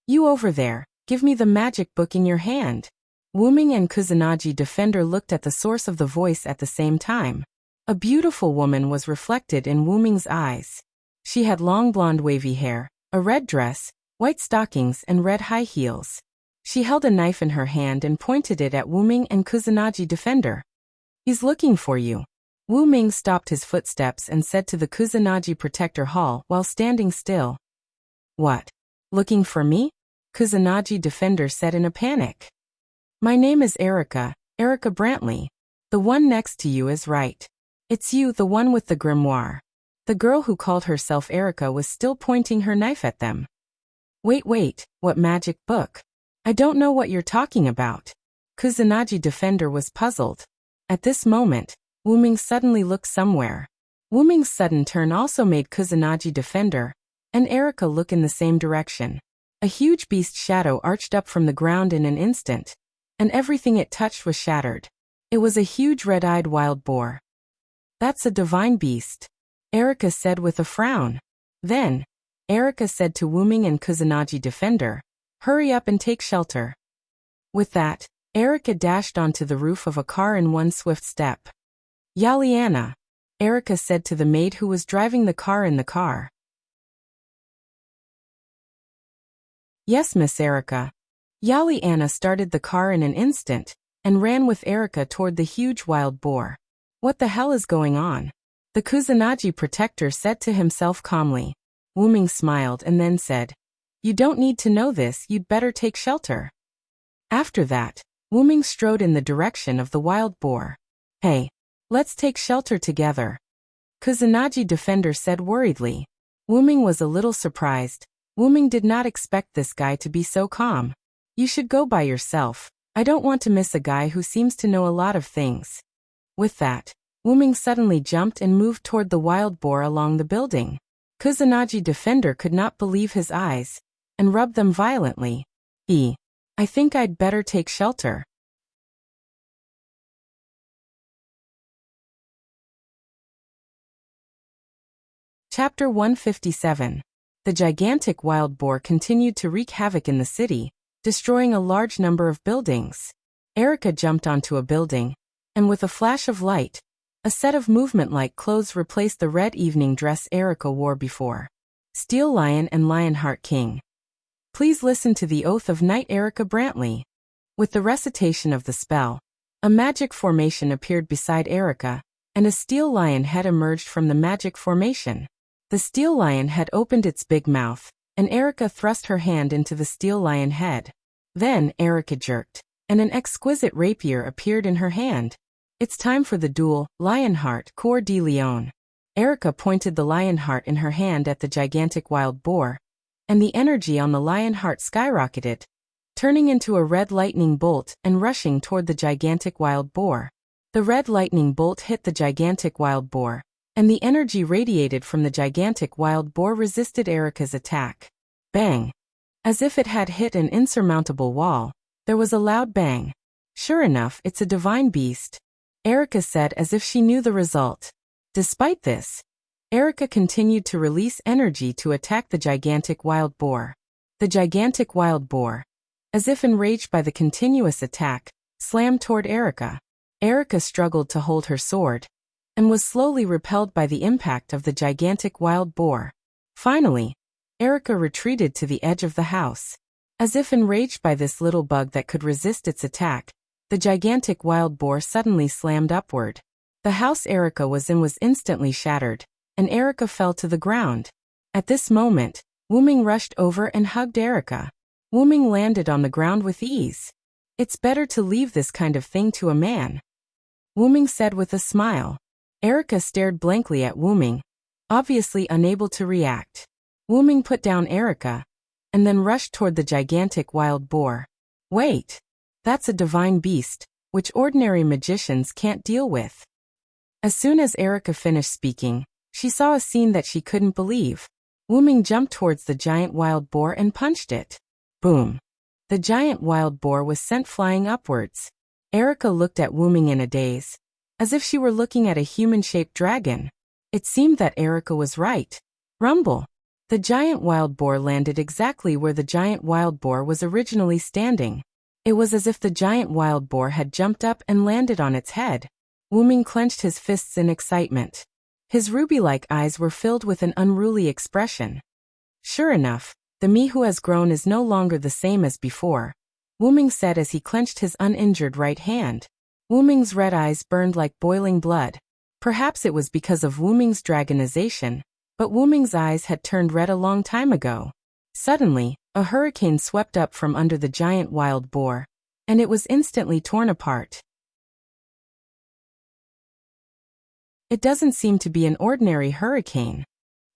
"You over there, give me the magic book in your hand." Wuming and Kusanagi Defender looked at the source of the voice at the same time. A beautiful woman was reflected in Wuming's eyes. She had long blonde wavy hair, a red dress, white stockings and red high heels. She held a knife in her hand and pointed it at Wuming and Kusanagi Defender. "He's looking for you." Wuming stopped his footsteps and said to the Kusanagi Protector Hall while standing still. "What? Looking for me?" Kusanagi Defender said in a panic. "My name is Erica Brantley. The one next to you is right. It's you, the one with the grimoire." The girl who called herself Erica was still pointing her knife at them. Wait, what magic book? I don't know what you're talking about." Kusanagi Defender was puzzled. At this moment, Wuming suddenly looked somewhere. Wuming's sudden turn also made Kusanagi Defender and Erica look in the same direction. A huge beast shadow arched up from the ground in an instant, and everything it touched was shattered. It was a huge red-eyed wild boar. "That's a divine beast," Erica said with a frown. Then, Erica said to Wuming and Kusanagi Defender, "Hurry up and take shelter." With that, Erica dashed onto the roof of a car in one swift step. "Yaliana," Erica said to the maid who was driving the car in the car. "Yes, Miss Erica." Yaliana started the car in an instant, and ran with Erica toward the huge wild boar. "What the hell is going on?" the Kusanagi Protector said to himself calmly. Wuming smiled and then said, "You don't need to know this, you'd better take shelter." After that, Wuming strode in the direction of the wild boar. "Hey, let's take shelter together," Kusanagi Defender said worriedly. Wuming was a little surprised. Wuming did not expect this guy to be so calm. "You should go by yourself. I don't want to miss a guy who seems to know a lot of things." With that, Wuming suddenly jumped and moved toward the wild boar along the building. Kusanagi Defender could not believe his eyes, and rubbed them violently. I think I'd better take shelter." Chapter 157. The gigantic wild boar continued to wreak havoc in the city, destroying a large number of buildings. Erica jumped onto a building, and with a flash of light, a set of movement-like clothes replaced the red evening dress Erica wore before. Steel Lion and Lionheart King. Please listen to the oath of Knight Erica Brantley. With the recitation of the spell, a magic formation appeared beside Erica, and a steel lion head emerged from the magic formation. The steel lion had opened its big mouth, and Erica thrust her hand into the steel lion head. Then, Erica jerked, and an exquisite rapier appeared in her hand. It's time for the duel, Lionheart, Coeur de Lion. Erica pointed the Lionheart in her hand at the gigantic wild boar, and the energy on the Lionheart skyrocketed, turning into a red lightning bolt and rushing toward the gigantic wild boar. The red lightning bolt hit the gigantic wild boar, and the energy radiated from the gigantic wild boar resisted Erica's attack. Bang! As if it had hit an insurmountable wall, there was a loud bang. Sure enough, it's a divine beast, Erica said as if she knew the result. Despite this, Erica continued to release energy to attack the gigantic wild boar. The gigantic wild boar, as if enraged by the continuous attack, slammed toward Erica. Erica struggled to hold her sword, and was slowly repelled by the impact of the gigantic wild boar. Finally, Erica retreated to the edge of the house. As if enraged by this little bug that could resist its attack, the gigantic wild boar suddenly slammed upward. The house Erica was in was instantly shattered, and Erica fell to the ground. At this moment, Wyrm rushed over and hugged Erica. Wyrm landed on the ground with ease. It's better to leave this kind of thing to a man, Wyrm said with a smile. Erica stared blankly at Wyrm, obviously unable to react. Wyrm put down Erica, and then rushed toward the gigantic wild boar. Wait! That's a divine beast, which ordinary magicians can't deal with. As soon as Erica finished speaking, she saw a scene that she couldn't believe. Wyrm jumped towards the giant wild boar and punched it. Boom! The giant wild boar was sent flying upwards. Erica looked at Wyrm in a daze, as if she were looking at a human-shaped dragon. It seemed that Erica was right. Rumble! The giant wild boar landed exactly where the giant wild boar was originally standing. It was as if the giant wild boar had jumped up and landed on its head. Wyrm clenched his fists in excitement. His ruby-like eyes were filled with an unruly expression. Sure enough, the me who has grown is no longer the same as before, Wyrm said as he clenched his uninjured right hand. Wyrm's red eyes burned like boiling blood. Perhaps it was because of Wyrm's dragonization, but Wyrm's eyes had turned red a long time ago. Suddenly, a hurricane swept up from under the giant wild boar, and it was instantly torn apart. It doesn't seem to be an ordinary hurricane.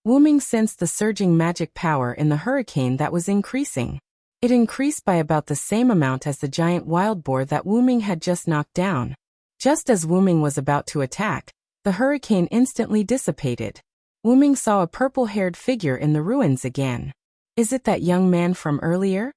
Wyrm sensed the surging magic power in the hurricane that was increasing. It increased by about the same amount as the giant wild boar that Wyrm had just knocked down. Just as Wyrm was about to attack, the hurricane instantly dissipated. Wyrm saw a purple-haired figure in the ruins again. Is it that young man from earlier?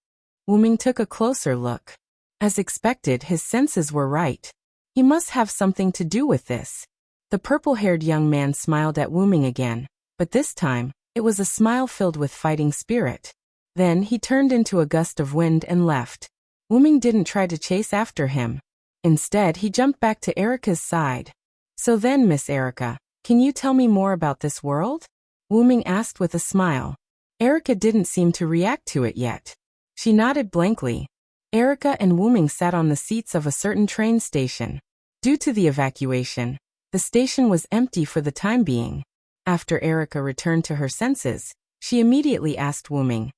Wyrm took a closer look. As expected, his senses were right. He must have something to do with this. The purple-haired young man smiled at Wyrm again, but this time, it was a smile filled with fighting spirit. Then he turned into a gust of wind and left. Wyrm didn't try to chase after him. Instead, he jumped back to Erica's side. So then, Miss Erica, can you tell me more about this world? Wyrm asked with a smile. Erica didn't seem to react to it yet. She nodded blankly. Erica and Wyrm sat on the seats of a certain train station. Due to the evacuation, the station was empty for the time being. After Erica returned to her senses, she immediately asked Wyrm,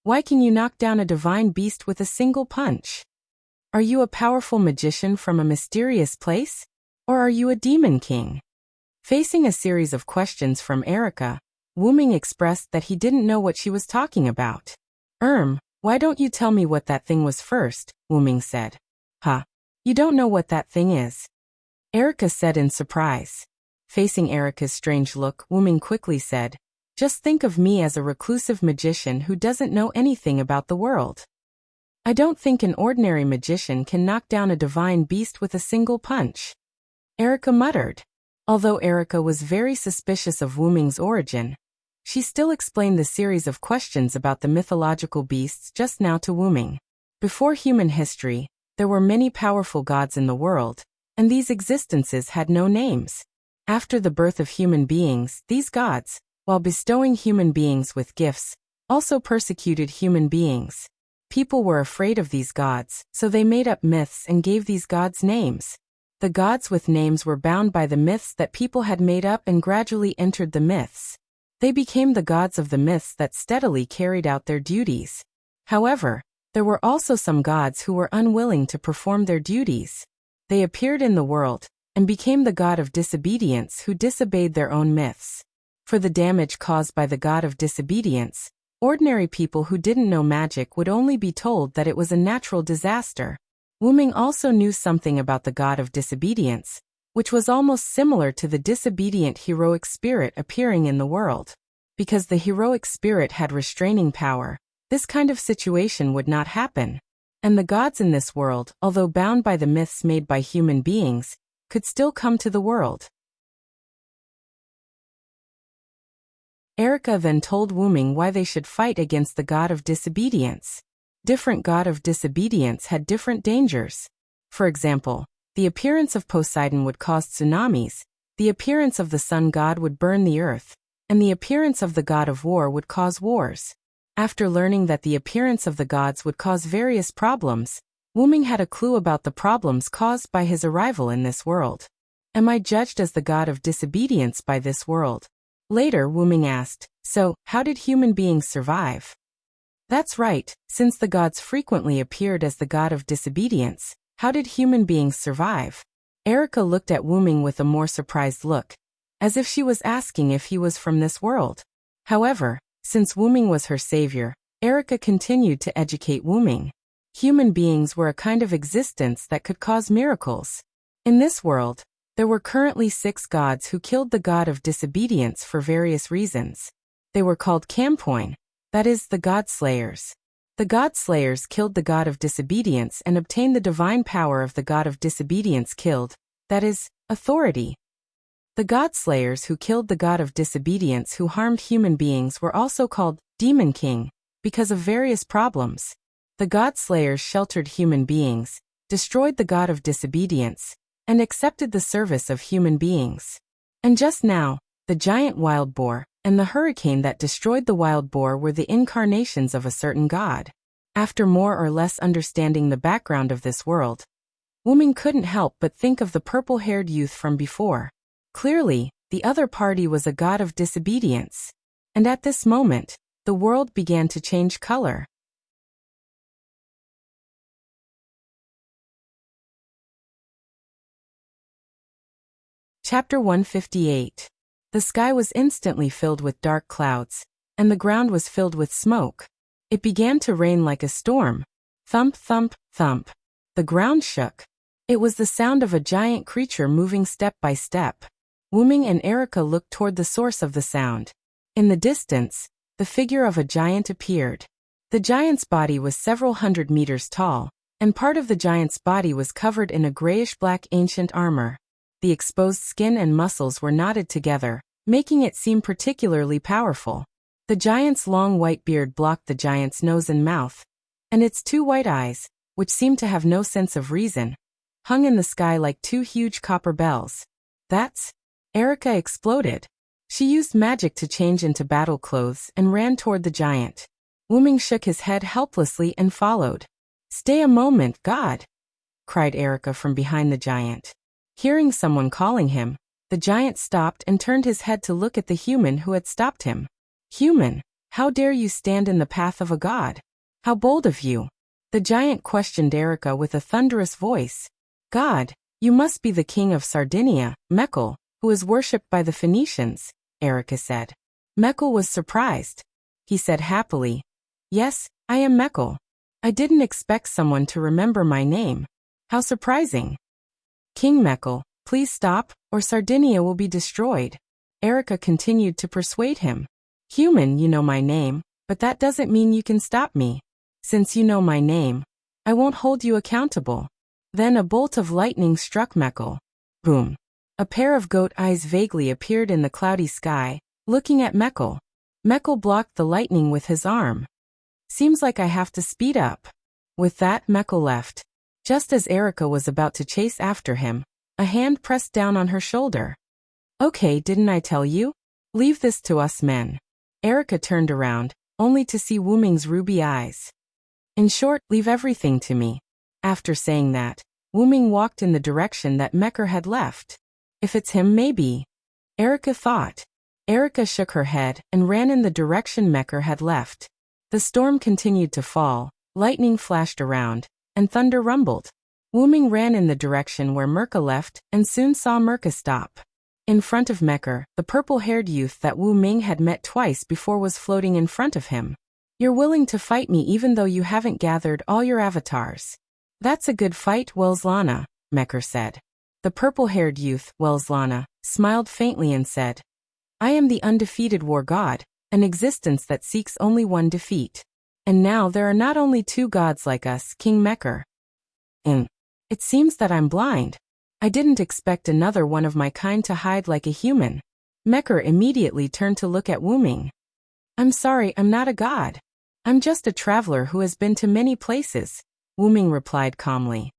"Why can you knock down a divine beast with a single punch? Are you a powerful magician from a mysterious place? Or are you a demon king?" Facing a series of questions from Erica, Wyrm expressed that he didn't know what she was talking about. Why don't you tell me what that thing was first?" Wyrm said. Huh? You don't know what that thing is? Erica said in surprise. Facing Erica's strange look, Wyrm quickly said, "Just think of me as a reclusive magician who doesn't know anything about the world. I don't think an ordinary magician can knock down a divine beast with a single punch," Erica muttered. Although Erica was very suspicious of Wyrm's origin, she still explained the series of questions about the mythological beasts just now to Wyrm. Before human history, there were many powerful gods in the world, and these existences had no names. After the birth of human beings, these gods, while bestowing human beings with gifts, also persecuted human beings. People were afraid of these gods, so they made up myths and gave these gods names. The gods with names were bound by the myths that people had made up and gradually entered the myths. They became the gods of the myths that steadily carried out their duties. However, there were also some gods who were unwilling to perform their duties. They appeared in the world, and became the god of disobedience who disobeyed their own myths. For the damage caused by the god of disobedience, ordinary people who didn't know magic would only be told that it was a natural disaster. Wyrm also knew something about the god of disobedience, which was almost similar to the disobedient heroic spirit appearing in the world. Because the heroic spirit had restraining power, this kind of situation would not happen. And the gods in this world, although bound by the myths made by human beings, could still come to the world. Erica then told Wyrm why they should fight against the god of disobedience. Different god of disobedience had different dangers. For example, the appearance of Poseidon would cause tsunamis, the appearance of the sun god would burn the earth, and the appearance of the god of war would cause wars. After learning that the appearance of the gods would cause various problems, Wyrm had a clue about the problems caused by his arrival in this world. Am I judged as the god of disobedience by this world? Later, Wyrm asked, so, how did human beings survive? That's right, since the gods frequently appeared as the god of disobedience, how did human beings survive? Erica looked at Wyrm with a more surprised look, as if she was asking if he was from this world. However, since Wyrm was her savior, Erica continued to educate Wyrm. Human beings were a kind of existence that could cause miracles. In this world, there were currently 6 gods who killed the god of disobedience for various reasons. They were called Campoin, that is, the god slayers. The god slayers killed the god of disobedience and obtained the divine power of the god of disobedience killed, that is, authority. The god slayers who killed the god of disobedience who harmed human beings were also called Demon King, because of various problems. The god slayers sheltered human beings, destroyed the god of disobedience, and accepted the service of human beings. And just now, the giant wild boar and the hurricane that destroyed the wild boar were the incarnations of a certain god. After more or less understanding the background of this world, Wyrm couldn't help but think of the purple-haired youth from before. Clearly, the other party was a god of disobedience. And at this moment, the world began to change color. Chapter 158. The sky was instantly filled with dark clouds, and the ground was filled with smoke. It began to rain like a storm. Thump, thump, thump. The ground shook. It was the sound of a giant creature moving step by step. Wyrm and Erica looked toward the source of the sound. In the distance, the figure of a giant appeared. The giant's body was several hundred meters tall, and part of the giant's body was covered in a grayish-black ancient armor. The exposed skin and muscles were knotted together, making it seem particularly powerful. The giant's long white beard blocked the giant's nose and mouth, and its 2 white eyes, which seemed to have no sense of reason, hung in the sky like 2 huge copper bells. That's... Erica exploded. She used magic to change into battle clothes and ran toward the giant. Wyrm shook his head helplessly and followed. Stay a moment, God! Cried Erica from behind the giant. Hearing someone calling him, the giant stopped and turned his head to look at the human who had stopped him. Human, how dare you stand in the path of a god? How bold of you! The giant questioned Erica with a thunderous voice. God, you must be the king of Sardinia, Mekhl, who is worshipped by the Phoenicians, Erica said. Mekhl was surprised. He said happily, Yes, I am Mekhl. I didn't expect someone to remember my name. How surprising! King Mekhl, please stop, or Sardinia will be destroyed. Erica continued to persuade him. Human, you know my name, but that doesn't mean you can stop me. Since you know my name, I won't hold you accountable. Then a bolt of lightning struck Mekhl. Boom. A pair of goat eyes vaguely appeared in the cloudy sky, looking at Mekhl. Mekhl blocked the lightning with his arm. Seems like I have to speed up. With that, Mekhl left. Just as Erica was about to chase after him, a hand pressed down on her shoulder. Okay, didn't I tell you? Leave this to us men. Erica turned around, only to see Wyrm's ruby eyes. In short, leave everything to me. After saying that, Wyrm walked in the direction that Mekhl had left. If it's him, maybe. Erica thought. Erica shook her head and ran in the direction Mecker had left. The storm continued to fall, lightning flashed around, and thunder rumbled. Wuming ran in the direction where Merca left and soon saw Merca stop. In front of Mecker, the purple-haired youth that Wu Ming had met twice before was floating in front of him. You're willing to fight me even though you haven't gathered all your avatars. That's a good fight, Welslana, Mecker said. The purple-haired youth, Welslana, smiled faintly and said, I am the undefeated war god, an existence that seeks only one defeat. And now there are not only two gods like us, King Mecker. It seems that I'm blind. I didn't expect another one of my kind to hide like a human. Mecker immediately turned to look at Wu Ming. I'm sorry, I'm not a god. I'm just a traveler who has been to many places, Wu Ming replied calmly.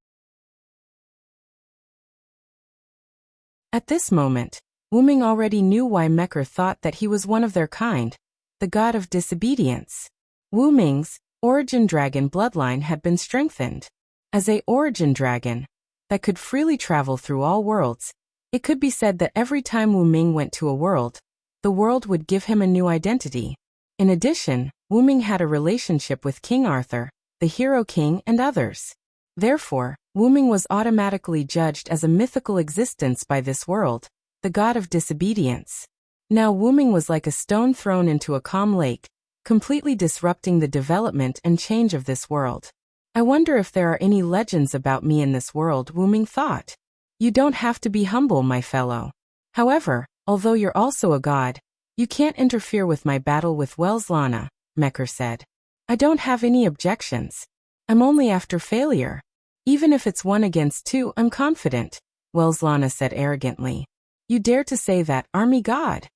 At this moment, Wu Ming already knew why Mecker thought that he was one of their kind, the god of disobedience. Wu Ming's origin dragon bloodline had been strengthened. As a origin dragon that could freely travel through all worlds, it could be said that every time Wu Ming went to a world, the world would give him a new identity. In addition, Wu Ming had a relationship with King Arthur, the Hero King, and others. Therefore, Wu Ming was automatically judged as a mythical existence by this world, the god of disobedience. Now Wu Ming was like a stone thrown into a calm lake, completely disrupting the development and change of this world. I wonder if there are any legends about me in this world, Wu Ming thought. You don't have to be humble, my fellow. However, although you're also a god, you can't interfere with my battle with Welslana, Mecker said. I don't have any objections. I'm only after failure. Even if it's 1 against 2, I'm confident, Welslana said arrogantly. You dare to say that, army god?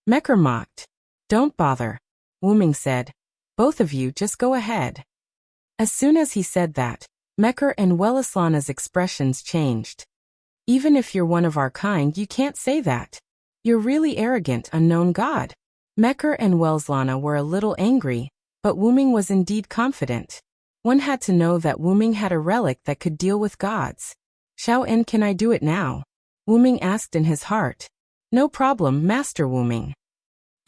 Mecker mocked. Don't bother, Wu Ming said. Both of you just go ahead. As soon as he said that, Mecker and Welslana's expressions changed. Even if you're one of our kind, you can't say that. You're really arrogant, unknown god. Mecker and Welslana were a little angry, but Wu Ming was indeed confident. One had to know that Wu Ming had a relic that could deal with gods. Xiao En, can I do it now? Wu Ming asked in his heart. No problem, Master Wu Ming.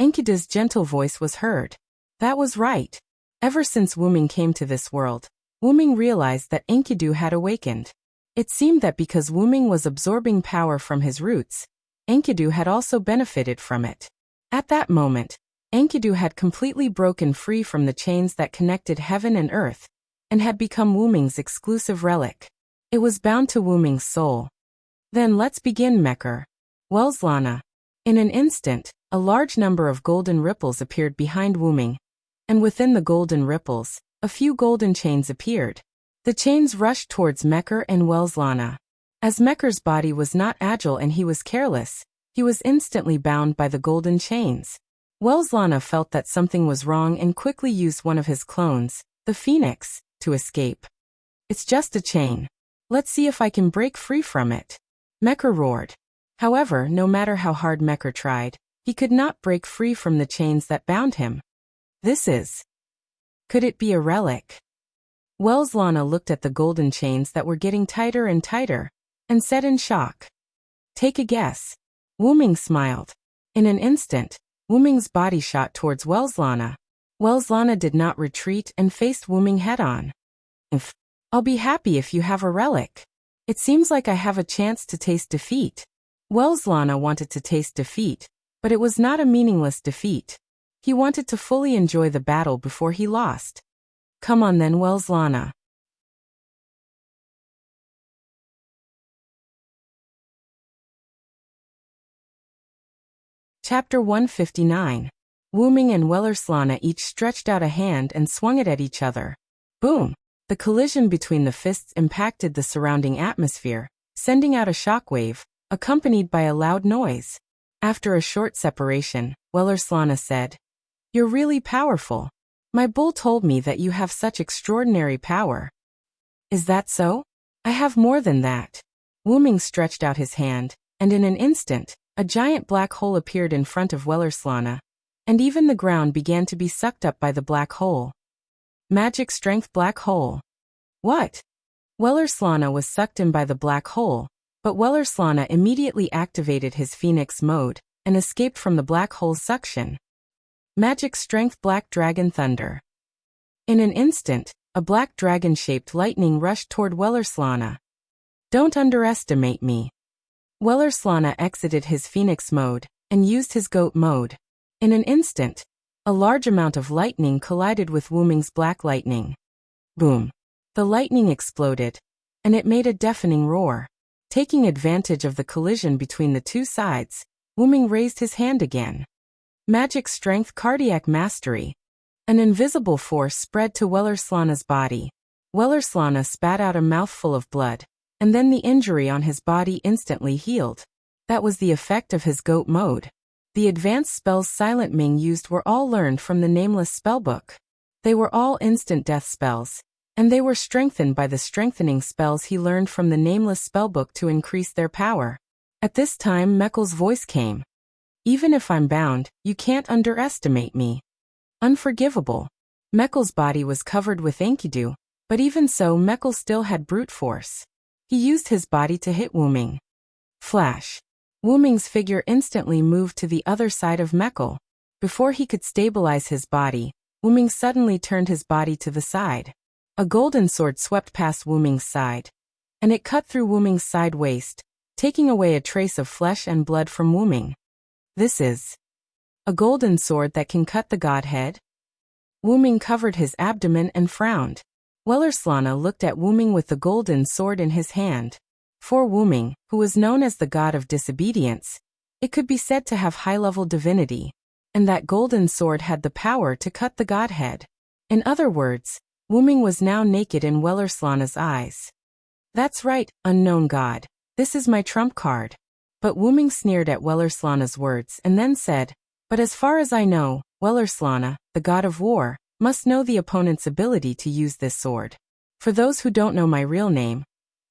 Enkidu's gentle voice was heard. That was right. Ever since Wu Ming came to this world, Wu Ming realized that Enkidu had awakened. It seemed that because Wu Ming was absorbing power from his roots, Enkidu had also benefited from it. At that moment, Enkidu had completely broken free from the chains that connected heaven and earth, and had become Wu Ming's exclusive relic. It was bound to Wu Ming's soul. Then let's begin, Mecker. Welslana. In an instant, a large number of golden ripples appeared behind Wu Ming, and within the golden ripples, a few golden chains appeared. The chains rushed towards Mecker and Welslana. As Mecker's body was not agile and he was careless, he was instantly bound by the golden chains. Welslana felt that something was wrong and quickly used one of his clones, the Phoenix, to escape. It's just a chain. Let's see if I can break free from it, Mecker roared. However, no matter how hard Mecker tried, he could not break free from the chains that bound him. Could it be a relic? Welslana looked at the golden chains that were getting tighter and tighter, and said in shock. Take a guess. Wu Ming smiled. In an instant, Wu Ming's body shot towards Welslana. Welslana did not retreat and faced Wu Ming head-on. I'll be happy if you have a relic. It seems like I have a chance to taste defeat. Welslana wanted to taste defeat, but it was not a meaningless defeat. He wanted to fully enjoy the battle before he lost. Come on then, Welslana. Chapter 159. Wu Ming and Welslana each stretched out a hand and swung it at each other. Boom! The collision between the fists impacted the surrounding atmosphere, sending out a shockwave, accompanied by a loud noise. After a short separation, Welslana said, You're really powerful. My bull told me that you have such extraordinary power. Is that so? I have more than that. Wu Ming stretched out his hand, and in an instant, a giant black hole appeared in front of Welslana, and even the ground began to be sucked up by the black hole. Magic strength black hole. What? Welslana was sucked in by the black hole, but Welslana immediately activated his Phoenix mode, and escaped from the black hole's suction. Magic strength Black Dragon Thunder. In an instant, a black dragon-shaped lightning rushed toward Wellerslana. Don't underestimate me. Wellerslana exited his phoenix mode and used his goat mode. In an instant, a large amount of lightning collided with Wuming's black lightning. Boom! The lightning exploded, and it made a deafening roar. Taking advantage of the collision between the two sides, Wuming raised his hand again. Magic strength Cardiac Mastery. An invisible force spread to Wellerslana's body. Wellerslana spat out a mouthful of blood, and then the injury on his body instantly healed. That was the effect of his goat mode. The advanced spells Silent Ming used were all learned from the Nameless spellbook. They were all instant death spells, and they were strengthened by the strengthening spells he learned from the Nameless spellbook to increase their power. At this time Meckel's voice came. Even if I'm bound, you can't underestimate me. Unforgivable. Meckel's body was covered with Enkidu, but even so Meckel still had brute force. He used his body to hit Wuming. Flash. Wuming's figure instantly moved to the other side of Meckel. Before he could stabilize his body, Wuming suddenly turned his body to the side. A golden sword swept past Wuming's side, and it cut through Wuming's side waist, taking away a trace of flesh and blood from Wuming. This is a golden sword that can cut the godhead? Wuming covered his abdomen and frowned. Wellerslana looked at Wuming with the golden sword in his hand. For Wuming, who was known as the god of disobedience, it could be said to have high-level divinity, and that golden sword had the power to cut the godhead. In other words, Wuming was now naked in Wellerslana's eyes. That's right, unknown god. This is my trump card. But Wuming sneered at Wellerslana's words and then said, but as far as I know, Wellerslana, the god of war, must know the opponent's ability to use this sword. For those who don't know my real name,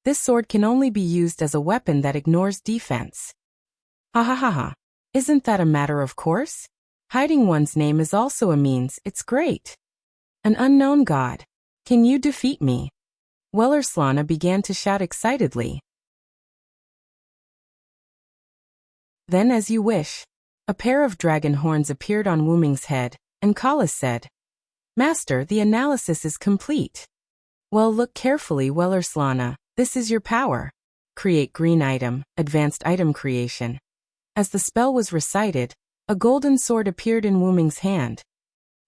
this sword can only be used as a weapon that ignores defense. Ha ha ha ha. Isn't that a matter of course? Hiding one's name is also a means, it's great. An unknown god. Can you defeat me? Wellerslana began to shout excitedly. Then as you wish. A pair of dragon horns appeared on Wuming's head, and Kalas said, Master, the analysis is complete. Well, look carefully, Wellerslana. This is your power. Create green item, advanced item creation. As the spell was recited, a golden sword appeared in Wuming's hand.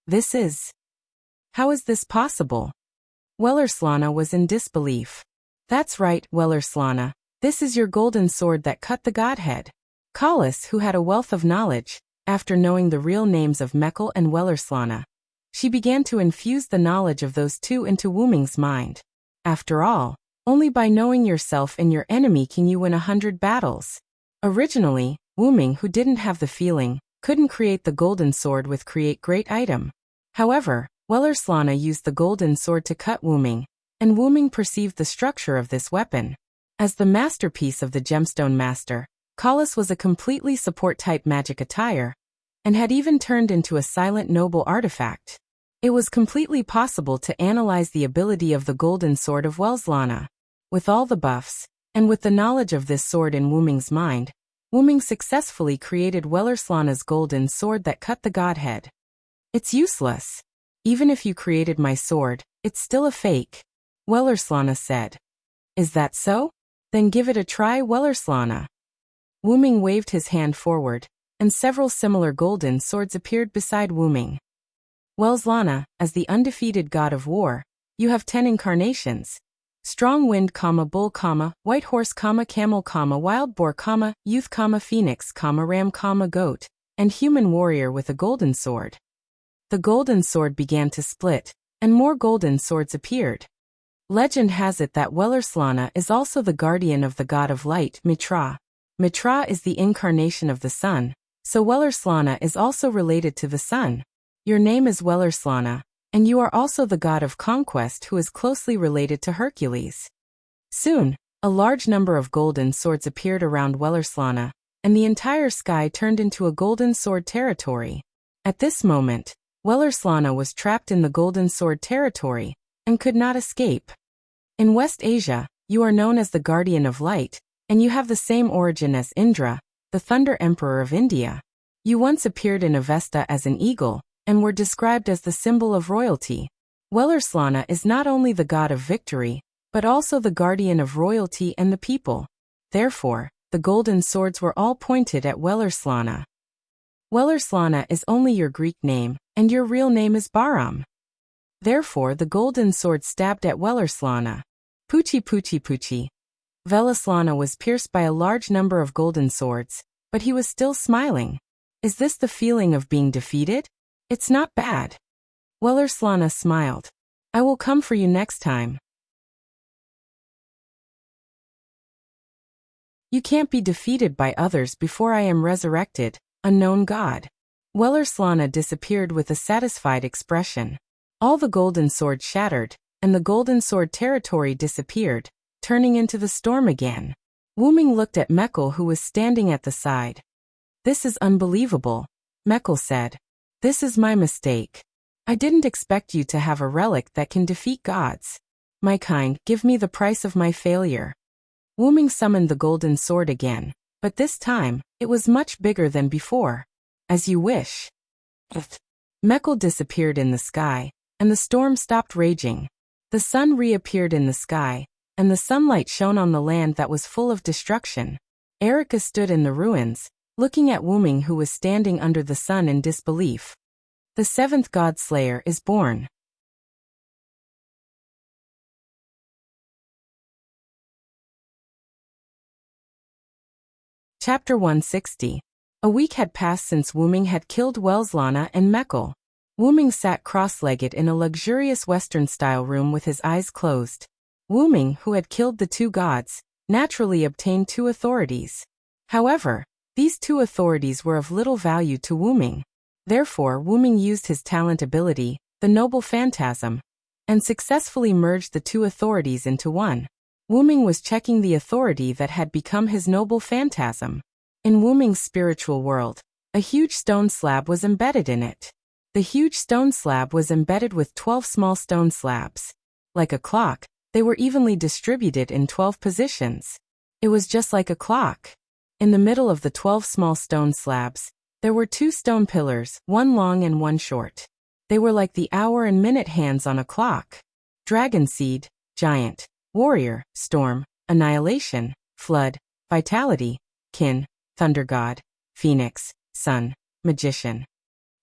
This is... How is this possible? Wellerslana was in disbelief. That's right, Wellerslana. This is your golden sword that cut the godhead. Kalas, who had a wealth of knowledge, after knowing the real names of Meckel and Wellerslana, she began to infuse the knowledge of those two into Wuming's mind. After all, only by knowing yourself and your enemy can you win 100 battles. Originally, Wuming, who didn't have the feeling, couldn't create the golden sword with create great item. However, Wellerslana used the golden sword to cut Wuming, and Wuming perceived the structure of this weapon. As the masterpiece of the gemstone master, Kalas was a completely support-type magic attire, and had even turned into a silent noble artifact. It was completely possible to analyze the ability of the golden sword of Wellerslana. With all the buffs, and with the knowledge of this sword in Wuming's mind, Wuming successfully created Wellerslana's golden sword that cut the godhead. It's useless. Even if you created my sword, it's still a fake, Wellerslana said. Is that so? Then give it a try, Wellerslana. Wuming waved his hand forward, and several similar golden swords appeared beside Wuming. Wellerslana, as the undefeated god of war, you have 10 incarnations. Strong wind, bull, white horse, camel, wild boar, youth, phoenix, ram, goat, and human warrior with a golden sword. The golden sword began to split, and more golden swords appeared. Legend has it that Wellerslana is also the guardian of the god of light, Mitra. Mitra is the incarnation of the sun, so Wellerslana is also related to the sun. Your name is Wellerslana, and you are also the god of conquest who is closely related to Hercules. Soon, a large number of golden swords appeared around Wellerslana, and the entire sky turned into a golden sword territory. At this moment, Wellerslana was trapped in the golden sword territory, and could not escape. In West Asia, you are known as the guardian of light, and you have the same origin as Indra, the Thunder Emperor of India. You once appeared in Avesta as an eagle, and were described as the symbol of royalty. Wellerslana is not only the god of victory, but also the guardian of royalty and the people. Therefore, the golden swords were all pointed at Wellerslana. Wellerslana is only your Greek name, and your real name is Bahram. Therefore the golden sword stabbed at Wellerslana. Pucci pucci pucci. Wellerslana was pierced by a large number of golden swords, but he was still smiling. Is this the feeling of being defeated? It's not bad. Wellerslana smiled. I will come for you next time. You can't be defeated by others before I am resurrected, unknown god. Wellerslana disappeared with a satisfied expression. All the golden sword shattered, and the golden sword territory disappeared, turning into the storm again. Wuming looked at Mekl, who was standing at the side. This is unbelievable, Mekl said. This is my mistake. I didn't expect you to have a relic that can defeat gods. My kind, give me the price of my failure. Wuming summoned the golden sword again, but this time, it was much bigger than before. As you wish. Mekl disappeared in the sky, and the storm stopped raging. The sun reappeared in the sky, and the sunlight shone on the land that was full of destruction. Erica stood in the ruins, looking at Wuming, who was standing under the sun in disbelief. The seventh god slayer is born. Chapter 160. A week had passed since Wuming had killed Wellerslana and Mekl. Wuming sat cross-legged in a luxurious Western-style room with his eyes closed. Wuming, who had killed the two gods, naturally obtained two authorities. However, these two authorities were of little value to Wuming. Therefore, Wuming used his talent ability, the Noble Phantasm, and successfully merged the two authorities into one. Wuming was checking the authority that had become his Noble Phantasm. In Wuming's spiritual world, a huge stone slab was embedded in it. The huge stone slab was embedded with 12 small stone slabs. Like a clock, they were evenly distributed in 12 positions. It was just like a clock. In the middle of the 12 small stone slabs, there were two stone pillars, one long and one short. They were like the hour and minute hands on a clock. Dragon seed, giant, warrior, storm, annihilation, flood, vitality, kin, thunder god, phoenix, sun, magician.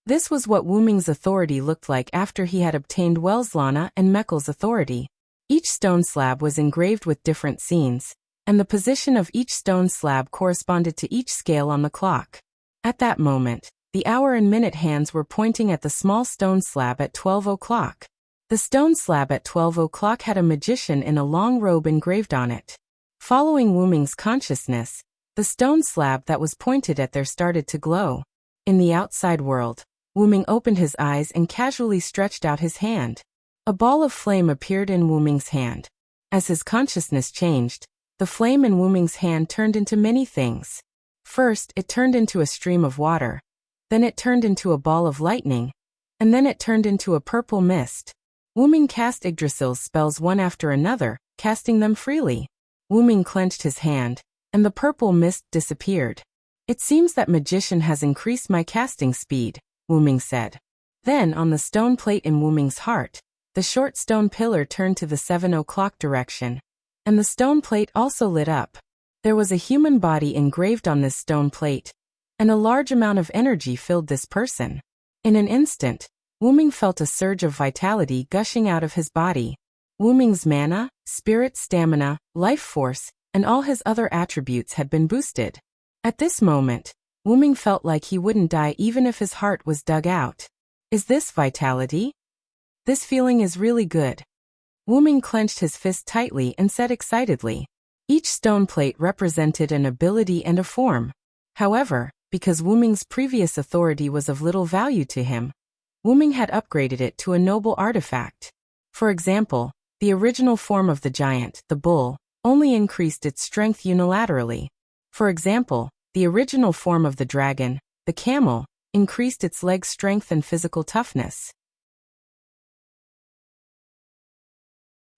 This was what Wuming's authority looked like after he had obtained Wellerslana and Mekl's authority. Each stone slab was engraved with different scenes, and the position of each stone slab corresponded to each scale on the clock. At that moment, the hour and minute hands were pointing at the small stone slab at 12 o'clock. The stone slab at 12 o'clock had a magician in a long robe engraved on it. Following Wuming's consciousness, the stone slab that was pointed at there started to glow. In the outside world, Wuming opened his eyes and casually stretched out his hand. A ball of flame appeared in Wuming's hand. As his consciousness changed, the flame in Wuming's hand turned into many things. First, it turned into a stream of water. Then it turned into a ball of lightning. And then it turned into a purple mist. Wuming cast Yggdrasil's spells one after another, casting them freely. Wuming clenched his hand, and the purple mist disappeared. It seems that magician has increased my casting speed, Wuming said. Then on the stone plate in Wuming's heart, the short stone pillar turned to the 7 o'clock direction, and the stone plate also lit up. There was a human body engraved on this stone plate, and a large amount of energy filled this person. In an instant, Wuming felt a surge of vitality gushing out of his body. Wuming's mana, spirit, stamina, life force, and all his other attributes had been boosted. At this moment, Wuming felt like he wouldn't die even if his heart was dug out. Is this vitality? This feeling is really good. Wuming clenched his fist tightly and said excitedly. Each stone plate represented an ability and a form. However, because Wuming's previous authority was of little value to him, Wuming had upgraded it to a noble artifact. For example, the original form of the giant, the bull, only increased its strength unilaterally. For example, the original form of the dragon, the camel, increased its leg strength and physical toughness.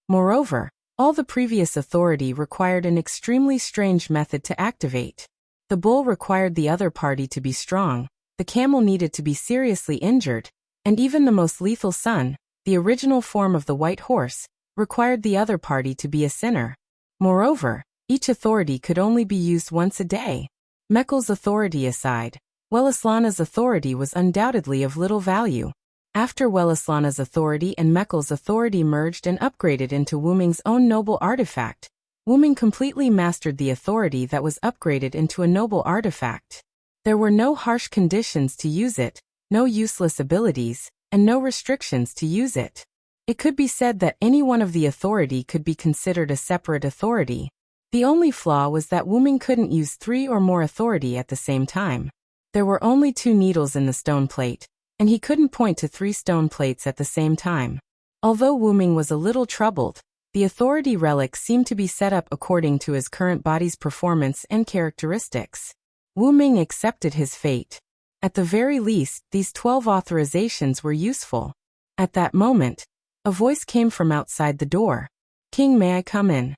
Moreover, all the previous authority required an extremely strange method to activate. The bull required the other party to be strong, the camel needed to be seriously injured, and even the most lethal son, the original form of the white horse, required the other party to be a sinner. Moreover, each authority could only be used once a day. Meckel's authority aside, Wellislana's authority was undoubtedly of little value. After Wellislana's authority and Meckel's authority merged and upgraded into Wuming's own noble artifact, Wuming completely mastered the authority that was upgraded into a noble artifact. There were no harsh conditions to use it, no useless abilities, and no restrictions to use it. It could be said that any one of the authority could be considered a separate authority. The only flaw was that Wuming couldn't use 3 or more authority at the same time. There were only 2 needles in the stone plate, and he couldn't point to 3 stone plates at the same time. Although Wuming was a little troubled, the authority relic seemed to be set up according to his current body's performance and characteristics. Wuming accepted his fate. At the very least, these 12 authorizations were useful. At that moment, a voice came from outside the door. "King, may I come in?"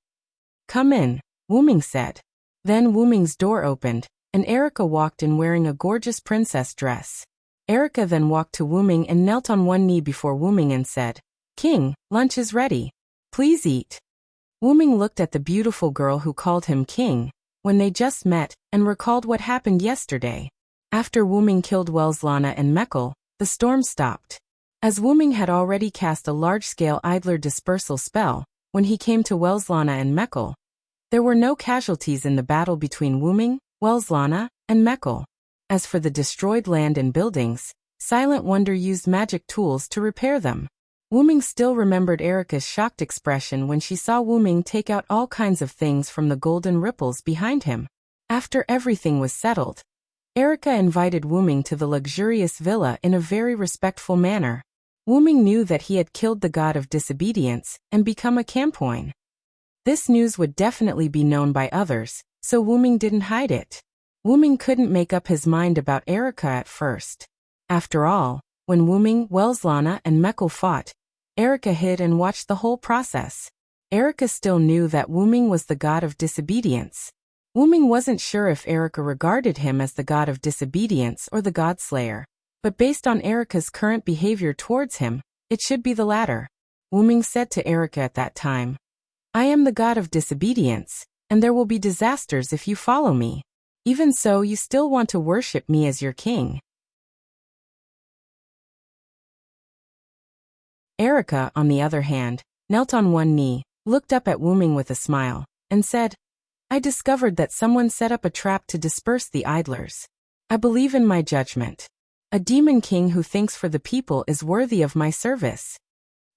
"Come in," Wuming said. Then Wuming's door opened, and Erica walked in wearing a gorgeous princess dress. Erica then walked to Wuming and knelt on one knee before Wuming and said, "King, lunch is ready. Please eat." Wuming looked at the beautiful girl who called him king, when they just met, and recalled what happened yesterday. After Wuming killed Wellislana and Meckel, the storm stopped. As Wuming had already cast a large-scale idler dispersal spell, when he came to Wellislana and Meckel, there were no casualties in the battle between Wuming, Wellislana, and Meckel. As for the destroyed land and buildings, Silent Wonder used magic tools to repair them. Wuming still remembered Erica's shocked expression when she saw Wuming take out all kinds of things from the golden ripples behind him. After everything was settled, Erica invited Wuming to the luxurious villa in a very respectful manner. Wuming knew that he had killed the god of disobedience and become a Campoin. This news would definitely be known by others, so Wuming didn't hide it. Wuming couldn't make up his mind about Erica at first. After all, when Wuming, Wellislana, and Meckel fought, Erica hid and watched the whole process. Erica still knew that Wuming was the god of disobedience. Wuming wasn't sure if Erica regarded him as the god of disobedience or the godslayer, but based on Erica's current behavior towards him, it should be the latter. Wuming said to Erica at that time, "I am the god of disobedience, and there will be disasters if you follow me. Even so, you still want to worship me as your king." Erica, on the other hand, knelt on one knee, looked up at Wuming with a smile, and said, "I discovered that someone set up a trap to disperse the idlers. I believe in my judgment. A demon king who thinks for the people is worthy of my service."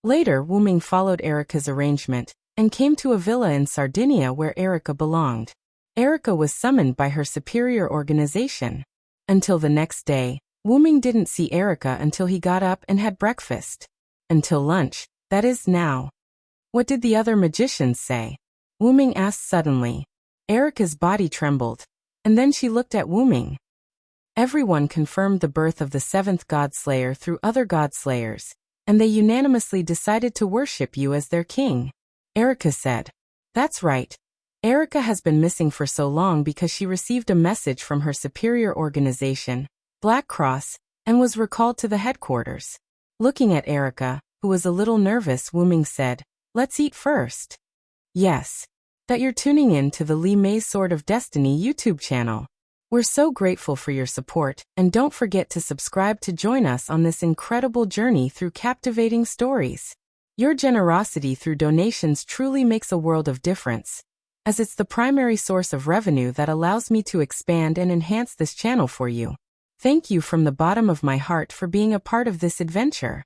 Later, Wuming followed Erica's arrangement, and came to a villa in Sardinia where Erica belonged. Erica was summoned by her superior organization. Until the next day, Wuming didn't see Erica until he got up and had breakfast. Until lunch, that is now. "What did the other magicians say?" Wuming asked suddenly. Erica's body trembled, and then she looked at Wuming. Everyone confirmed the birth of the 7th Godslayer through other Godslayers, and they unanimously decided to worship you as their king. Erica said, "That's right. Erica has been missing for so long because she received a message from her superior organization, Black Cross, and was recalled to the headquarters." Looking at Erica, who was a little nervous, Wuming said, "Let's eat first." "Yes. That you're tuning in to the Li Mei's Sword of Destiny YouTube channel. We're so grateful for your support, and don't forget to subscribe to join us on this incredible journey through captivating stories. Your generosity through donations truly makes a world of difference, as it's the primary source of revenue that allows me to expand and enhance this channel for you. Thank you from the bottom of my heart for being a part of this adventure.